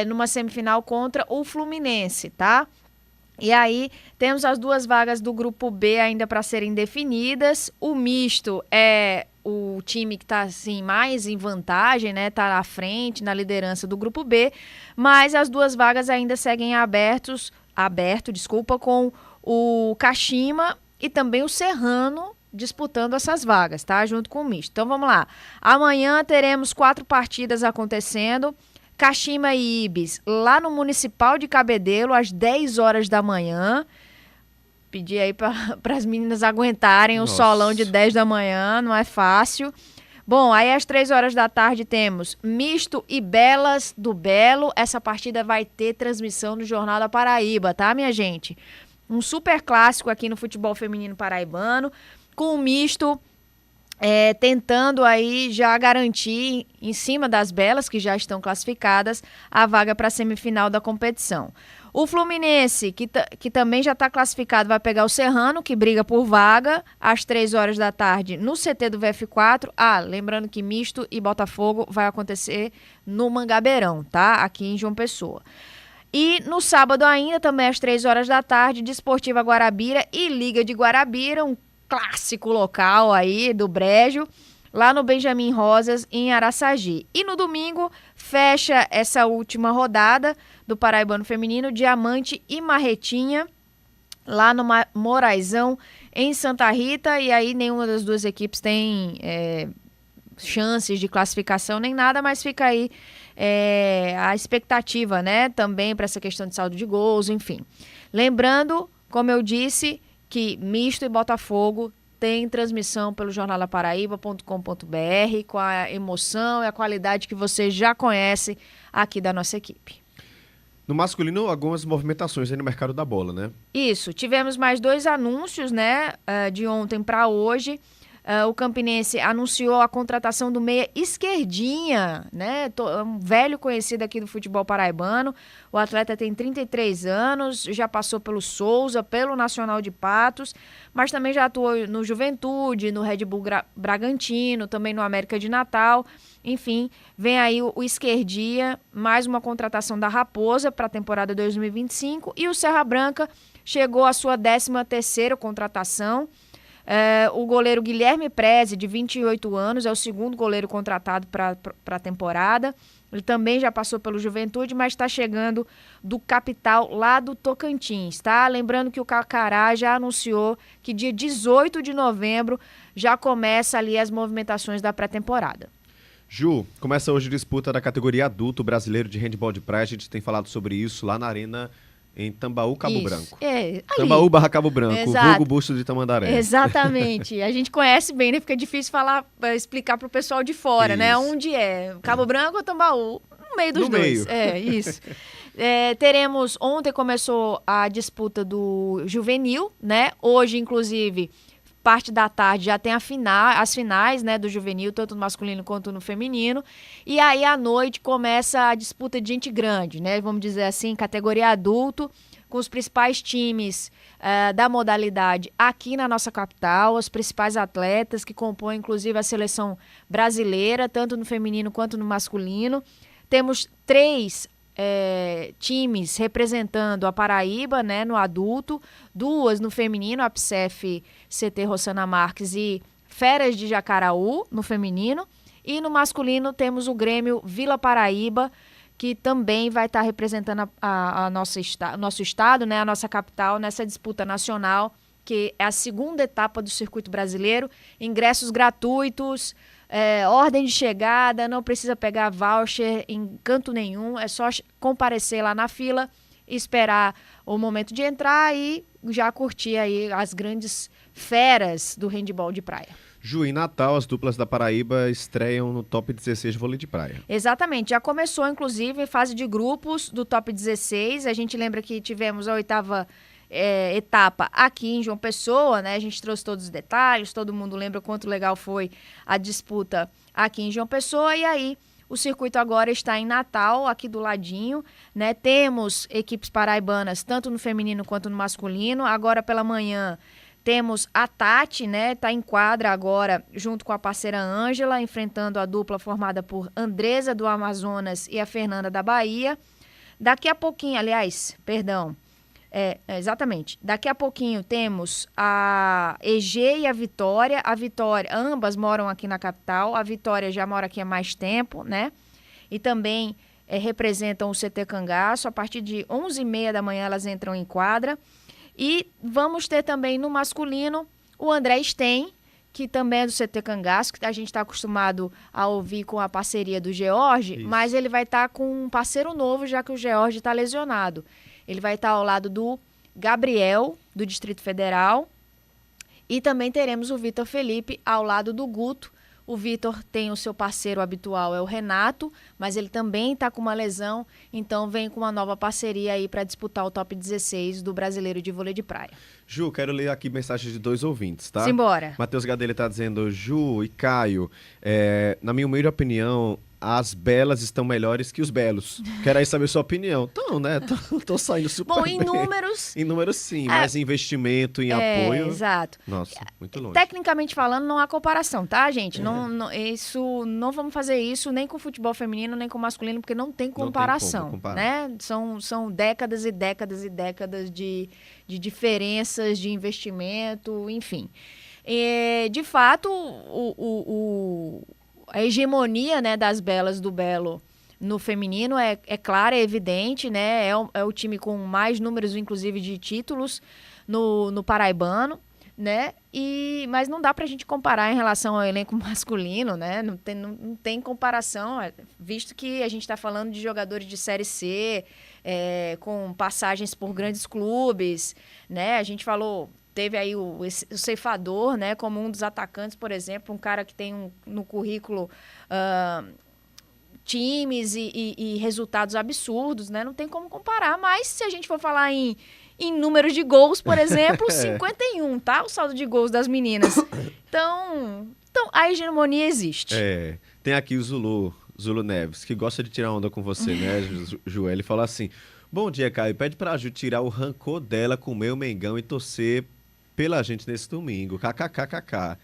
numa semifinal contra o Fluminense, tá? E aí temos as 2 vagas do grupo B ainda para serem definidas. O misto é o time que está assim, mais em vantagem, né? Tá à frente, na liderança do grupo B, mas as 2 vagas ainda seguem aberto, com o Kashima e também o Serrano disputando essas vagas, tá? Junto com o misto. Então vamos lá. Amanhã teremos 4 partidas acontecendo. Kashima e Ibis, lá no Municipal de Cabedelo, às 10 horas da manhã. Pedi aí para as meninas aguentarem o solão de 10 da manhã, não é fácil. Bom, aí às 3 horas da tarde temos Misto e Belas do Belo. Essa partida vai ter transmissão no Jornal da Paraíba, tá, minha gente? Um super clássico aqui no futebol feminino paraibano, com o Misto tentando aí já garantir, em cima das Belas, que já estão classificadas, a vaga para a semifinal da competição. O Fluminense, que também já está classificado, vai pegar o Serrano, que briga por vaga, às 3 horas da tarde, no CT do VF4. Lembrando que misto e Botafogo vai acontecer no Mangabeirão, tá? Aqui em João Pessoa. E no sábado ainda, também às 3 horas da tarde, Desportiva Guarabira e Liga de Guarabira, um clássico local aí do Brejo, lá no Benjamin Rosas, em Araçagi. E no domingo, fecha essa última rodada do Paraibano Feminino, Diamante e Marretinha, lá no Moraizão, em Santa Rita. E aí nenhuma das duas equipes tem chances de classificação nem nada, mas fica aí a expectativa, né? Também para essa questão de saldo de gols, enfim. Lembrando, como eu disse, que Misto e Botafogo tem transmissão pelo jornaldaparaíba.com.br com a emoção e a qualidade que você já conhece aqui da nossa equipe. No masculino, algumas movimentações aí no mercado da bola, né? Isso, tivemos mais 2 anúncios, né, de ontem para hoje. O Campinense anunciou a contratação do meia Esquerdinha, né? Um velho conhecido aqui do futebol paraibano. O atleta tem 33 anos, já passou pelo Souza, pelo Nacional de Patos, mas também já atuou no Juventude, no Red Bull Bragantino, também no América de Natal. Enfim, vem aí o Esquerdinha, mais uma contratação da Raposa para a temporada 2025. E o Serra Branca chegou à sua 13ª contratação. O goleiro Guilherme Preze, de 28 anos, é o segundo goleiro contratado para a temporada. Ele também já passou pelo Juventude, mas está chegando do capital lá do Tocantins, tá? Lembrando que o Cacará já anunciou que dia 18 de novembro já começa ali as movimentações da pré-temporada. Ju, começa hoje a disputa da categoria adulto brasileiro de handebol de praia. A gente tem falado sobre isso lá na Arena em Tambaú, Cabo Branco. Tambaú / Cabo Branco, vulgo Busto de Tamandaré. Exatamente. A gente conhece bem, né? Fica difícil explicar pro pessoal de fora, né? Onde é? Cabo Branco ou Tambaú? No meio dos dois. Isso. Ontem começou a disputa do juvenil, né? Hoje, inclusive, parte da tarde já tem as finais, né, do juvenil, tanto no masculino quanto no feminino. E aí, à noite, começa a disputa de gente grande, né? Vamos dizer assim, categoria adulto, com os principais times da modalidade aqui na nossa capital, os principais atletas que compõem, inclusive, a seleção brasileira, tanto no feminino quanto no masculino. Temos 3 times representando a Paraíba, né, no adulto, 2 no feminino, a PSEF CT Rossana Marques e Feras de Jacaraú, no feminino, e no masculino temos o Grêmio Vila Paraíba, que também vai estar representando nosso estado, né, a nossa capital, nessa disputa nacional, que é a 2ª etapa do circuito brasileiro, ingressos gratuitos, ordem de chegada, não precisa pegar voucher em canto nenhum, é só comparecer lá na fila, esperar o momento de entrar e já curtir aí as grandes feras do handebol de praia. Ju, em Natal, as duplas da Paraíba estreiam no Top 16 de vôlei de praia. Exatamente, já começou inclusive fase de grupos do Top 16, a gente lembra que tivemos a 8ª etapa aqui em João Pessoa, né? A gente trouxe todos os detalhes, todo mundo lembra quanto legal foi a disputa aqui em João Pessoa, e aí o circuito agora está em Natal, aqui do ladinho, né? Temos equipes paraibanas, tanto no feminino quanto no masculino. Agora pela manhã temos a Tati, né? Tá em quadra agora, junto com a parceira Ângela, enfrentando a dupla formada por Andresa do Amazonas e a Fernanda da Bahia. Daqui a pouquinho, exatamente. Daqui a pouquinho temos a EG e a Vitória. A Vitória, ambas moram aqui na capital. A Vitória já mora aqui há mais tempo, né? E também representam o CT Cangaço. A partir de 11h30 da manhã elas entram em quadra. E vamos ter também no masculino o André Stein, que também é do CT Cangaço, que a gente está acostumado a ouvir com a parceria do George, mas ele vai estar com um parceiro novo, já que o George está lesionado. Ele vai estar ao lado do Gabriel, do Distrito Federal, e também teremos o Vitor Felipe ao lado do Guto. O Vitor tem o seu parceiro habitual, é o Renato, mas ele também está com uma lesão, então vem com uma nova parceria aí para disputar o Top 16 do Brasileiro de Vôlei de Praia. Ju, quero ler aqui mensagens de 2 ouvintes, tá? Simbora. Matheus Gadelha está dizendo: Ju e Caio, na minha humilde opinião, as belas estão melhores que os belos. Quero aí saber sua opinião. Então, né? Tô saindo super Bom, bem. em números... Em números, sim. Mas investimento em apoio... Exato. Nossa, muito longe. Tecnicamente falando, não há comparação, tá, gente? Não vamos fazer isso nem com o futebol feminino, nem com o masculino, porque não tem comparação. Não tem como né? São décadas e décadas e décadas de diferenças de investimento, enfim. De fato, a hegemonia, né, das belas do belo no feminino é clara, é evidente, né? É o time com mais números, inclusive, de títulos no paraibano, né? Mas não dá pra gente comparar em relação ao elenco masculino, né? Não tem comparação, visto que a gente está falando de jogadores de Série C, com passagens por grandes clubes, né? A gente falou... Teve aí o ceifador, né, como um dos atacantes, por exemplo, um cara que tem no currículo times e resultados absurdos, né? Não tem como comparar, mas se a gente for falar em números de gols, por exemplo, 51, tá? O saldo de gols das meninas. Então a hegemonia existe. Tem aqui o Zulu Neves, que gosta de tirar onda com você, né, Ju? Ele fala assim: bom dia, Caio, pede pra Ju tirar o rancor dela com o meu Mengão e torcer pela gente nesse domingo. KKKKK.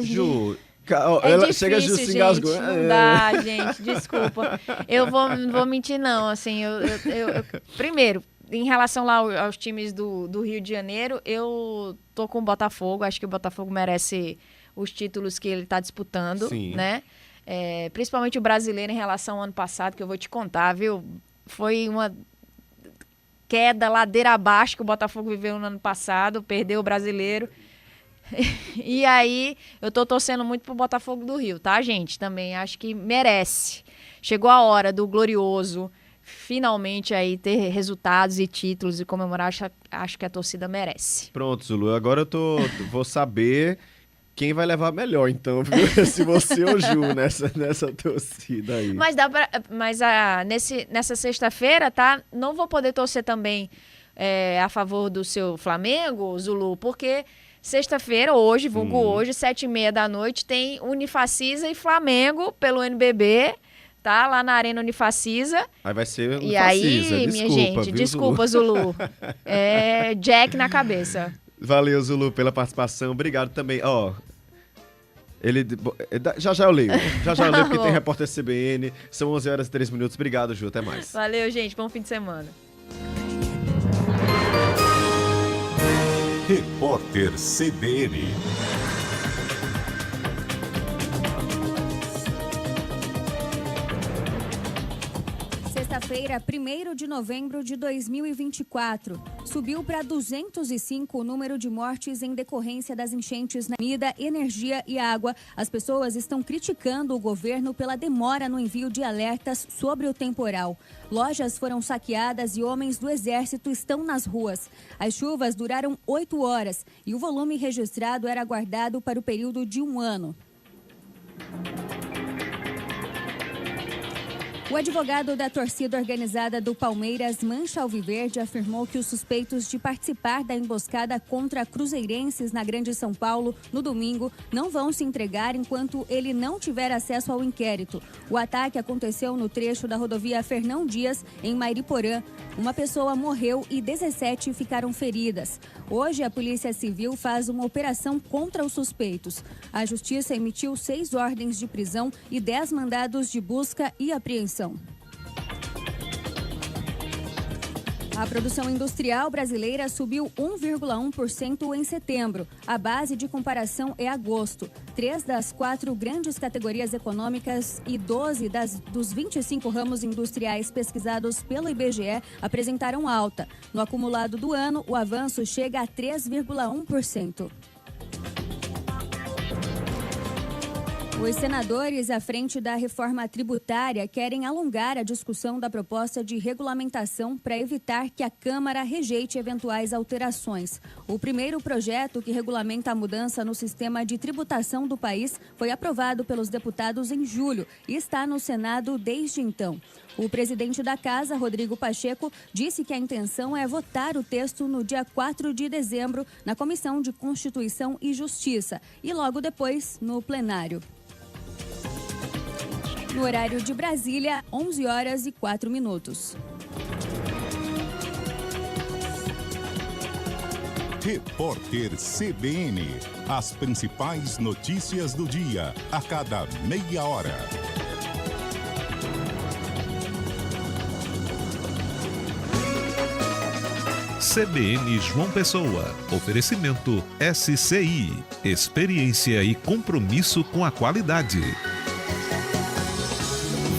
Ju, ela difícil, chega a Ju se engasgou. Não dá, gente, desculpa. Eu não vou mentir, não. Assim, eu primeiro, em relação lá aos times do Rio de Janeiro, eu tô com o Botafogo. Acho que o Botafogo merece os títulos que ele tá disputando, sim, né? Principalmente o brasileiro em relação ao ano passado, que eu vou te contar, viu? Foi uma queda, ladeira abaixo que o Botafogo viveu no ano passado, perdeu o brasileiro. E aí, eu tô torcendo muito pro Botafogo do Rio, tá, gente? Também acho que merece. Chegou a hora do Glorioso finalmente aí ter resultados e títulos e comemorar. Acho que a torcida merece. Pronto, Zulu. Agora vou saber quem vai levar melhor, então, viu? Se você ou Ju nessa torcida aí. Mas nessa sexta-feira, tá? Não vou poder torcer também a favor do seu Flamengo, Zulu, porque sexta-feira, hoje, vulgo hoje, 7h30 da noite, tem Unifacisa e Flamengo pelo NBB, tá? Lá na Arena Unifacisa. Aí vai ser Unifacisa, e aí, minha gente, viu, desculpa, Zulu. Jack na cabeça. Valeu, Zulu, pela participação. Obrigado também. Já eu leio. Já eu leio, porque tem repórter CBN. São 11h03. Obrigado, Ju. Até mais. Valeu, gente. Bom fim de semana. Repórter CBN. Sexta-feira, 1º de novembro de 2024. Subiu para 205 o número de mortes em decorrência das enchentes na comida, energia e água. As pessoas estão criticando o governo pela demora no envio de alertas sobre o temporal. Lojas foram saqueadas e homens do Exército estão nas ruas. As chuvas duraram 8 horas e o volume registrado era guardado para o período de 1 ano. O advogado da torcida organizada do Palmeiras, Mancha Alviverde, afirmou que os suspeitos de participar da emboscada contra cruzeirenses na Grande São Paulo no domingo não vão se entregar enquanto ele não tiver acesso ao inquérito. O ataque aconteceu no trecho da rodovia Fernão Dias, em Mairiporã. Uma pessoa morreu e 17 ficaram feridas. Hoje, a Polícia Civil faz uma operação contra os suspeitos. A Justiça emitiu 6 ordens de prisão e 10 mandados de busca e apreensão. A produção industrial brasileira subiu 1,1% em setembro. A base de comparação é agosto. 3 das 4 grandes categorias econômicas e 12 dos 25 ramos industriais pesquisados pelo IBGE apresentaram alta. No acumulado do ano, o avanço chega a 3,1%. Os senadores à frente da reforma tributária querem alongar a discussão da proposta de regulamentação para evitar que a Câmara rejeite eventuais alterações. O primeiro projeto que regulamenta a mudança no sistema de tributação do país foi aprovado pelos deputados em julho e está no Senado desde então. O presidente da Casa, Rodrigo Pacheco, disse que a intenção é votar o texto no dia 4 de dezembro na Comissão de Constituição e Justiça e logo depois no plenário. No horário de Brasília, 11h04. Repórter CBN. As principais notícias do dia, a cada meia hora. CBN João Pessoa. Oferecimento SCI. Experiência e compromisso com a qualidade.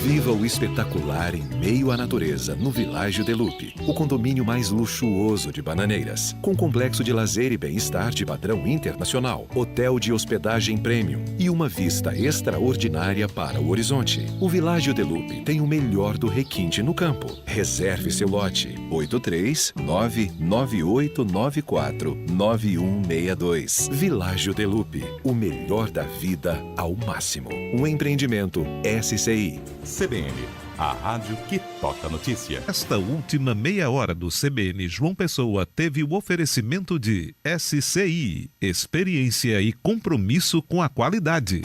Viva o espetacular em meio à natureza, no Világio Delupe, o condomínio mais luxuoso de Bananeiras, com complexo de lazer e bem-estar de padrão internacional, hotel de hospedagem premium e uma vista extraordinária para o horizonte. O Világio Delupe tem o melhor do requinte no campo. Reserve seu lote 83998949162. Világio Delupe, o melhor da vida ao máximo. Um empreendimento SCI. CBN, a rádio que toca notícia. Esta última meia hora do CBN João Pessoa teve o oferecimento de SCI, experiência e compromisso com a qualidade.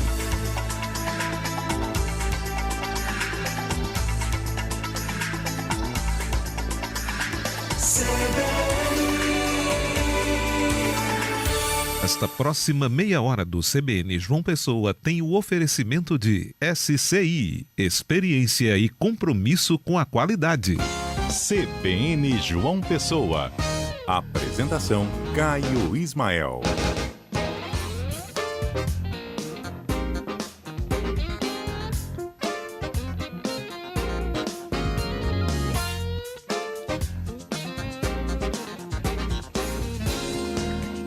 Esta próxima meia hora do CBN João Pessoa tem o oferecimento de SCI, experiência e compromisso com a qualidade. CBN João Pessoa. Apresentação Caio Ismael.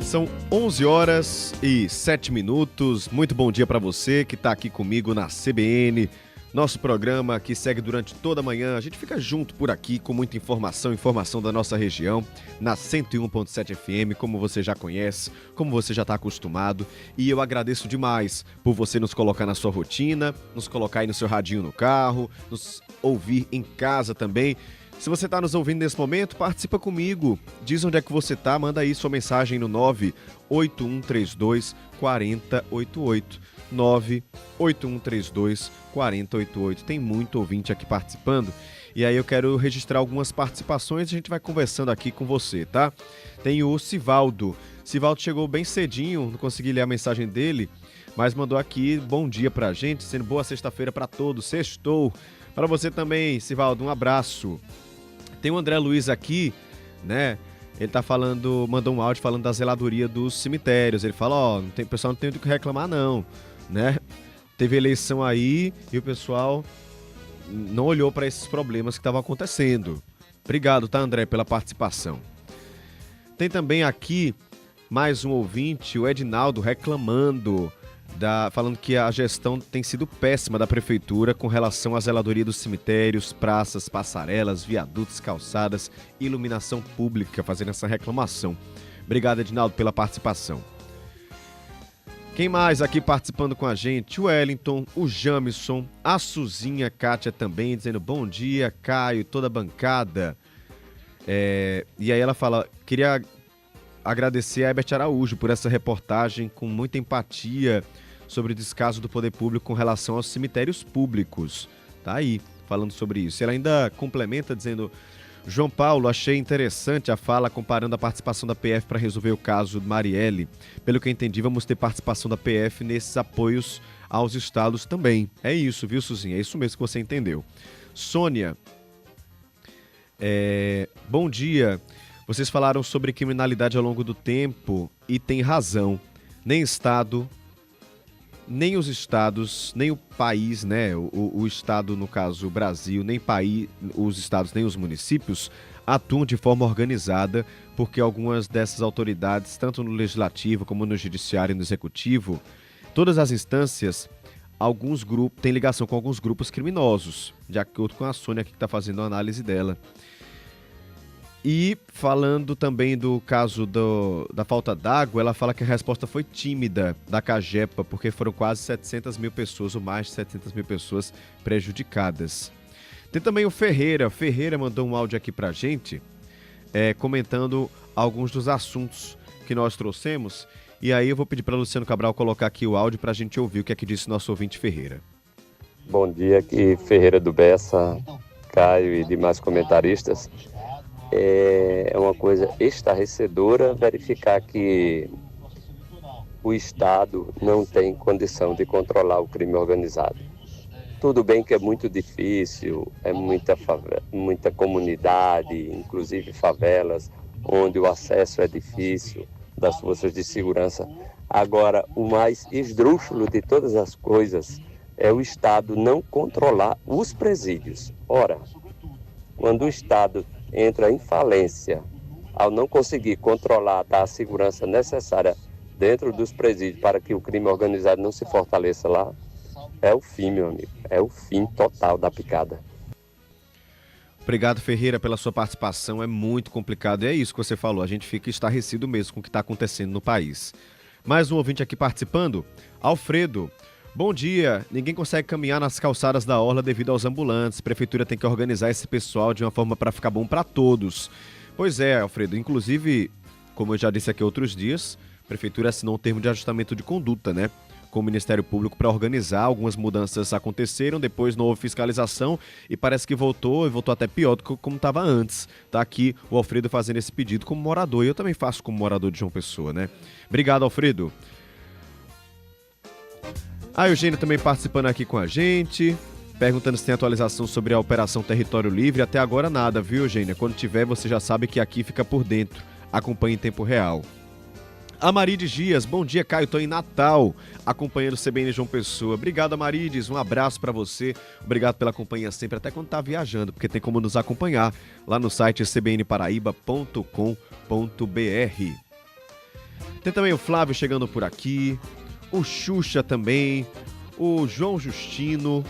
São 11h07. Muito bom dia para você que está aqui comigo na CBN. Nosso programa que segue durante toda a manhã. A gente fica junto por aqui com muita informação da nossa região, na 101.7 FM, como você já conhece, como você já está acostumado. E eu agradeço demais por você nos colocar na sua rotina, nos colocar aí no seu radinho no carro, nos ouvir em casa também. Se você está nos ouvindo nesse momento, participa comigo. Diz onde é que você está, manda aí sua mensagem no 98132-4088. 98132-4088. Tem muito ouvinte aqui participando. E aí eu quero registrar algumas participações e a gente vai conversando aqui com você, tá? Tem o Sivaldo. Sivaldo chegou bem cedinho, não consegui ler a mensagem dele, mas mandou aqui bom dia pra gente, sendo boa sexta-feira pra todos. Sextou. Para você também, Sivaldo, um abraço. Tem o André Luiz aqui, né? Ele tá falando, mandou um áudio falando da zeladoria dos cemitérios. Ele fala, o pessoal não tem do que reclamar não, né? Teve eleição aí e o pessoal não olhou para esses problemas que estavam acontecendo. Obrigado, tá, André, pela participação. Tem também aqui mais um ouvinte, o Edinaldo, reclamando, falando que a gestão tem sido péssima da prefeitura com relação à zeladoria dos cemitérios, praças, passarelas, viadutos, calçadas, iluminação pública, fazendo essa reclamação. Obrigado, Edinaldo, pela participação. Quem mais aqui participando com a gente? O Wellington, o Jamison, a Suzinha, Kátia também, dizendo bom dia, Caio, toda a bancada. E aí ela fala, queria agradecer a Herbert Araújo por essa reportagem com muita empatia sobre o descaso do poder público com relação aos cemitérios públicos. Tá aí, falando sobre isso. Ela ainda complementa dizendo, João Paulo, achei interessante a fala comparando a participação da PF para resolver o caso do Marielle. Pelo que eu entendi, vamos ter participação da PF nesses apoios aos estados também. É isso, viu, Suzinha? É isso mesmo que você entendeu. Sônia, bom dia. Vocês falaram sobre criminalidade ao longo do tempo e tem razão. Nem Estado, nem os estados, nem o país, né? O Estado, no caso, o Brasil, nem os estados, nem os municípios atuam de forma organizada, porque algumas dessas autoridades, tanto no Legislativo como no Judiciário e no Executivo, todas as instâncias, alguns grupos têm ligação com alguns grupos criminosos, de acordo com a Sônia que está fazendo a análise dela. E falando também do caso da falta d'água, ela fala que a resposta foi tímida da CAGEPA, porque foram quase 700 mil pessoas, ou mais de 700 mil pessoas prejudicadas. Tem também o Ferreira. Ferreira mandou um áudio aqui pra gente, comentando alguns dos assuntos que nós trouxemos. E aí eu vou pedir para Luciano Cabral colocar aqui o áudio pra gente ouvir o que é que disse nosso ouvinte Ferreira. Bom dia, aqui Ferreira do Bessa, Caio e demais comentaristas. É uma coisa estarrecedora verificar que o Estado não tem condição de controlar o crime organizado. Tudo bem que é muito difícil, é muita comunidade, inclusive favelas, onde o acesso é difícil das forças de segurança. Agora, o mais esdrúxulo de todas as coisas é o Estado não controlar os presídios. Ora, quando o Estado entra em falência, ao não conseguir controlar, dar a segurança necessária dentro dos presídios para que o crime organizado não se fortaleça lá, é o fim, meu amigo. É o fim total da picada. Obrigado, Ferreira, pela sua participação. É muito complicado e é isso que você falou. A gente fica estarrecido mesmo com o que está acontecendo no país. Mais um ouvinte aqui participando. Alfredo. Bom dia. Ninguém consegue caminhar nas calçadas da orla devido aos ambulantes. A prefeitura tem que organizar esse pessoal de uma forma para ficar bom para todos. Pois é, Alfredo. Inclusive, como eu já disse aqui outros dias, a prefeitura assinou um termo de ajustamento de conduta, né, com o Ministério Público para organizar. Algumas mudanças aconteceram, depois não houve fiscalização e parece que voltou até pior do que como estava antes. Tá aqui o Alfredo fazendo esse pedido como morador. E eu também faço como morador de João Pessoa, né? Obrigado, Alfredo. A Eugênia também participando aqui com a gente, perguntando se tem atualização sobre a Operação Território Livre. Até agora nada, viu, Eugênia? Quando tiver, você já sabe que aqui fica por dentro. Acompanhe em tempo real. A Marides Dias, bom dia, Caio, estou em Natal, acompanhando o CBN João Pessoa. Obrigado, Marides, um abraço para você. Obrigado pela companhia sempre, até quando tá viajando, porque tem como nos acompanhar lá no site cbnparaíba.com.br. Tem também o Flávio chegando por aqui, o Xuxa também, o João Justino,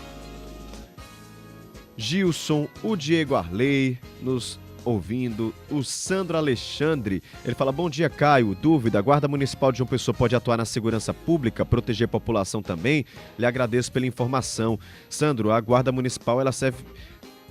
Gilson, o Diego Arley nos ouvindo, o Sandro Alexandre, ele fala: bom dia, Caio, dúvida, a Guarda Municipal de João Pessoa pode atuar na segurança pública, proteger a população também? Lhe agradeço pela informação. Sandro, a Guarda Municipal, ela serve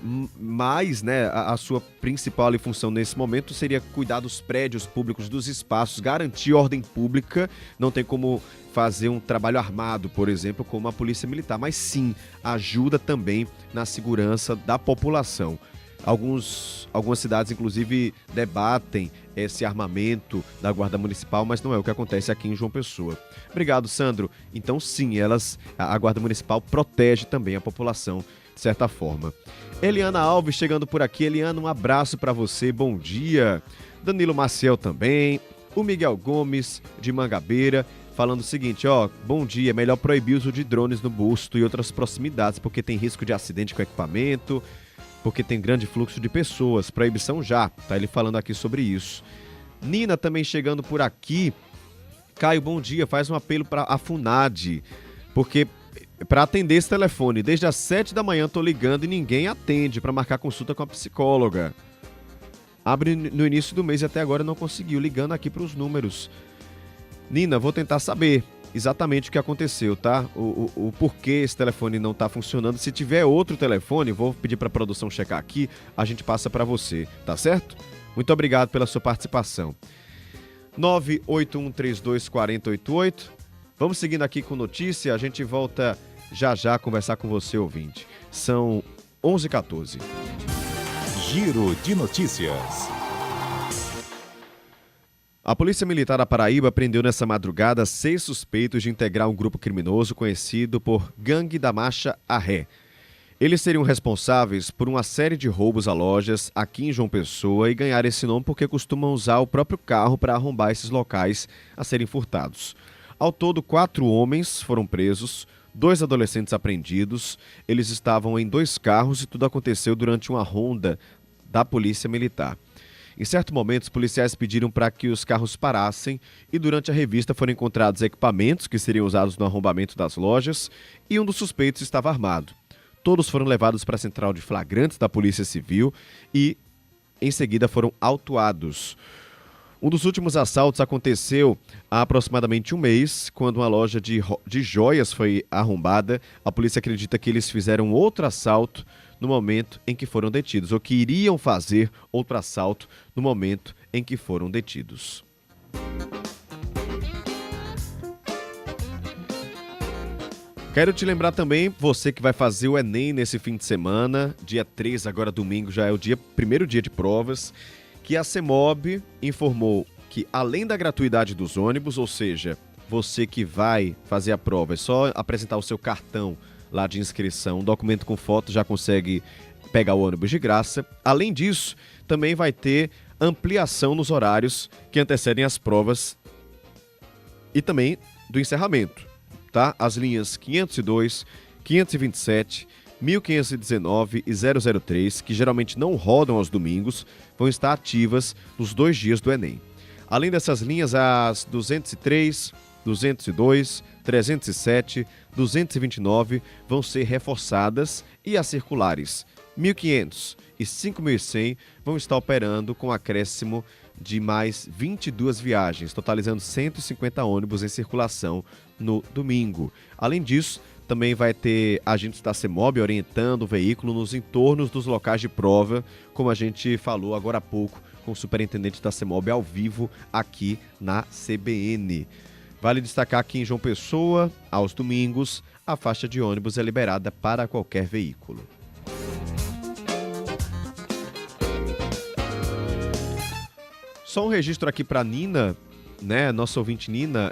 mais, né, a sua principal função nesse momento seria cuidar dos prédios públicos, dos espaços, garantir ordem pública. Não tem como fazer um trabalho armado, por exemplo, como a Polícia Militar, mas sim, ajuda também na segurança da população. Algumas cidades, inclusive, debatem esse armamento da Guarda Municipal, mas não é o que acontece aqui em João Pessoa. Obrigado, Sandro. Então, sim, a Guarda Municipal protege também a população, de certa forma. Eliana Alves chegando por aqui. Eliana, um abraço para você, bom dia. Danilo Maciel também. O Miguel Gomes, de Mangabeira, falando o seguinte, bom dia, melhor proibir o uso de drones no busto e outras proximidades, porque tem risco de acidente com equipamento, porque tem grande fluxo de pessoas, proibição já, tá ele falando aqui sobre isso. Nina também chegando por aqui. Caio, bom dia, faz um apelo para a FUNAD, porque para atender esse telefone, desde as 7 da manhã tô ligando e ninguém atende para marcar consulta com a psicóloga. Abre no início do mês e até agora não conseguiu, ligando aqui para os números. Nina, vou tentar saber exatamente o que aconteceu, tá? O porquê esse telefone não tá funcionando. Se tiver outro telefone, vou pedir para a produção checar aqui, a gente passa para você, tá certo? Muito obrigado pela sua participação. 981324088. Vamos seguindo aqui com notícia, a gente volta já a conversar com você, ouvinte. São 11h14. Giro de notícias. A Polícia Militar da Paraíba prendeu nessa madrugada 6 suspeitos de integrar um grupo criminoso conhecido por Gangue da Marcha a Ré. Eles seriam responsáveis por uma série de roubos a lojas aqui em João Pessoa e ganharam esse nome porque costumam usar o próprio carro para arrombar esses locais a serem furtados. Ao todo, 4 homens foram presos, 2 adolescentes apreendidos. Eles estavam em 2 carros e tudo aconteceu durante uma ronda da Polícia Militar. Em certo momento, os policiais pediram para que os carros parassem e durante a revista foram encontrados equipamentos que seriam usados no arrombamento das lojas e um dos suspeitos estava armado. Todos foram levados para a central de flagrantes da Polícia Civil e, em seguida, foram autuados. Um dos últimos assaltos aconteceu há aproximadamente um mês, quando uma loja de joias foi arrombada. A polícia acredita que eles fizeram outro assalto no momento em que foram detidos, ou que iriam fazer outro assalto no momento em que foram detidos. Quero te lembrar também, você que vai fazer o Enem nesse fim de semana, dia 3, agora domingo, já é o primeiro dia de provas, que a CEMOB informou que além da gratuidade dos ônibus, ou seja, você que vai fazer a prova, é só apresentar o seu cartão lá de inscrição, um documento com foto, já consegue pegar o ônibus de graça. Além disso, também vai ter ampliação nos horários que antecedem as provas e também do encerramento, tá? As linhas 502, 527, 1519 e 003, que geralmente não rodam aos domingos, vão estar ativas nos 2 dias do Enem. Além dessas linhas, as 203, 202, 307, 229 vão ser reforçadas e as circulares 1500 e 5100 vão estar operando com acréscimo de mais 22 viagens, totalizando 150 ônibus em circulação no domingo. Além disso, também vai ter agentes da CEMOB orientando o veículo nos entornos dos locais de prova, como a gente falou agora há pouco com o superintendente da CEMOB ao vivo aqui na CBN. Vale destacar que em João Pessoa, aos domingos, a faixa de ônibus é liberada para qualquer veículo. Só um registro aqui para Nina, né? Nosso ouvinte Nina,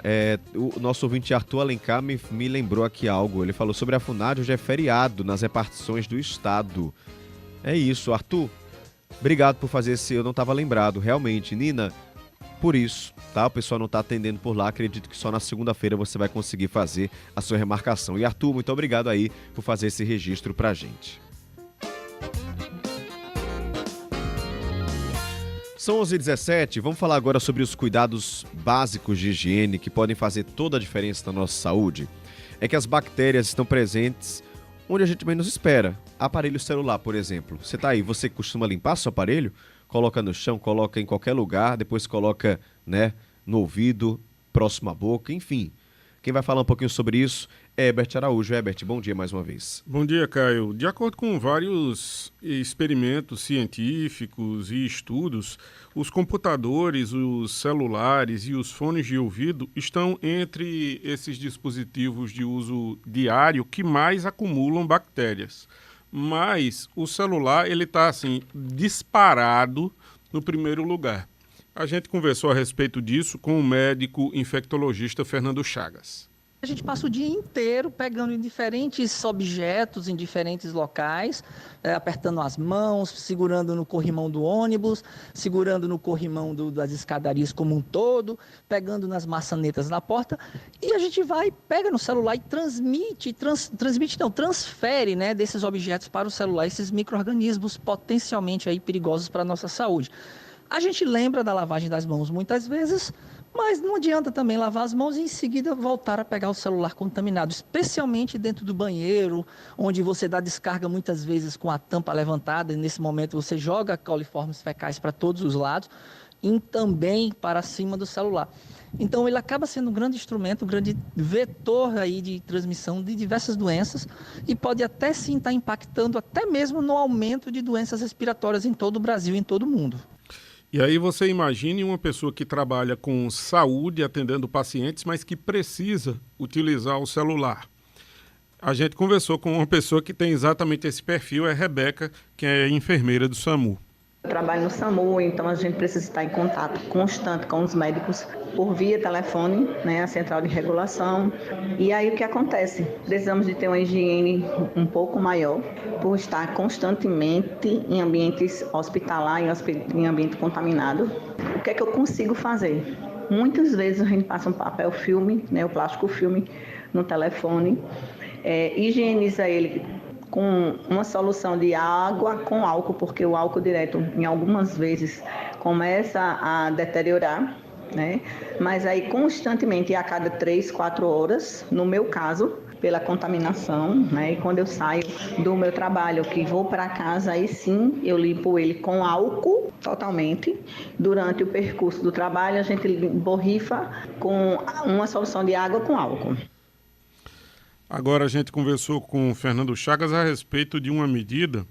o nosso ouvinte Arthur Alencar me lembrou aqui algo. Ele falou sobre a FUNAD, hoje é feriado nas repartições do estado. É isso, Arthur. Obrigado por fazer esse, eu não estava lembrado, realmente. Nina, por isso, tá? O pessoal não está atendendo por lá, acredito que só na segunda-feira você vai conseguir fazer a sua remarcação. E Arthur, muito obrigado aí por fazer esse registro pra gente. São 11h17, vamos falar agora sobre os cuidados básicos de higiene que podem fazer toda a diferença na nossa saúde. É que as bactérias estão presentes onde a gente menos espera. Aparelho celular, por exemplo. Você tá aí, você costuma limpar seu aparelho? Coloca no chão, coloca em qualquer lugar, depois coloca, né, no ouvido, próximo à boca, enfim. Quem vai falar um pouquinho sobre isso é Herbert Araújo. Herbert, bom dia mais uma vez. Bom dia, Caio. De acordo com vários experimentos científicos e estudos, os computadores, os celulares e os fones de ouvido estão entre esses dispositivos de uso diário que mais acumulam bactérias. Mas o celular, ele está assim, disparado no primeiro lugar. A gente conversou a respeito disso com o médico infectologista Fernando Chagas. A gente passa o dia inteiro pegando em diferentes objetos, em diferentes locais, apertando as mãos, segurando no corrimão do ônibus, segurando no corrimão das escadarias como um todo, pegando nas maçanetas na porta, e a gente vai, pega no celular e transfere, né, desses objetos para o celular, esses micro-organismos potencialmente aí perigosos para a nossa saúde. A gente lembra da lavagem das mãos muitas vezes, mas não adianta também lavar as mãos e em seguida voltar a pegar o celular contaminado, especialmente dentro do banheiro, onde você dá descarga muitas vezes com a tampa levantada, e nesse momento você joga coliformes fecais para todos os lados e também para cima do celular. Então ele acaba sendo um grande instrumento, um grande vetor aí de transmissão de diversas doenças e pode até sim estar impactando até mesmo no aumento de doenças respiratórias em todo o Brasil e em todo o mundo. E aí você imagine uma pessoa que trabalha com saúde, atendendo pacientes, mas que precisa utilizar o celular. A gente conversou com uma pessoa que tem exatamente esse perfil, é a Rebeca, que é enfermeira do SAMU. Eu trabalho no SAMU, então a gente precisa estar em contato constante com os médicos por via telefone, né, a central de regulação. E aí o que acontece? Precisamos de ter uma higiene um pouco maior por estar constantemente em ambientes hospitalar, em ambiente contaminado. O que é que eu consigo fazer? Muitas vezes a gente passa um papel filme, né, o plástico filme no telefone, higieniza ele com uma solução de água com álcool, porque o álcool direto, em algumas vezes, começa a deteriorar, né? Mas aí, constantemente, a cada 3, 4 horas, no meu caso, pela contaminação, né? E quando eu saio do meu trabalho, que vou para casa, aí sim, eu limpo ele com álcool, totalmente. Durante o percurso do trabalho, a gente borrifa com uma solução de água com álcool. Agora a gente conversou com o Fernando Chagas a respeito de uma medida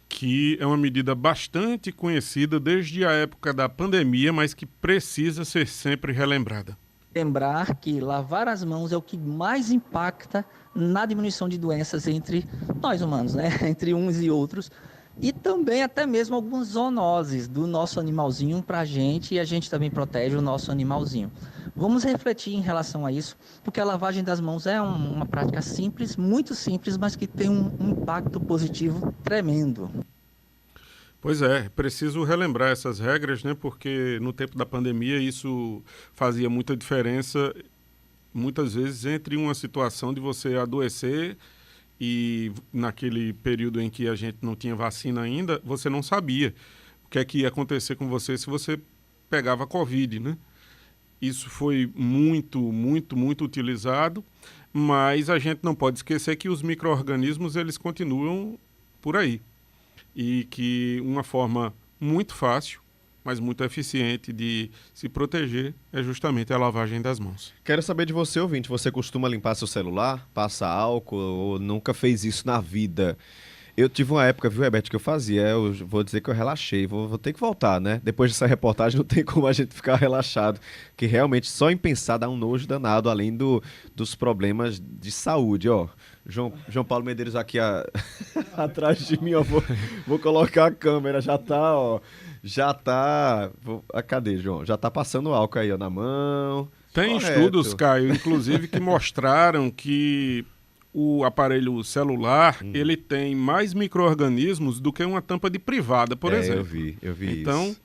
que é uma medida bastante conhecida desde a época da pandemia, mas que precisa ser sempre relembrada. lembrar que lavar as mãos é o que mais impacta na diminuição de doenças entre nós humanos, né? Entre uns e outros. E também até mesmo algumas zoonoses do nosso animalzinho para a gente, e a gente também protege o nosso animalzinho. Vamos refletir em relação a isso, porque a lavagem das mãos é uma prática simples, muito simples, mas que tem um impacto positivo tremendo. Pois é, preciso relembrar essas regras, né? Porque no tempo da pandemia isso fazia muita diferença, muitas vezes, entre uma situação de você adoecer e naquele período em que a gente não tinha vacina ainda, você não sabia o que é que ia acontecer com você se você pegava Covid, né? Isso foi muito, muito, muito utilizado, mas a gente não pode esquecer que os micro-organismos, eles continuam por aí. E que uma forma muito fácil, mas muito eficiente de se proteger é justamente a lavagem das mãos. Quero saber de você, ouvinte, você costuma limpar seu celular, passa álcool ou nunca fez isso na vida? Eu tive uma época, viu, Herbert, que eu fazia, eu vou dizer que eu relaxei, vou ter que voltar, né? Depois dessa reportagem não tem como a gente ficar relaxado, que realmente só em pensar dá um nojo danado, além dos problemas de saúde, ó. João Paulo Medeiros aqui atrás de mim, ó, vou colocar a câmera, já tá, cadê, João? Já tá passando álcool aí, ó, na mão. Tem estudos, Caio, inclusive, que mostraram que o aparelho celular, ele tem mais micro-organismos do que uma tampa de privada, por exemplo. Eu vi então, isso.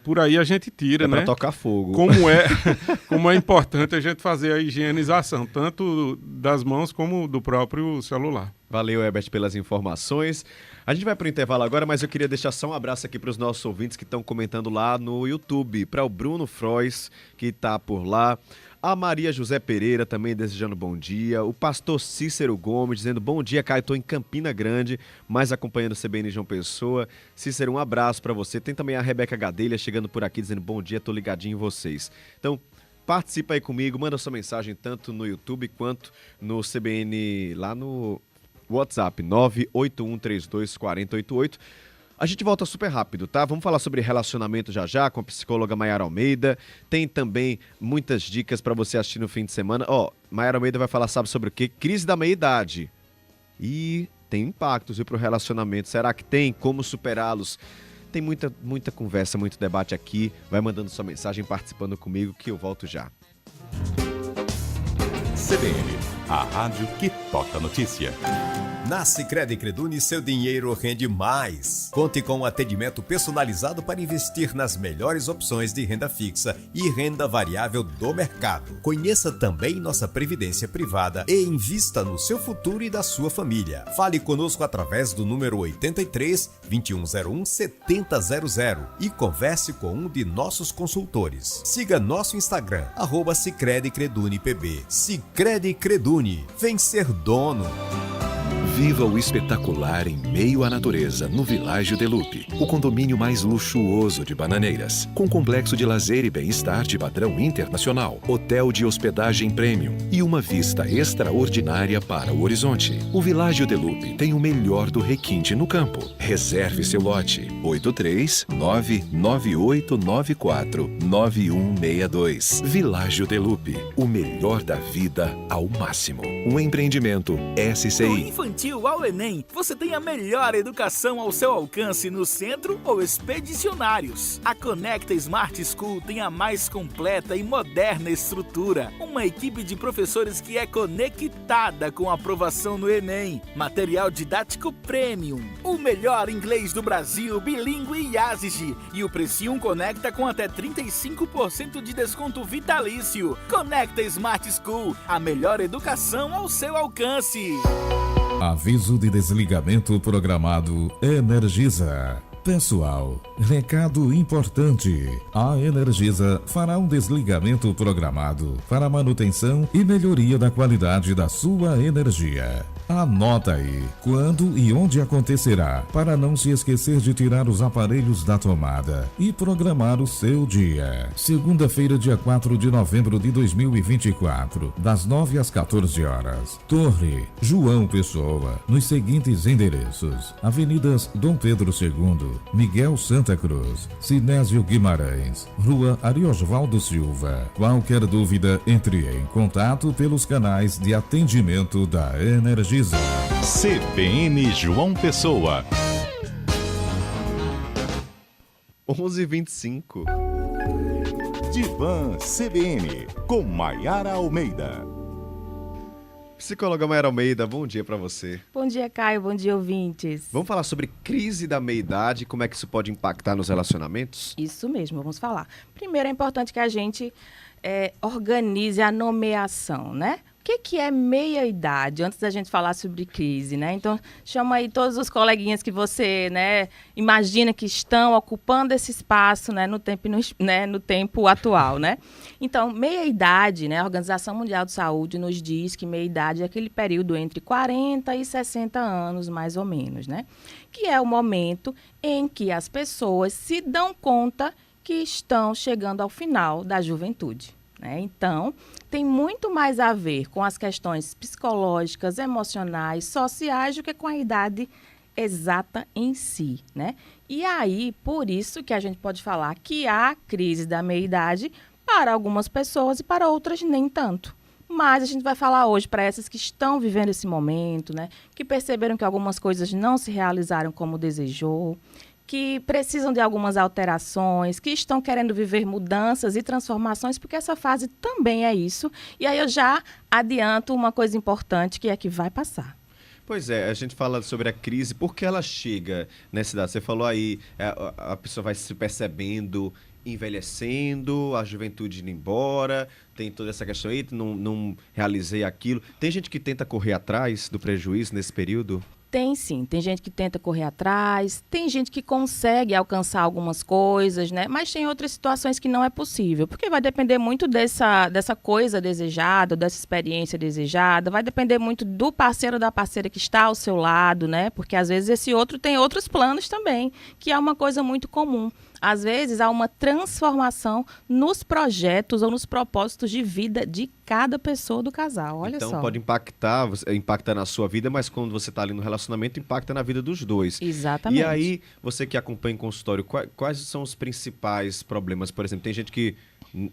Por aí a gente tira, né? Pra tocar fogo. Como é importante a gente fazer a higienização, tanto das mãos como do próprio celular. Valeu, Herbert, pelas informações. A gente vai para o intervalo agora, mas eu queria deixar só um abraço aqui para os nossos ouvintes que estão comentando lá no YouTube. Para o Bruno Frois, que está por lá. A Maria José Pereira também desejando bom dia. O pastor Cícero Gomes dizendo bom dia, Caio, estou em Campina Grande, mas acompanhando o CBN João Pessoa. Cícero, um abraço para você. Tem também a Rebeca Gadelha chegando por aqui dizendo bom dia, estou ligadinho em vocês. Então, participa aí comigo, manda sua mensagem tanto no YouTube quanto no CBN lá no WhatsApp 981324088. A gente volta super rápido, tá? Vamos falar sobre relacionamento já com a psicóloga Mayara Almeida. Tem também muitas dicas para você assistir no fim de semana. Mayara Almeida vai falar, sabe sobre o quê? Crise da meia-idade. E tem impactos para o relacionamento. Será que tem? Como superá-los? Tem muita conversa, muito debate aqui. Vai mandando sua mensagem, participando comigo, que eu volto já. CBN, a rádio que toca notícia. Na Sicredi Creduni, seu dinheiro rende mais. Conte com um atendimento personalizado para investir nas melhores opções de renda fixa e renda variável do mercado. Conheça também nossa previdência privada e invista no seu futuro e da sua família. Fale conosco através do número 83 2101 7000 e converse com um de nossos consultores. Siga nosso Instagram, @Sicredi Creduni PB. Sicredi Creduni, vem ser dono. Viva o espetacular em meio à natureza, no Világio de Lupe, o condomínio mais luxuoso de Bananeiras, com complexo de lazer e bem-estar de padrão internacional, hotel de hospedagem premium e uma vista extraordinária para o horizonte. O Világio de Lupe tem o melhor do requinte no campo. Reserve seu lote 83998949162. Világio de Lupe, o melhor da vida ao máximo. Um empreendimento SCI. Ao Enem, você tem a melhor educação ao seu alcance no centro ou expedicionários. A Conecta Smart School tem a mais completa e moderna estrutura. Uma equipe de professores que é conectada com a aprovação no Enem. Material didático premium. O melhor inglês do Brasil, bilíngue e ASIG. E o Precium Conecta com até 35% de desconto vitalício. Conecta Smart School, a melhor educação ao seu alcance. Aviso de desligamento programado Energisa. Pessoal, recado importante. A Energisa fará um desligamento programado para manutenção e melhoria da qualidade da sua energia. Anota aí quando e onde acontecerá, para não se esquecer de tirar os aparelhos da tomada e programar o seu dia. Segunda-feira, dia 4 de novembro de 2024, das 9 às 14 horas. Torre João Pessoa, nos seguintes endereços: Avenidas Dom Pedro II, Miguel Santa Cruz, Sinésio Guimarães, Rua Ariosvaldo Silva. Qualquer dúvida, entre em contato pelos canais de atendimento da Energisa. CBN João Pessoa. 11h25. Divã CBN, com Maiara Almeida. Psicóloga Maiara Almeida, bom dia para você. Bom dia, Caio. Bom dia, ouvintes. Vamos falar sobre crise da meia-idade, como é que isso pode impactar nos relacionamentos? Isso mesmo, vamos falar. Primeiro, é importante que a gente organize a nomeação, né? O que é meia-idade, antes da gente falar sobre crise, né? Então, chama aí todos os coleguinhas que você, né, imagina que estão ocupando esse espaço, né, no tempo atual, né? Então, meia-idade, né, a Organização Mundial de Saúde nos diz que meia-idade é aquele período entre 40 e 60 anos, mais ou menos, né? Que é o momento em que as pessoas se dão conta que estão chegando ao final da juventude, né? Então, tem muito mais a ver com as questões psicológicas, emocionais, sociais, do que com a idade exata em si, né? E aí, por isso que a gente pode falar que há crise da meia-idade para algumas pessoas e para outras nem tanto. Mas a gente vai falar hoje para essas que estão vivendo esse momento, né? Que perceberam que algumas coisas não se realizaram como desejou, que precisam de algumas alterações, que estão querendo viver mudanças e transformações, porque essa fase também é isso. E aí eu já adianto uma coisa importante, que é que vai passar. Pois é, a gente fala sobre a crise, porque ela chega nessa idade. Você falou aí, a pessoa vai se percebendo, envelhecendo, a juventude indo embora, tem toda essa questão aí, não realizei aquilo. Tem gente que tenta correr atrás do prejuízo nesse período? Tem sim, tem gente que tenta correr atrás, tem gente que consegue alcançar algumas coisas, né? Mas tem outras situações que não é possível, porque vai depender muito dessa coisa desejada, dessa experiência desejada, vai depender muito do parceiro ou da parceira que está ao seu lado, né? Porque às vezes esse outro tem outros planos também, que é uma coisa muito comum. Às vezes há uma transformação nos projetos ou nos propósitos de vida de cada pessoa do casal, olha só. Então pode impactar na sua vida, mas quando você está ali no relacionamento, impacta na vida dos dois. Exatamente. E aí, você que acompanha em consultório, quais são os principais problemas? Por exemplo, tem gente que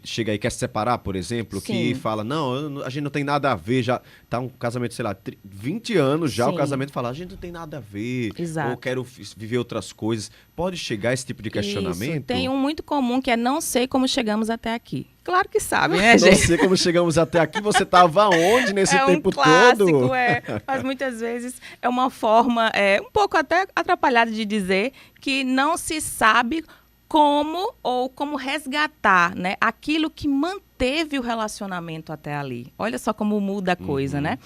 chega aí e quer se separar, por exemplo, Sim. que fala, não, a gente não tem nada a ver, já tá um casamento, sei lá, 20 anos já, Sim. o casamento fala, a gente não tem nada a ver, Exato. ou quero viver outras coisas. Pode chegar esse tipo de questionamento? Isso. Tem um muito comum que é não sei como chegamos até aqui. Claro que sabe, né, gente? Não sei como chegamos até aqui, você estava onde nesse tempo clássico, todo? Mas muitas vezes é uma forma um pouco até atrapalhada de dizer que não se sabe como resgatar, né, aquilo que manteve o relacionamento até ali. Olha só como muda a coisa, né?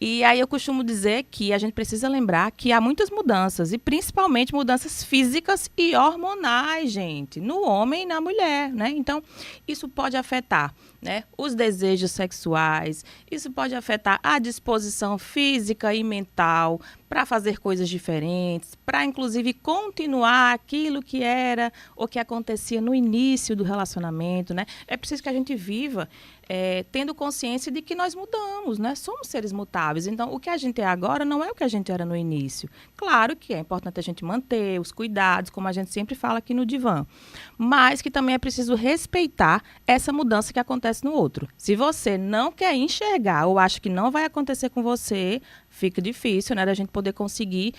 E aí eu costumo dizer que a gente precisa lembrar que há muitas mudanças, e principalmente mudanças físicas e hormonais, gente, no homem e na mulher, né? Então, isso pode afetar, né, os desejos sexuais, isso pode afetar a disposição física e mental para fazer coisas diferentes, para inclusive continuar aquilo que era ou que acontecia no início do relacionamento, né? É preciso que a gente viva tendo consciência de que nós mudamos, né? Somos seres mutáveis. Então, o que a gente é agora não é o que a gente era no início. Claro que é importante a gente manter os cuidados, como a gente sempre fala aqui no Divã, mas que também é preciso respeitar essa mudança que acontece no outro. Se você não quer enxergar ou acha que não vai acontecer com você, fica difícil, né, da gente poder conseguir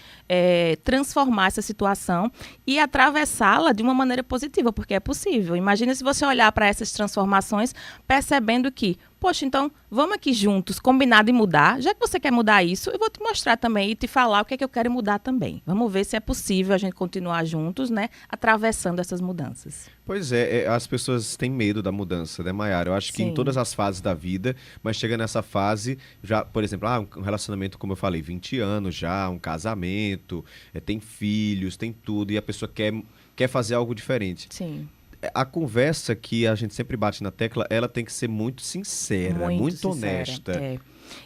transformar essa situação e atravessá-la de uma maneira positiva, porque é possível. Imagina se você olhar para essas transformações percebendo que, poxa, então vamos aqui juntos, combinado em mudar. Já que você quer mudar isso, eu vou te mostrar também e te falar o que é que eu quero mudar também. Vamos ver se é possível a gente continuar juntos, né, atravessando essas mudanças. Pois é, as pessoas têm medo da mudança, né, Maiara? Eu acho que em todas as fases da vida, mas chega nessa fase, já, por exemplo, um relacionamento, como eu falei, 20 anos já, um casamento, tem filhos, tem tudo, e a pessoa quer fazer algo diferente. Sim. A conversa que a gente sempre bate na tecla, ela tem que ser muito sincera, muito honesta.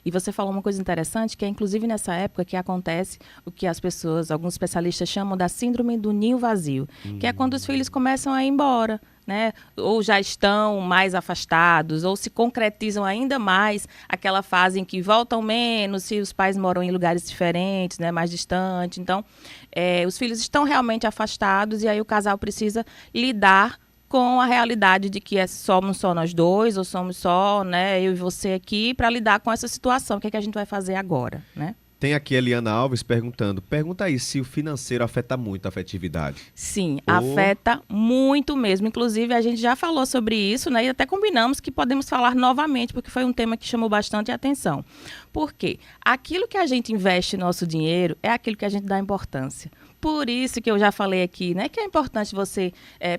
E você falou uma coisa interessante, que é inclusive nessa época que acontece o que alguns especialistas chamam da síndrome do ninho vazio, que é quando os filhos começam a ir embora, né? Ou já estão mais afastados, ou se concretizam ainda mais aquela fase em que voltam menos, se os pais moram em lugares diferentes, né? Mais distantes. Então, os filhos estão realmente afastados e aí o casal precisa lidar com a realidade de que somos só nós dois, ou somos só, né, eu e você aqui, para lidar com essa situação. O que é que a gente vai fazer agora, né? Tem aqui a Eliana Alves perguntando, pergunta aí se o financeiro afeta muito a afetividade. Sim, afeta muito mesmo. Inclusive, a gente já falou sobre isso, né? E até combinamos que podemos falar novamente, porque foi um tema que chamou bastante atenção. Por quê? Aquilo que a gente investe nosso dinheiro é aquilo que a gente dá importância. Por isso que eu já falei aqui, né? Que é importante você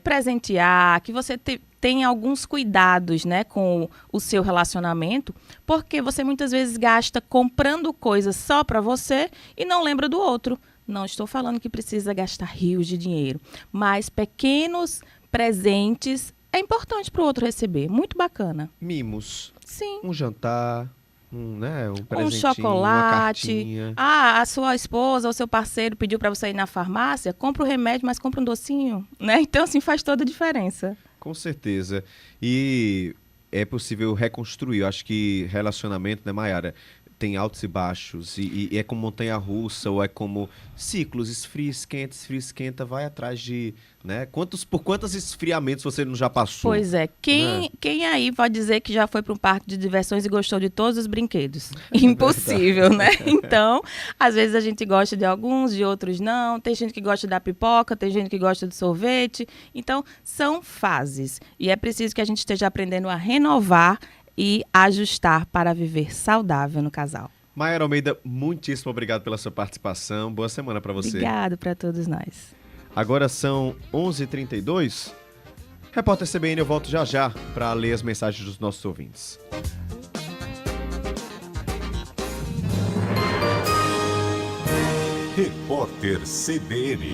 presentear, que você tem alguns cuidados, né, com o seu relacionamento, porque você muitas vezes gasta comprando coisas só para você e não lembra do outro. Não estou falando que precisa gastar rios de dinheiro, mas pequenos presentes é importante para o outro receber. Muito bacana. Mimos. Sim. Um jantar. Um presentinho, um chocolate. Uma cartinha. A sua esposa ou seu parceiro pediu para você ir na farmácia, compra o remédio, mas compra um docinho, né? Então, assim, faz toda a diferença. Com certeza. E é possível reconstruir. Eu acho que relacionamento, né, Mayara, tem altos e baixos. E é como montanha-russa, ou é como ciclos, esfria, esquenta, vai atrás de... Né? Por quantos esfriamentos você não já passou? Pois é. Quem aí pode dizer que já foi para um parque de diversões e gostou de todos os brinquedos? Impossível, né? Então, às vezes a gente gosta de alguns, de outros não. Tem gente que gosta da pipoca, tem gente que gosta do sorvete. Então, são fases. E é preciso que a gente esteja aprendendo a renovar e ajustar para viver saudável no casal. Mayara Almeida, muitíssimo obrigado pela sua participação. Boa semana para você. Obrigado para todos nós. Agora são 11h32. Repórter CBN, eu volto já para ler as mensagens dos nossos ouvintes. Repórter CBN.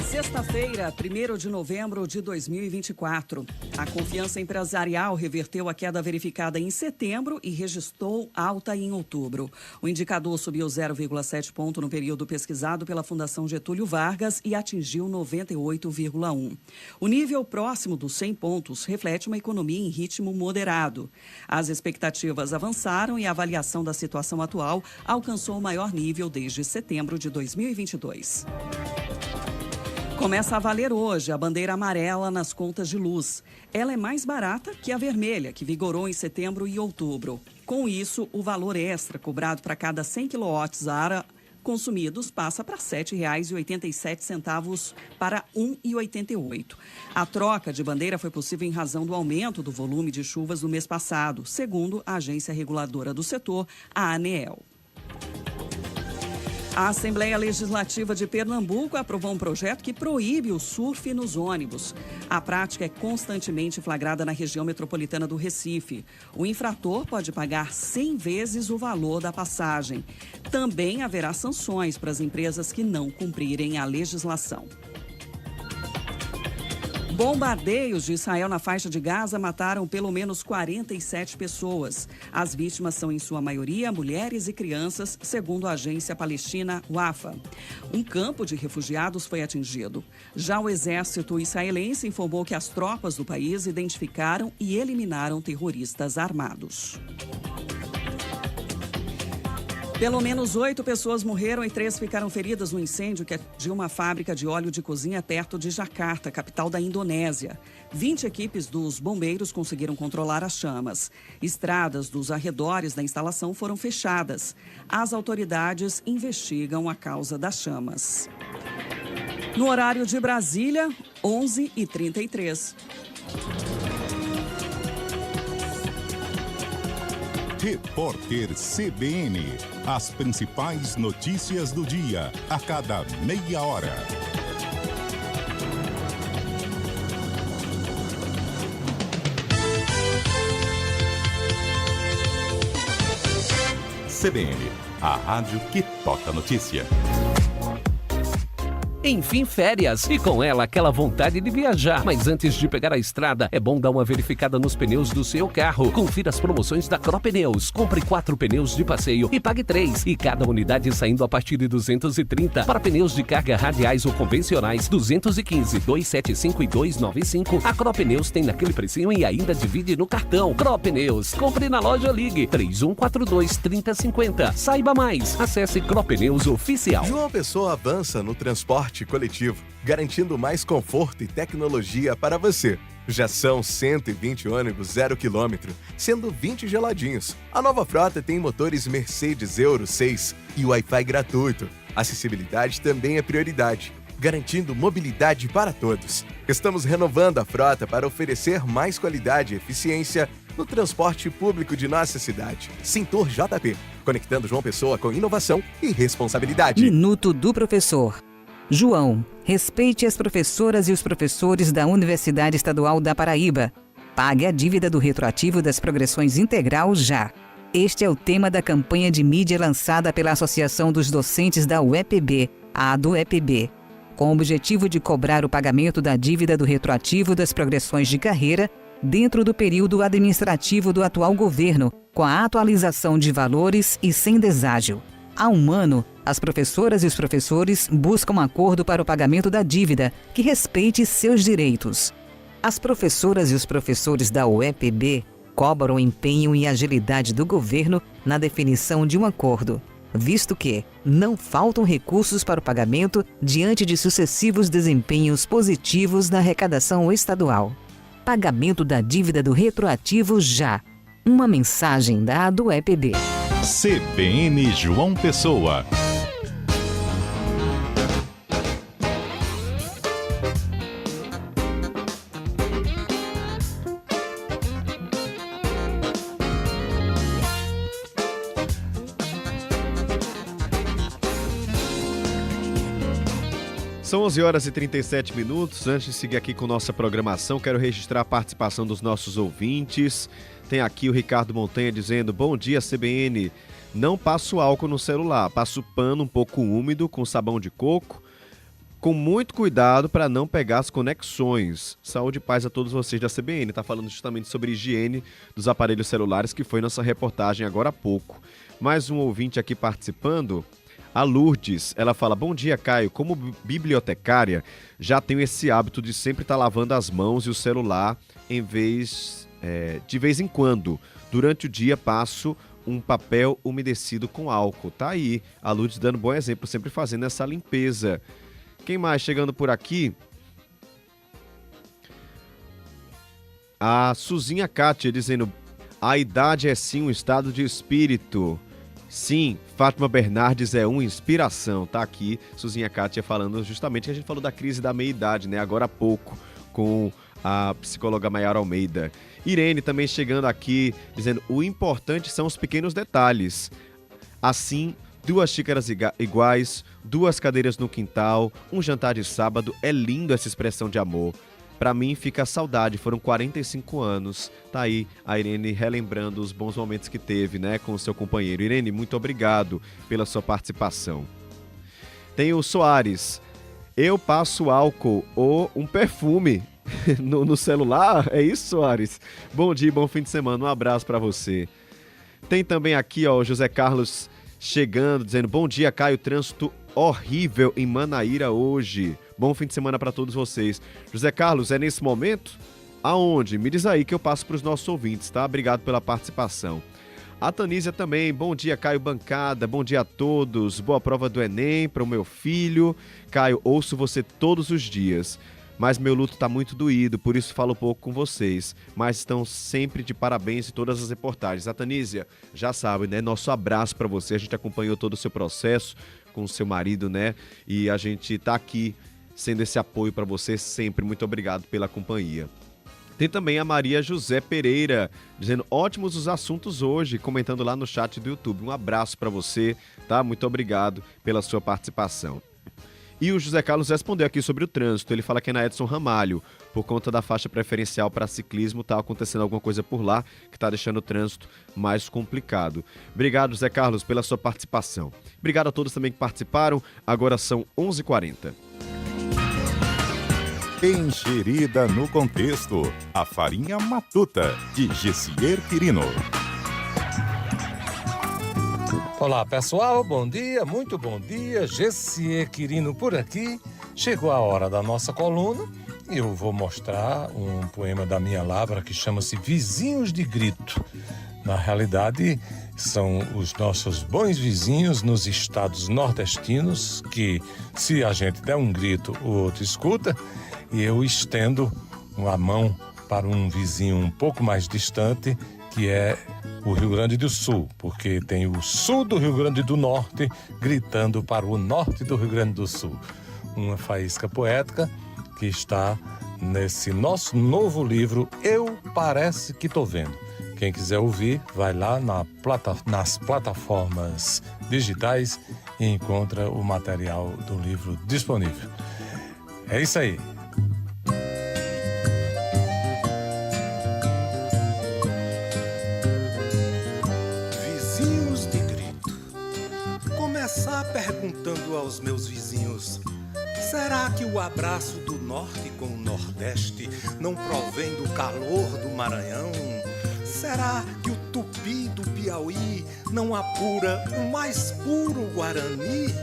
Sexta-feira, 1º de novembro de 2024. A confiança empresarial reverteu a queda verificada em setembro e registrou alta em outubro. O indicador subiu 0,7 ponto no período pesquisado pela Fundação Getúlio Vargas e atingiu 98,1. O nível próximo dos 100 pontos reflete uma economia em ritmo moderado. As expectativas avançaram e a avaliação da situação atual alcançou o maior nível desde setembro de 2022. Começa a valer hoje a bandeira amarela nas contas de luz. Ela é mais barata que a vermelha, que vigorou em setembro e outubro. Com isso, o valor extra cobrado para cada 100 kWh consumidos passa para R$ 7,87 para R$ 1,88. A troca de bandeira foi possível em razão do aumento do volume de chuvas no mês passado, segundo a agência reguladora do setor, a ANEEL. A Assembleia Legislativa de Pernambuco aprovou um projeto que proíbe o surf nos ônibus. A prática é constantemente flagrada na região metropolitana do Recife. O infrator pode pagar 100 vezes o valor da passagem. Também haverá sanções para as empresas que não cumprirem a legislação. Bombardeios de Israel na faixa de Gaza mataram pelo menos 47 pessoas. As vítimas são, em sua maioria, mulheres e crianças, segundo a agência palestina Wafa. Um campo de refugiados foi atingido. Já o exército israelense informou que as tropas do país identificaram e eliminaram terroristas armados. Pelo menos 8 pessoas morreram e 3 ficaram feridas no incêndio que atingiu uma fábrica de óleo de cozinha perto de Jakarta, capital da Indonésia. 20 equipes dos bombeiros conseguiram controlar as chamas. Estradas dos arredores da instalação foram fechadas. As autoridades investigam a causa das chamas. No horário de Brasília, 11h33. Repórter CBN. As principais notícias do dia, a cada meia hora. CBN, a rádio que toca notícia. Enfim, férias. E com ela, aquela vontade de viajar. Mas antes de pegar a estrada, é bom dar uma verificada nos pneus do seu carro. Confira as promoções da Cro Pneus. Compre 4 pneus de passeio e pague 3. E cada unidade saindo a partir de 230. Para pneus de carga radiais ou convencionais, 215, 275 e 295. A Cro Pneus tem naquele precinho e ainda divide no cartão. Cro Pneus. Compre na loja, ligue 3142-3050. Saiba mais. Acesse Cro Pneus Oficial. João Pessoa avança no transporte coletivo, garantindo mais conforto e tecnologia para você. Já são 120 ônibus 0 km, sendo 20 geladinhos. A nova frota tem motores Mercedes Euro 6 e Wi-Fi gratuito. Acessibilidade também é prioridade, garantindo mobilidade para todos. Estamos renovando a frota para oferecer mais qualidade e eficiência no transporte público de nossa cidade. Cintur JP, conectando João Pessoa com inovação e responsabilidade. Minuto do Professor. João, respeite as professoras e os professores da Universidade Estadual da Paraíba. Pague a dívida do retroativo das progressões integral já. Este é o tema da campanha de mídia lançada pela Associação dos Docentes da UEPB, a ADUEPB, com o objetivo de cobrar o pagamento da dívida do retroativo das progressões de carreira dentro do período administrativo do atual governo, com a atualização de valores e sem deságio. Há um ano, as professoras e os professores buscam um acordo para o pagamento da dívida que respeite seus direitos. As professoras e os professores da UEPB cobram o empenho e agilidade do governo na definição de um acordo, visto que não faltam recursos para o pagamento diante de sucessivos desempenhos positivos na arrecadação estadual. Pagamento da dívida do retroativo já. Uma mensagem da ADUEPB. CBN João Pessoa. São 11 horas e 37 minutos. Antes de seguir aqui com nossa programação, quero registrar a participação dos nossos ouvintes. Tem aqui o Ricardo Montanha dizendo: bom dia, CBN. Não passo álcool no celular, passo pano um pouco úmido com sabão de coco, com muito cuidado para não pegar as conexões. Saúde e paz a todos vocês da CBN. Está falando justamente sobre higiene dos aparelhos celulares, que foi nossa reportagem agora há pouco. Mais um ouvinte aqui participando. A Lourdes, ela fala: bom dia, Caio. Como bibliotecária, já tenho esse hábito de sempre estar lavando as mãos e o celular de vez em quando. Durante o dia passo um papel umedecido com álcool. Tá aí, a Lourdes dando bom exemplo, sempre fazendo essa limpeza. Quem mais chegando por aqui? A Suzinha Kátia dizendo: a idade é sim um estado de espírito. Sim, Fátima Bernardes é uma inspiração. Tá aqui, Suzinha Kátia falando justamente que a gente falou da crise da meia-idade, né? Agora há pouco, com a psicóloga Maiara Almeida. Irene também chegando aqui, dizendo: o importante são os pequenos detalhes. Assim, 2 xícaras iguais, 2 cadeiras no quintal, um jantar de sábado. É lindo essa expressão de amor. Pra mim fica a saudade, foram 45 anos. Tá aí a Irene relembrando os bons momentos que teve, né, com o seu companheiro. Irene, muito obrigado pela sua participação. Tem o Soares: eu passo álcool ou um perfume no celular. É isso, Soares? Bom dia, bom fim de semana, um abraço pra você. Tem também aqui, ó, o José Carlos chegando, dizendo: bom dia, Caio, trânsito horrível em Manaíra hoje. Bom fim de semana para todos vocês. José Carlos, é nesse momento? Aonde? Me diz aí que eu passo para os nossos ouvintes, tá? Obrigado pela participação. A Tanísia também: bom dia, Caio, bancada, bom dia a todos. Boa prova do Enem para o meu filho. Caio, ouço você todos os dias, mas meu luto está muito doído, por isso falo pouco com vocês. Mas estão sempre de parabéns em todas as reportagens. A Tanísia, já sabe, né? Nosso abraço para você. A gente acompanhou todo o seu processo com o seu marido, né? E a gente tá aqui sendo esse apoio para você sempre. Muito obrigado pela companhia. Tem também a Maria José Pereira dizendo: ótimos os assuntos hoje, comentando lá no chat do YouTube. Um abraço para você, tá? Muito obrigado pela sua participação. E o José Carlos respondeu aqui sobre o trânsito. Ele fala que é na Edson Ramalho, por conta da faixa preferencial para ciclismo, está acontecendo alguma coisa por lá que está deixando o trânsito mais complicado. Obrigado, José Carlos, pela sua participação. Obrigado a todos também que participaram. Agora são 11h40. Encherida no contexto, a farinha matuta, de Gessier Quirino. Olá pessoal, bom dia, muito bom dia, Gessier Quirino por aqui. Chegou a hora da nossa coluna e eu vou mostrar um poema da minha lavra que chama-se Vizinhos de Grito. Na realidade, são os nossos bons vizinhos nos estados nordestinos que, se a gente der um grito, o outro escuta. E eu estendo a mão para um vizinho um pouco mais distante, que é o Rio Grande do Sul, porque tem o sul do Rio Grande do Norte gritando para o norte do Rio Grande do Sul. Uma faísca poética que está nesse nosso novo livro, Eu Parece Que Tô Vendo. Quem quiser ouvir, vai lá nas plataformas digitais e encontra o material do livro disponível. É isso aí. Começar perguntando aos meus vizinhos: será que o abraço do norte com o nordeste não provém do calor do Maranhão? Será que o tupi do Piauí não apura o mais puro Guarani?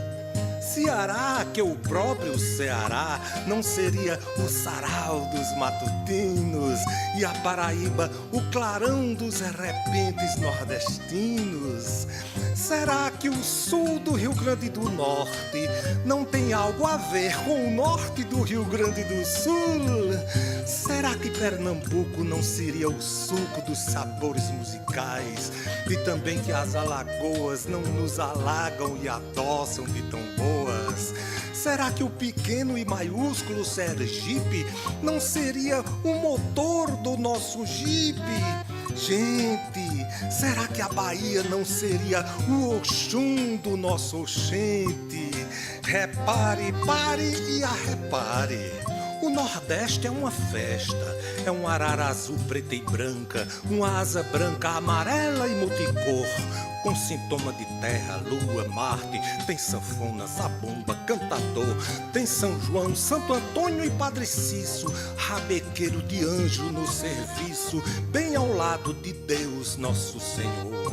Ceará, que o próprio Ceará não seria o sarau dos matutinos, e a Paraíba o clarão dos repentes nordestinos? Será que o sul do Rio Grande do Norte não tem algo a ver com o norte do Rio Grande do Sul? Será que Pernambuco não seria o suco dos sabores musicais? E também que as alagoas não nos alagam e adoçam de tão boas? Será que o pequeno e maiúsculo Sergipe não seria o motor do nosso Jeep? Gente, será que a Bahia não seria o Oxum do nosso Oxente? Repare, pare e arrepare. O Nordeste é uma festa, é um arara azul preta e branca, uma asa branca, amarela e multicor, com sintoma de terra, lua, Marte. Tem sanfona, zabumba, cantador, tem São João, Santo Antônio e Padre Cício, rabequeiro de anjo no serviço, bem ao lado de Deus Nosso Senhor.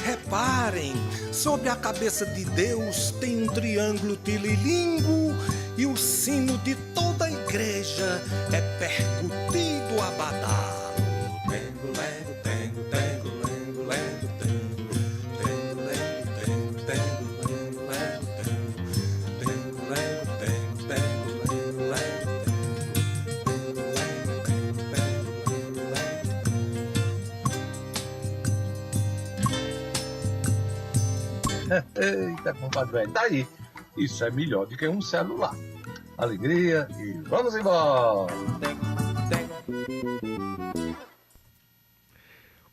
Reparem, sobre a cabeça de Deus tem um triângulo tililingo, e o sino de toda a igreja é percutido a badalo. Tengo, lengo, tengo, tengo, lengo, lengo, tengo, tengo, lengo, tengo, tengo, lengo, lengo, tengo, tengo, lengo, tengo, tengo, lengo, lengo, tengo, Eita, compadre velho, tá aí. Isso é melhor do que um celular. Alegria e vamos embora!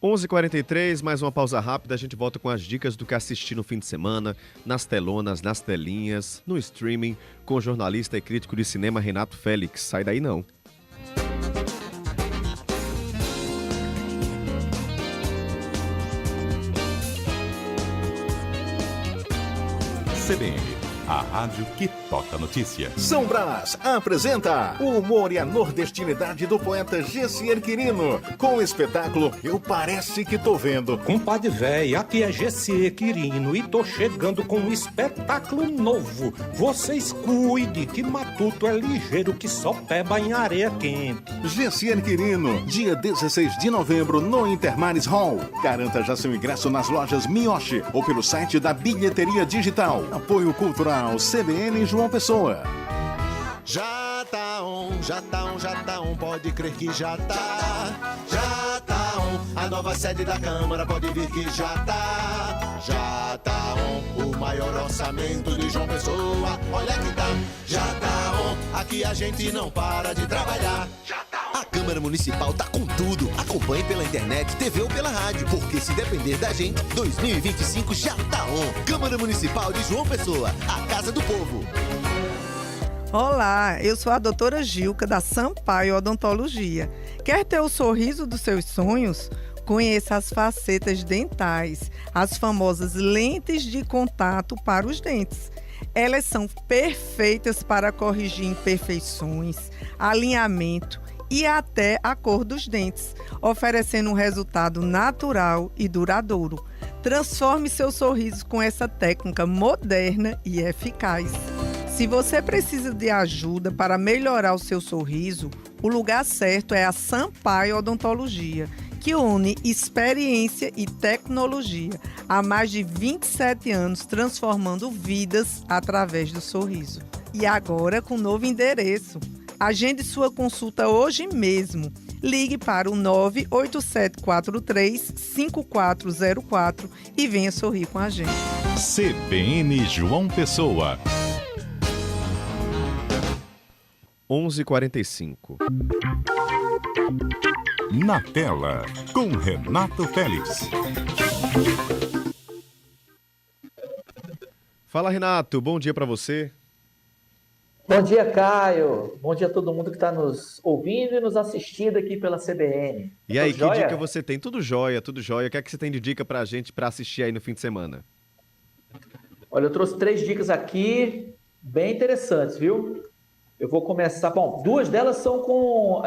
11h43, mais uma pausa rápida. A gente volta com as dicas do que assistir no fim de semana, nas telonas, nas telinhas, no streaming, com o jornalista e crítico de cinema Renato Félix. Sai daí não. CBN, a rádio que toca notícia. São Brás apresenta o humor e a nordestinidade do poeta Gessier Quirino, com o espetáculo Eu Parece Que Tô Vendo. Compadre véi, aqui é Gessier Quirino e tô chegando com um espetáculo novo. Vocês cuidem que matuto é ligeiro que só peba em areia quente. Gessier Quirino, dia 16 de novembro no Intermares Hall. Garanta já seu ingresso nas lojas Miyoshi ou pelo site da Bilheteria Digital. Apoio Cultural CBN João Pessoa. Já tá on, pode crer que já tá on. A nova sede da Câmara pode vir que já tá on. O maior orçamento de João Pessoa, olha que tá, já tá on. Aqui a gente não para de trabalhar. A Câmara Municipal tá com tudo. Acompanhe pela internet, TV ou pela rádio, porque se depender da gente, 2025 já tá on. Câmara Municipal de João Pessoa, a casa do povo. Olá, eu sou a doutora Gilca da Sampaio Odontologia. Quer ter o sorriso dos seus sonhos? Conheça as facetas dentais, as famosas lentes de contato para os dentes. Elas são perfeitas para corrigir imperfeições, alinhamento e até a cor dos dentes, oferecendo um resultado natural e duradouro. Transforme seu sorriso com essa técnica moderna e eficaz. Se você precisa de ajuda para melhorar o seu sorriso, o lugar certo é a Sampaio Odontologia, que une experiência e tecnologia há mais de 27 anos, transformando vidas através do sorriso. E agora com novo endereço. Agende sua consulta hoje mesmo. Ligue para o 98743-5404 e venha sorrir com a gente. CBN João Pessoa. 11h45. Na tela, com Renato Félix. Fala, Renato. Bom dia para você. Bom dia, Caio. Bom dia a todo mundo que está nos ouvindo e nos assistindo aqui pela CBN. E aí, Tudo que jóia? dica você tem? Tudo jóia, tudo jóia. O que é que você tem de dica pra gente pra assistir aí no fim de semana? Olha, eu trouxe 3 dicas aqui bem interessantes, viu? Eu vou começar... Bom, 2 delas são com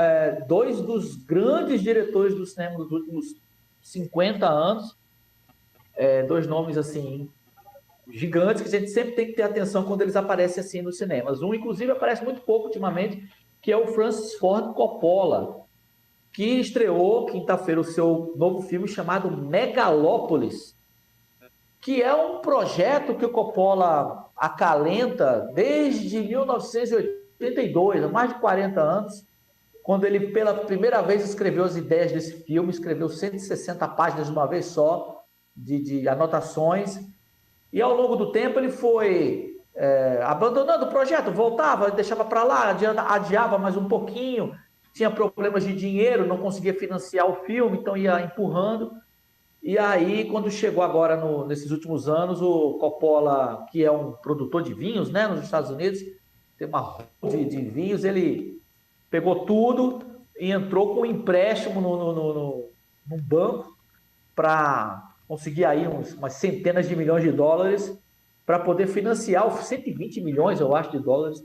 2 dos grandes diretores do cinema dos últimos 50 anos. 2 nomes, assim, gigantes que a gente sempre tem que ter atenção quando eles aparecem assim nos cinemas. Um, inclusive, aparece muito pouco ultimamente, que é o Francis Ford Coppola, que estreou quinta-feira o seu novo filme chamado Megalópolis, que é um projeto que o Coppola acalenta desde 1982, há mais de 40 anos, quando ele pela primeira vez escreveu as ideias desse filme, escreveu 160 páginas de uma vez só, de anotações, e ao longo do tempo ele foi abandonando o projeto, voltava, deixava para lá, adiava mais um pouquinho, tinha problemas de dinheiro, não conseguia financiar o filme, então ia empurrando. E aí, quando chegou agora, nesses últimos anos, o Coppola, que é um produtor de vinhos, né, nos Estados Unidos, tem uma roda de vinhos, ele pegou tudo e entrou com um empréstimo num banco para conseguir aí umas centenas de milhões de dólares para poder financiar, 120 milhões, eu acho, de dólares,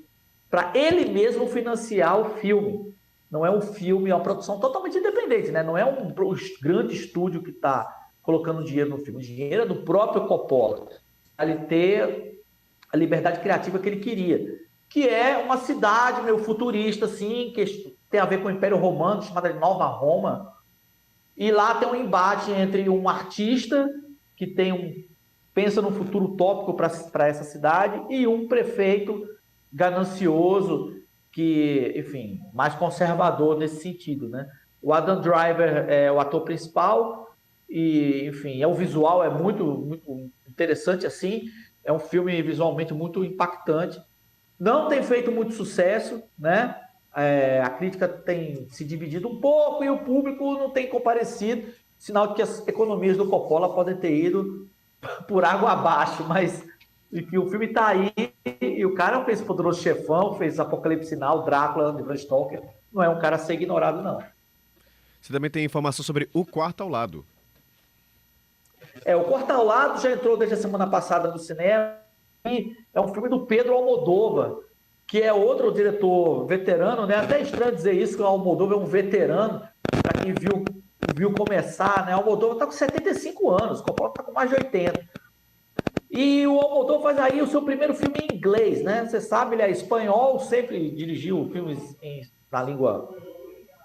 para ele mesmo financiar o filme. Não é um filme, é uma produção totalmente independente, né? Não é um grande estúdio que está colocando dinheiro no filme. O dinheiro é do próprio Coppola, para ele ter a liberdade criativa que ele queria, que é uma cidade meio futurista, assim, que tem a ver com o Império Romano, chamada de Nova Roma, e lá tem um embate entre um artista que pensa num futuro utópico para essa cidade e um prefeito ganancioso que, enfim, mais conservador nesse sentido, né? O Adam Driver é o ator principal e, enfim, o visual é muito, muito interessante, assim. É um filme visualmente muito impactante. Não tem feito muito sucesso, né? A crítica tem se dividido um pouco e o público não tem comparecido, sinal de que as economias do Coppola podem ter ido por água abaixo, mas enfim, o filme está aí e o cara fez Poderoso Chefão, fez Apocalipse Sinal, Drácula, de Bram Stoker, não é um cara a ser ignorado, não. Você também tem informação sobre O Quarto ao Lado. O Quarto ao Lado já entrou desde a semana passada no cinema e é um filme do Pedro Almodóvar, que é outro diretor veterano, né? Até estranho dizer isso, que o Almodóvar é um veterano, para quem viu começar, né? O Almodóvar está com 75 anos, o Coppola está com mais de 80. E o Almodóvar faz aí o seu primeiro filme em inglês, né? Você sabe, ele é espanhol, sempre dirigiu filmes na língua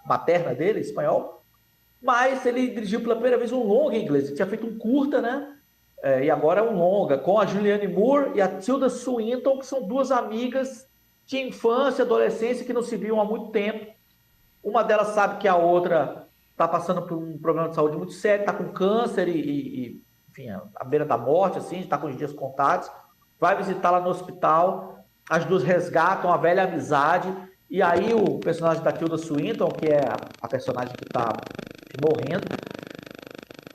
materna dele, espanhol, mas ele dirigiu pela primeira vez um longa em inglês. Ele tinha feito um curta, né? E agora é um longa, com a Julianne Moore e a Tilda Swinton, que são 2 amigas de infância, adolescência, que não se viam há muito tempo. Uma delas sabe que a outra está passando por um problema de saúde muito sério, está com câncer e enfim, à beira da morte, assim, está com os dias contados. Vai visitá-la no hospital, as 2 resgatam a velha amizade, e aí o personagem da Tilda Swinton, que é a personagem que está morrendo,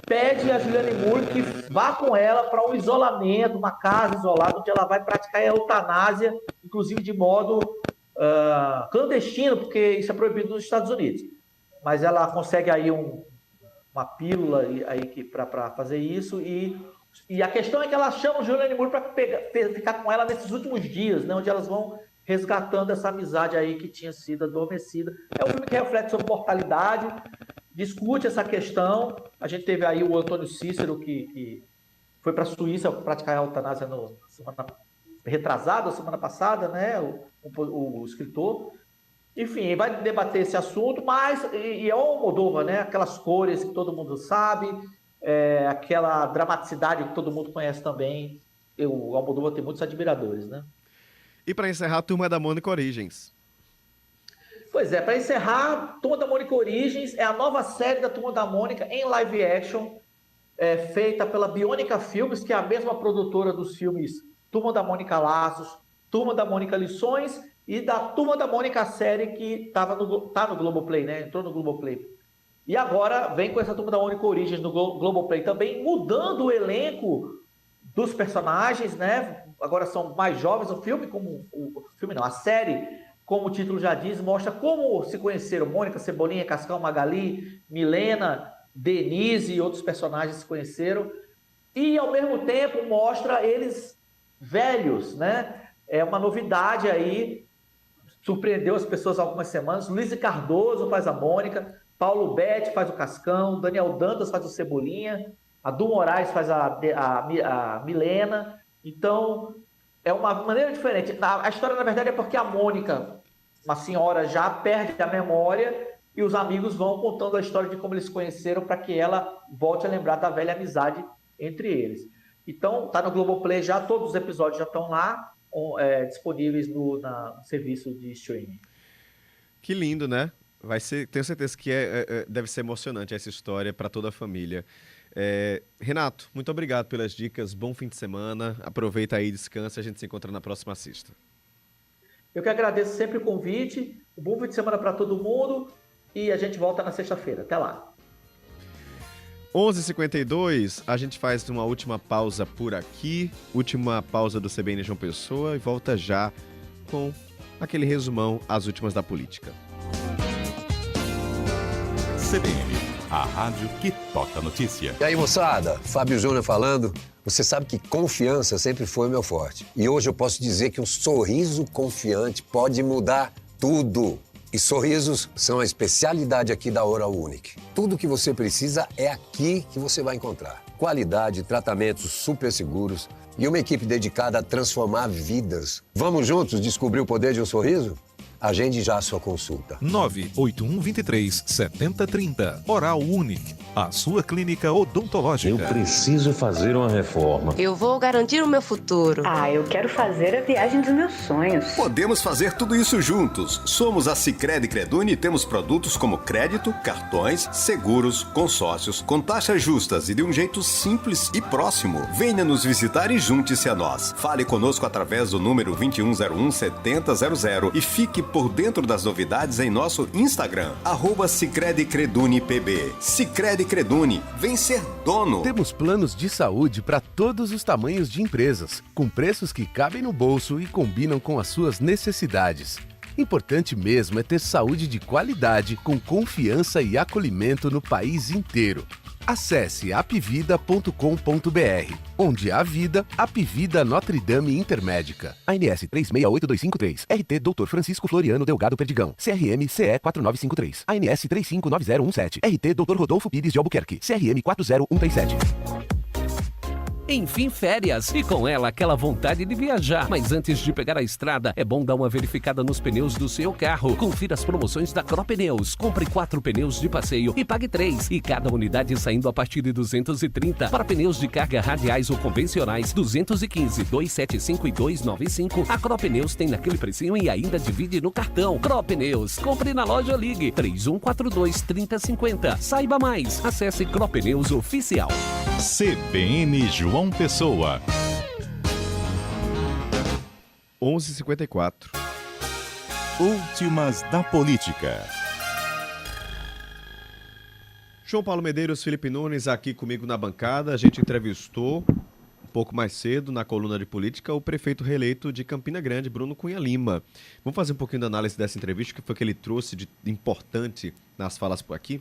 pede a Julianne Moore que vá com ela para um isolamento, uma casa isolada, onde ela vai praticar a eutanásia, inclusive de modo clandestino, porque isso é proibido nos Estados Unidos. Mas ela consegue aí uma pílula para fazer isso. E a questão é que ela chama o Julianne Moore para ficar com ela nesses últimos dias, né, onde elas vão resgatando essa amizade aí que tinha sido adormecida. É um filme que reflete sobre mortalidade, discute essa questão. A gente teve aí o Antônio Cícero, que foi para a Suíça praticar a eutanásia semana retrasada, semana passada, né, o escritor. Enfim, vai debater esse assunto, mas é o Almodóvar, né, aquelas cores que todo mundo sabe, aquela dramaticidade que todo mundo conhece também. O Almodóvar tem muitos admiradores, né? E para encerrar, Turma da Mônica Origens. Pois é, para encerrar, Turma da Mônica Origens é a nova série da Turma da Mônica em live action, feita pela Biônica Filmes, que é a mesma produtora dos filmes Turma da Mônica Laços, Turma da Mônica Lições e da Turma da Mônica série que tá no Globoplay, né? Entrou no Globoplay. E agora vem com essa Turma da Mônica Origens no Globoplay também, mudando o elenco dos personagens, né? Agora são mais jovens. A série, como o título já diz, mostra como se conheceram Mônica, Cebolinha, Cascão, Magali, Milena, Denise e outros personagens se conheceram. E, ao mesmo tempo, mostra eles velhos, né? É uma novidade aí, surpreendeu as pessoas há algumas semanas. Luiz Cardoso faz a Mônica, Paulo Betti faz o Cascão, Daniel Dantas faz o Cebolinha, a Du Moraes faz a Milena. Então, é uma maneira diferente. A história, na verdade, é porque a Mônica, uma senhora, já perde a memória e os amigos vão contando a história de como eles se conheceram para que ela volte a lembrar da velha amizade entre eles. Então, tá no Globoplay já, todos os episódios já estão lá, disponíveis no serviço de streaming. Que lindo, né? Tenho certeza que deve ser emocionante essa história para toda a família. Renato, muito obrigado pelas dicas, bom fim de semana, aproveita aí, descansa, a gente se encontra na próxima sexta. Eu que agradeço sempre o convite, um bom fim de semana para todo mundo e a gente volta na sexta-feira. Até lá. 11h52, a gente faz uma última pausa por aqui, última pausa do CBN João Pessoa e volta já com aquele resumão, as últimas da política. CBN, a rádio que toca notícia. E aí, moçada, Fábio Júnior falando. Você sabe que confiança sempre foi meu forte. E hoje eu posso dizer que um sorriso confiante pode mudar tudo. E sorrisos são a especialidade aqui da Oral Unique. Tudo o que você precisa é aqui que você vai encontrar. Qualidade, tratamentos super seguros e uma equipe dedicada a transformar vidas. Vamos juntos descobrir o poder de um sorriso? Agende já a sua consulta. 98123-7030. Oral Unique, a sua clínica odontológica. Eu preciso fazer uma reforma. Eu vou garantir o meu futuro. Eu quero fazer a viagem dos meus sonhos. Podemos fazer tudo isso juntos. Somos a Sicredi Creduni e temos produtos como crédito, cartões, seguros, consórcios, com taxas justas e de um jeito simples e próximo. Venha nos visitar e junte-se a nós. Fale conosco através do número 2101-7000 e fique por dentro das novidades em nosso Instagram, @SicrediCreduniPB. Sicredi Creduni, vem ser dono. Temos planos de saúde para todos os tamanhos de empresas, com preços que cabem no bolso e combinam com as suas necessidades. Importante mesmo é ter saúde de qualidade, com confiança e acolhimento no país inteiro. Acesse apvida.com.br. Onde há vida, Apvida Notre Dame Intermédica. ANS 368253. RT Dr. Francisco Floriano Delgado Perdigão. CRM CE 4953. ANS 359017. RT Dr. Rodolfo Pires de Albuquerque. CRM 40137. Enfim, férias. E com ela, aquela vontade de viajar. Mas antes de pegar a estrada, é bom dar uma verificada nos pneus do seu carro. Confira as promoções da Cro Pneus. Compre 4 pneus de passeio e pague 3. E cada unidade saindo a partir de 230. Para pneus de carga radiais ou convencionais, 215, 275 e 295. A Cro Pneus tem naquele precinho e ainda divide no cartão. Cro Pneus. Compre na loja ou ligue 3142-3050. Saiba mais. Acesse Cro Pneus Oficial. CBN João Pessoa. 11h54. Últimas da política. João Paulo Medeiros, Felipe Nunes aqui comigo na bancada. A gente entrevistou pouco mais cedo, na coluna de política, o prefeito reeleito de Campina Grande, Bruno Cunha Lima. Vamos fazer um pouquinho da análise dessa entrevista, que foi que ele trouxe de importante nas falas por aqui?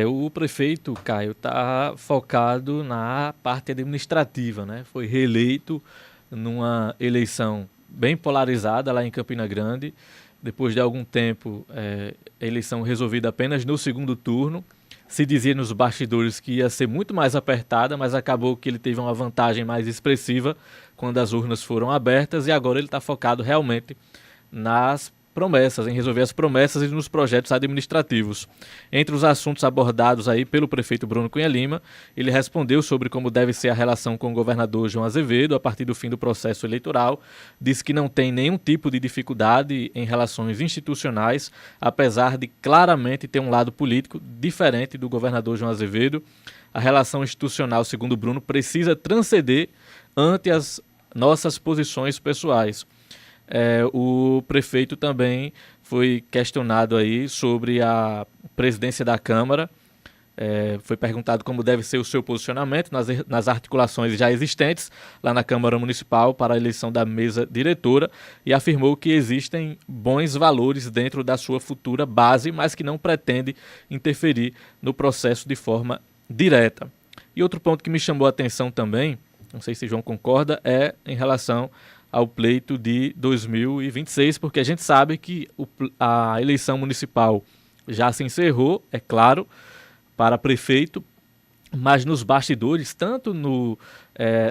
O prefeito, Caio, está focado na parte administrativa, né? Foi reeleito numa eleição bem polarizada lá em Campina Grande. Depois de algum tempo, a eleição resolvida apenas no segundo turno. Se dizia nos bastidores que ia ser muito mais apertada, mas acabou que ele teve uma vantagem mais expressiva quando as urnas foram abertas, e agora ele está focado realmente nas promessas, em resolver as promessas e nos projetos administrativos. Entre os assuntos abordados aí pelo prefeito Bruno Cunha Lima, ele respondeu sobre como deve ser a relação com o governador João Azevedo a partir do fim do processo eleitoral, disse que não tem nenhum tipo de dificuldade em relações institucionais, apesar de claramente ter um lado político diferente do governador João Azevedo. A relação institucional, segundo Bruno, precisa transcender ante as nossas posições pessoais. O prefeito também foi questionado aí sobre a presidência da Câmara. Foi perguntado como deve ser o seu posicionamento nas articulações já existentes lá na Câmara Municipal para a eleição da mesa diretora, e afirmou que existem bons valores dentro da sua futura base, mas que não pretende interferir no processo de forma direta. E outro ponto que me chamou a atenção também, não sei se João concorda, é em relação ao pleito de 2026, porque a gente sabe que a eleição municipal já se encerrou, é claro, para prefeito, mas nos bastidores, tanto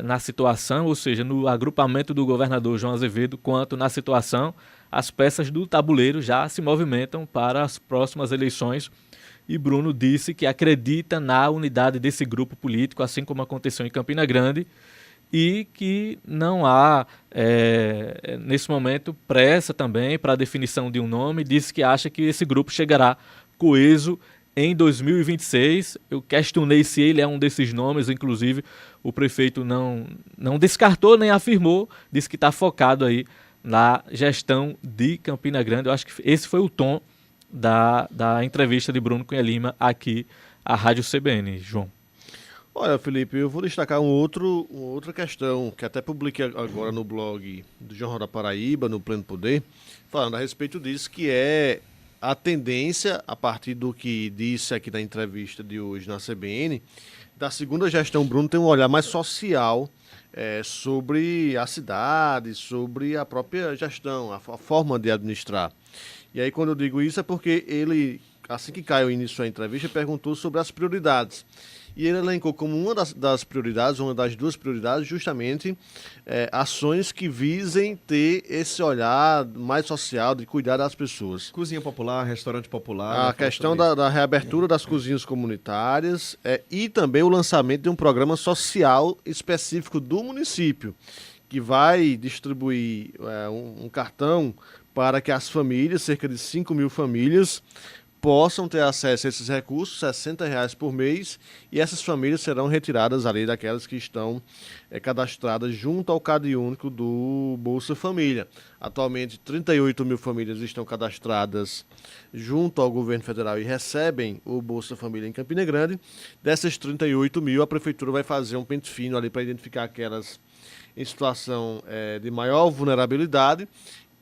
na situação, ou seja, no agrupamento do governador João Azevedo, quanto na situação, as peças do tabuleiro já se movimentam para as próximas eleições, e Bruno disse que acredita na unidade desse grupo político, assim como aconteceu em Campina Grande, e que não há, nesse momento, pressa também para a definição de um nome. Disse que acha que esse grupo chegará coeso em 2026. Eu questionei se ele é um desses nomes, inclusive o prefeito não descartou nem afirmou, disse que está focado aí na gestão de Campina Grande. Eu acho que esse foi o tom da entrevista de Bruno Cunha Lima aqui à Rádio CBN, João. Olha, Felipe, eu vou destacar uma outra questão que até publiquei agora no blog do Jornal da Paraíba, no Pleno Poder, falando a respeito disso, que é a tendência, a partir do que disse aqui na entrevista de hoje na CBN, da segunda gestão Bruno tem um olhar mais social sobre a cidade, sobre a própria gestão, a forma de administrar. E aí, quando eu digo isso, é porque ele, assim que Caio iniciou a entrevista, perguntou sobre as prioridades. E ele elencou como uma das prioridades, uma das duas prioridades, justamente ações que visem ter esse olhar mais social, de cuidar das pessoas. Cozinha popular, restaurante popular. A questão da reabertura das cozinhas comunitárias e também o lançamento de um programa social específico do município, que vai distribuir um cartão para que as famílias, cerca de 5 mil famílias, possam ter acesso a esses recursos, R$60 por mês, e essas famílias serão retiradas ali daquelas que estão cadastradas junto ao CadÚnico do Bolsa Família. Atualmente, 38 mil famílias estão cadastradas junto ao governo federal e recebem o Bolsa Família em Campina Grande. Dessas 38 mil, a prefeitura vai fazer um pente fino ali para identificar aquelas em situação de maior vulnerabilidade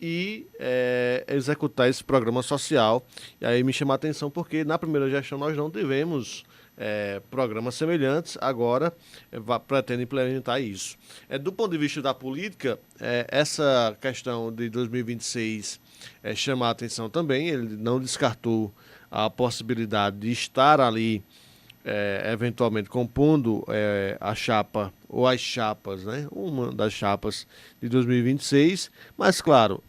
e executar esse programa social. E aí me chama a atenção porque na primeira gestão nós não tivemos programas semelhantes, agora pretende implementar isso. Do ponto de vista da política, essa questão de 2026 chama a atenção também. Ele não descartou a possibilidade de estar ali eventualmente compondo a chapa ou as chapas, né? Uma das chapas de 2026, mas claro,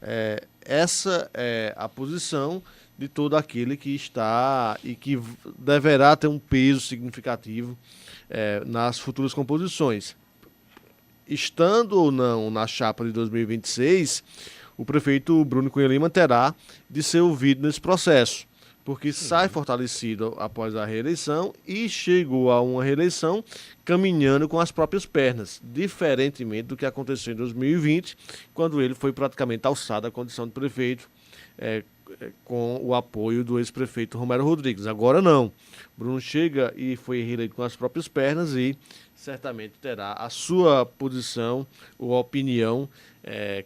essa é a posição de todo aquele que está e que deverá ter um peso significativo nas futuras composições. Estando ou não na chapa de 2026, o prefeito Bruno Cunha Lima terá de ser ouvido nesse processo, porque sai fortalecido após a reeleição e chegou a uma reeleição caminhando com as próprias pernas, diferentemente do que aconteceu em 2020, quando ele foi praticamente alçado à condição de prefeito, com o apoio do ex-prefeito Romero Rodrigues. Agora não. Bruno chega e foi reeleito com as próprias pernas e certamente terá a sua posição ou opinião,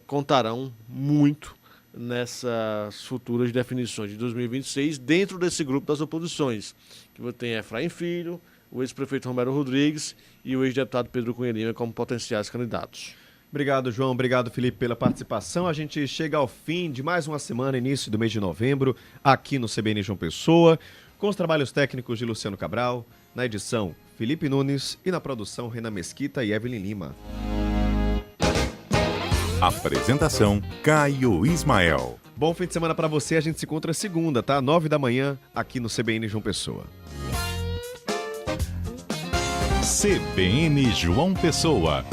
contarão muito nessas futuras definições de 2026 dentro desse grupo das oposições, que tem Efraim Filho, o ex-prefeito Romero Rodrigues e o ex-deputado Pedro Cunha Lima como potenciais candidatos. Obrigado, João. Obrigado, Felipe, pela participação. A gente chega ao fim de mais uma semana, início do mês de novembro, aqui no CBN João Pessoa, com os trabalhos técnicos de Luciano Cabral, na edição Felipe Nunes e na produção Renan Mesquita e Evelyn Lima. Apresentação Caio Ismael. Bom fim de semana para você. A gente se encontra segunda, tá? 9 da manhã, aqui no CBN João Pessoa. CBN João Pessoa.